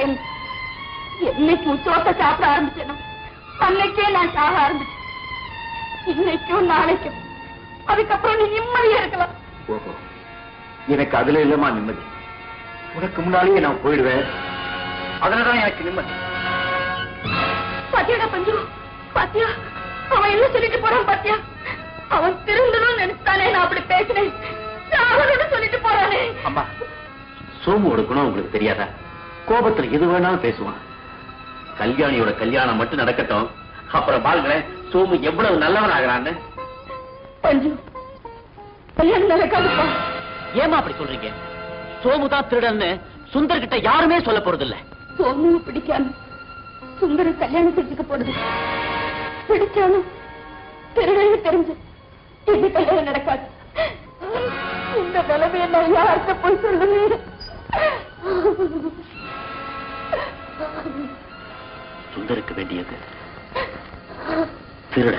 S6: என்னைக்கு சோத்த சாப்பிட ஆரம்பிச்சேனோ அன்னைக்கே நான் சாக ஆரம்பிச்சேன். இன்னைக்கும் நாளைக்கும். அதுக்கப்புறம் நீ நிம்மதியா இருக்கலாம்.
S1: ஓஹோ, எனக்கு அதுல இல்லமா நிம்மதி. உனக்கு முன்னாலேயே நான் போயிடுவேன். அதுலதான் எனக்கு நிம்மதி.
S6: பாத்தியாடா பஞ்சு, பாத்தியா அவன் என்ன சொல்லிட்டு போறான் பாத்தியா? அவன் திருந்தணும்னு நினைச்சானே நான் அப்படி பேசினேன். சொல்லிட்டு போறானே.
S2: அம்மா, சோமுவோட குணம் உங்களுக்கு தெரியாதா? கோபத்துல எது வேணாலும் பேசுவான். கல்யாணியோட கல்யாணம் மட்டும் நடக்கட்டும், அப்புறம் பாருங்களேன் சோமு எவ்வளவு நல்லவன் ஆகிறான்னு.
S6: பஞ்சு, கல்யாணம் நடக்காதுப்பா.
S2: ஏமா அப்படி சொல்றீங்க? சோமு தான் திருடன்னு சுந்தர் கிட்ட யாருமே சொல்ல போறது இல்ல.
S6: சோமு பிடிக்காம சுந்தர கல்யாணம் செஞ்சுக்க போறது. பிடிச்சாலும் திருடன்னு தெரிஞ்சு இது கல்யாணம் நடக்காது. இந்த நிலைமையை நான் யார்கிட்ட போய் சொல்லுவேன்?
S2: சுந்தருக்கு வேண்டியது திருட.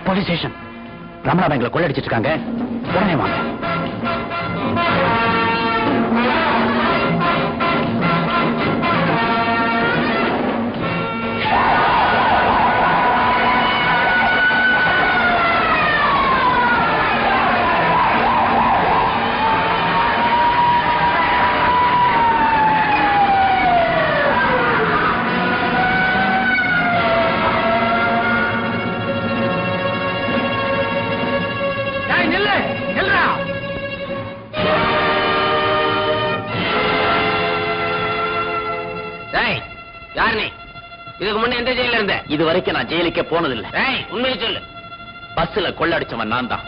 S2: Police station. ரமணா பேங்க்ல கொள்ளடிச்சிட்டு இருக்காங்க. உடனே வாங்க. இதுக்கு முன்ன எந்த ஜெயில இருந்த? இது வரைக்கும் நான் ஜெயிலுக்கே போனதில்லை. உண்மையை சொல்லு. பஸ்ல கொள்ளடிச்சவன் நான் தான்.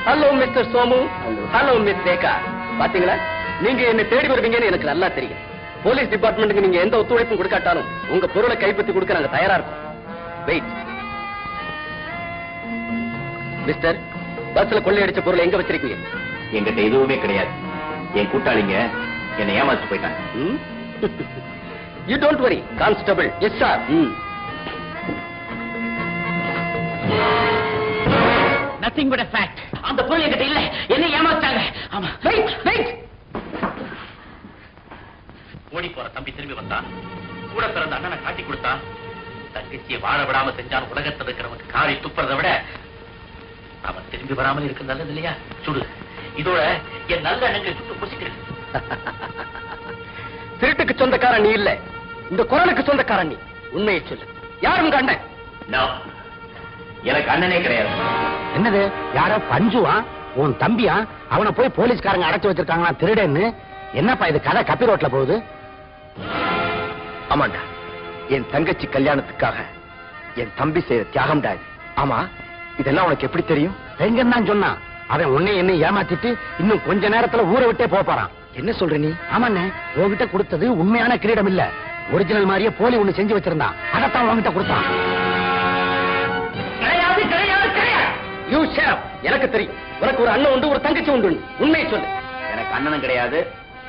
S1: Hello mister Somu. Hello miss Rekha. பாத்தீங்களா, நீங்க என்ன தேடி வருவீங்கன்னு எனக்கு நல்லா தெரியும். போலீஸ் டிபார்ட்மெண்ட்டுக்கு நீங்க எந்த ஒத்துழைப்பும் கொடுக்காட்டாலும் உங்க பொருளை கைப்பற்றி கொடுக்க நாங்க தயாரா இருக்கோம். வெயிட் மிஸ்டர், பஸ்ல கொள்ளையடிச்ச பொருளை எங்க வச்சிருக்கீங்க?
S2: என்கிட்ட எதுவுமே கிடையாது. என் கூட்டாளிங்க என்னை ஏமாத்து போயிட்டாங்க.
S1: You don't worry constable. Yes sir.
S2: Nothing but a fact. அந்த பொருள் என்கிட்ட இல்ல, என்ன ஏமாத்தாங்க. ஆமா. Wait wait. ஓடி போற தம்பி திரும்பி வந்தான். கூட பிறந்த அண்ணனை காட்டி கொடுத்தான். தங்கச்சியை வாழ விடாம செஞ்சான். உலகத்தில் இருக்கிறவனுக்கு காரி துப்புறதை விட அவன் திரும்பி வராமல் இருக்க நல்லது இல்லையா? சுடு. இதோட என் நல்ல எண்ணங்களை சுட்டு புசிக்கிறது.
S1: திருட்டுக்கு சொந்தக்காரன் நீ இல்ல, இந்த குரலுக்கு சொந்தக்காரன் நீ. உண்மையை சொல்லு, யார் உங்க அண்ணன்?
S2: எனக்கு அண்ணனே கிடையாது.
S7: என்னது, யாரோ பஞ்சுவா உன் தம்பியா? அவனை போய் போலீஸ்காரங்க அடைச்சு வச்சிருக்காங்களா திருடன்னு? என்னப்பா இது கதை கப்பி ரோட்ல போகுது?
S1: ஆமாண்டா, என் தங்கச்சி கல்யாணத்துக்காக என் தம்பி செய்த தியாகம்டா இது. ஆமா, இதெல்லாம் உனக்கு எப்படி தெரியும்?
S7: எங்கன்னு தான் சொன்னான். அவன் உன்னை என்ன ஏமாத்திட்டு இன்னும் கொஞ்ச நேரத்துல ஊரை விட்டே போறான்.
S1: என்ன சொல்ற நீ?
S7: ஆமாண்ணே, உன்கிட்ட கொடுத்தது உண்மையான கிரீடம் இல்ல, ஒரிஜினல் மாதிரியே போலி ஒண்ணு செஞ்சு வச்சிருந்தான். அதைத்தான் உன்கிட்ட கொடுத்தான்.
S2: கிடையாது கிடையாது கிடையாது.
S1: U shape. எனக்கு தெரியும், உனக்கு ஒரு அண்ணன் உண்டு, ஒரு தங்கச்சி உண்டு. உண்மையை சொல்லு.
S2: எனக்கு அண்ணனும் கிடையாது,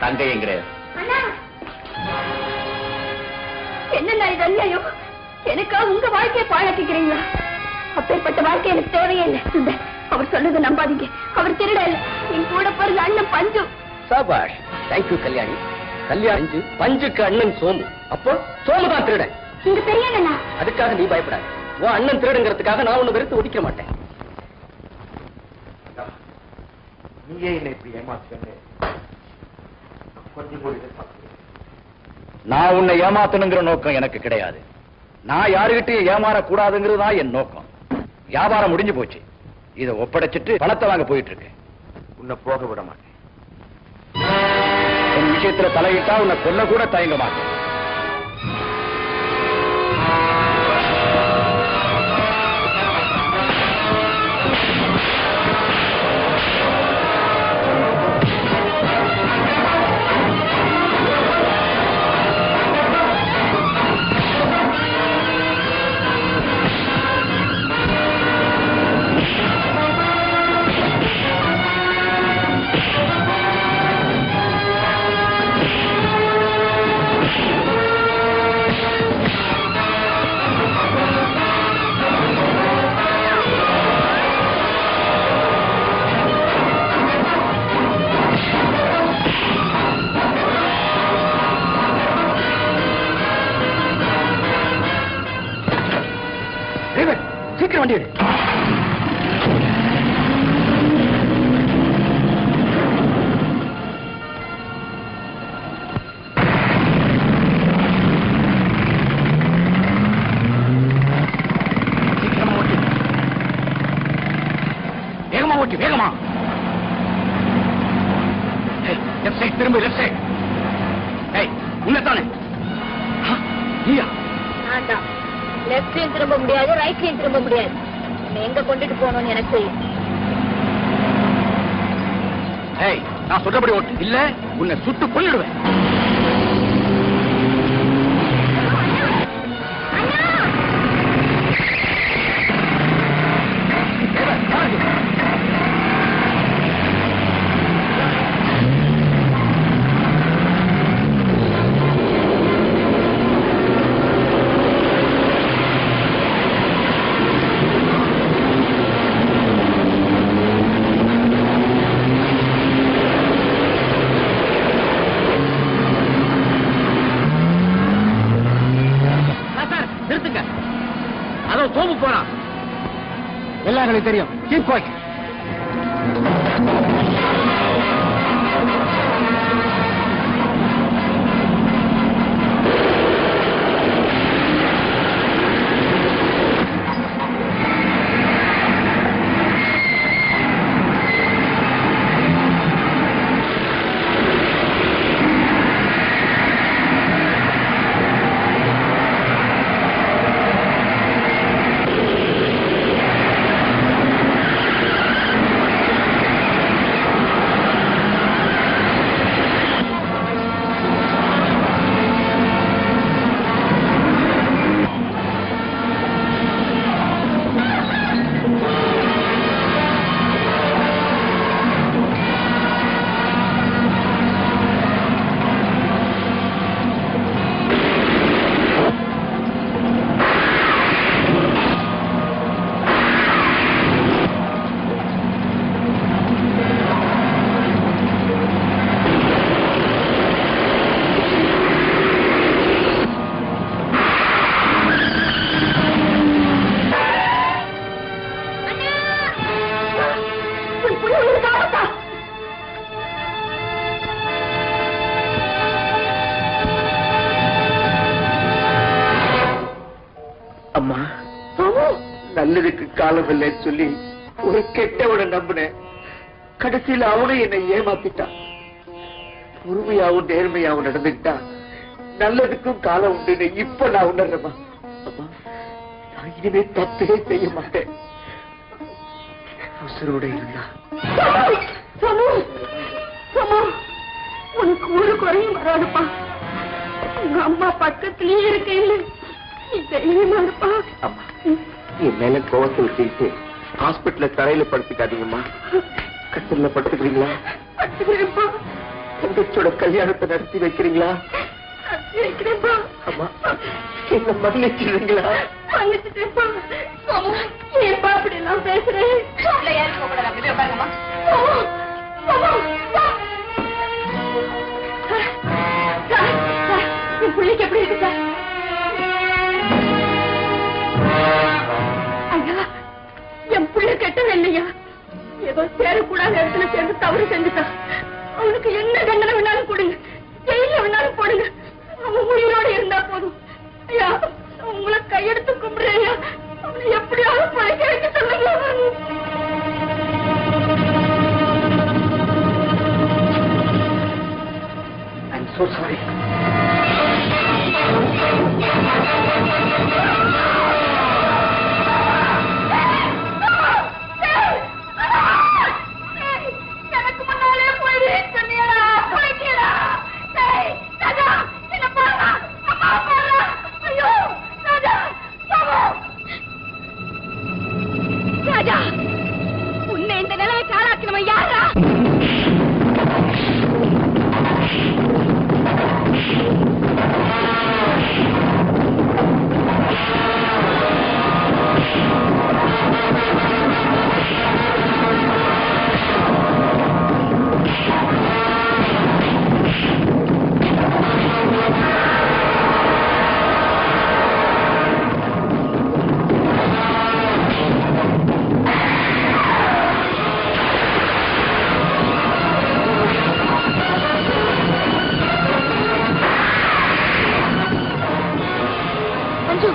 S2: தங்கையும் கிடையாது.
S6: என்னண்ணா இது அநியாயம்? எனக்கா உங்க வாழ்க்கையை பாழாக்கிறீங்களா? அப்பேற்பட்ட வாழ்க்கை எனக்கு தேவையே இல்லை. சுந்தர், அவர் சொல்றது நம்பாதீங்க. அவர் திருட இல்ல, என் கூட பிறந்த அண்ணன் பஞ்சு.
S1: சபாஷ். தேங்க்யூ கல்யாணி. கல்யாணி பஞ்சுக்கு அண்ணன் சோமு. அப்போ சோமு தான் திருடன்.
S6: இங்க தெரியலண்ணா.
S1: அதுக்காக நீ பயப்படாது. உன் அண்ணன் திருடுங்கிறதுக்காக நான் உன்னை வெறுத்து ஒதுக்க மாட்டேன்.
S3: நீயே என்னை இப்படி ஏமாற்ற
S10: நான் உன்னை ஏமாத்தணுங்கிற நோக்கம் எனக்கு கிடையாது. நான் யாருகிட்டையும் ஏமாறக்கூடாதுங்கிறது தான் என் நோக்கம். வியாபாரம் முடிஞ்சு போச்சு. இதை ஒப்படைச்சிட்டு பணத்தை வாங்க போயிட்டு இருக்கேன்.
S3: உன்னை போக விட மாட்டேன்.
S10: என் விஷயத்துல தலையிட்டா உன்னை கொல்ல கூட தயங்க மாட்டேன்.
S1: சீக்கிரம் வண்டி எடு.
S2: வேகமா ஓட்டி, வேகமா. லெஃப்ட் சைட் திரும்ப, லெஃப்ட் சைட். உன்னதானே?
S6: வேண்டாம், லெஃப்ட்லயும் திரும்ப முடியாது, ரைட்லயும் திரும்ப முடியாது. நம்ம எங்க கொண்டுட்டு போகணும்னு எனக்கு தெரியும்.
S2: நான் சொல்றபடி ஓட்டு, இல்ல உன்னை சுட்டு கொன்னுடுவேன்.
S8: பாத்துக்க. அதோ சோமு போறான்.
S11: எல்லாருக்கும் தெரியும். Keep quiet.
S8: அம்மா, நல்லதுக்கு காலம் இல்லைன்னு சொல்லி ஒரு கெட்டவனை நம்பினேன். கடைசியில் அவனும் என்னை ஏமாத்திட்டான். பொறுமையாவும் நேர்மையாவும் நடந்துக்கிட்டா நல்லதுக்கும் காலம் உண்டு. இப்ப நான் உணர்றேம்மா. அம்மா, நான் இனிமே தப்பே செய்ய மாட்டேன். உசுரோட இருந்தா
S6: உனக்கு ஒரு குறையும் வராதுப்பா. உங்க அம்மா பக்கத்திலேயே இருக்கையில தைரியமா இருப்பா.
S8: அம்மா, என் மேல கோவத்தை வச்சுக்கிட்டு ஹாஸ்பிட்டல்ல தரையில படுத்துக்காதீங்கம்மா. கட்டில படுத்துக்கிறீங்களா?
S6: படுத்துக்கிறேன்ப்பா.
S8: தங்கச்சியோட கல்யாணத்தை நடத்தி வைக்கிறீங்களா?
S6: வைக்கிறேன்ப்பா.
S8: அம்மா, என்ன மன்னிச்சிடுறீங்களா?
S6: மன்னிச்சுட்டேன்ப்பா. ஏன்பா அப்படி எல்லாம் பேசுறேன்? என் பிள்ளைக்கு எப்படி இருக்கு சார்? ஐயா, என் பிள்ளை கெட்டது இல்லையா? ஏதோ சேரக்கூடாத இடத்துல சேர்ந்து தவறு செஞ்சுட்டான். அவனுக்கு என்ன தண்டனை வேணாலும் கொடுங்க, ஜெயில வேணாலும் போடுங்க. அவன் உயிரோட இருந்தா போதும். ஐயா, உங்களை கையெடுத்து கும்பிடுறேன் ஐயா. அவனை எப்படியாவது பழைக்க வைக்க சொல்லுங்க.
S8: I'm so sorry.
S6: எனக்கு முன்னாலே போய் சொன்னியடா, போய்க்கிடா. ராஜா, என்ன பாருங்க. அம்மா பாருங்க. ஐயோ, ராஜா, ராஜா, உன்னை இந்த நிலையை காலாக்கினவன் யாரா? மஞ்சு,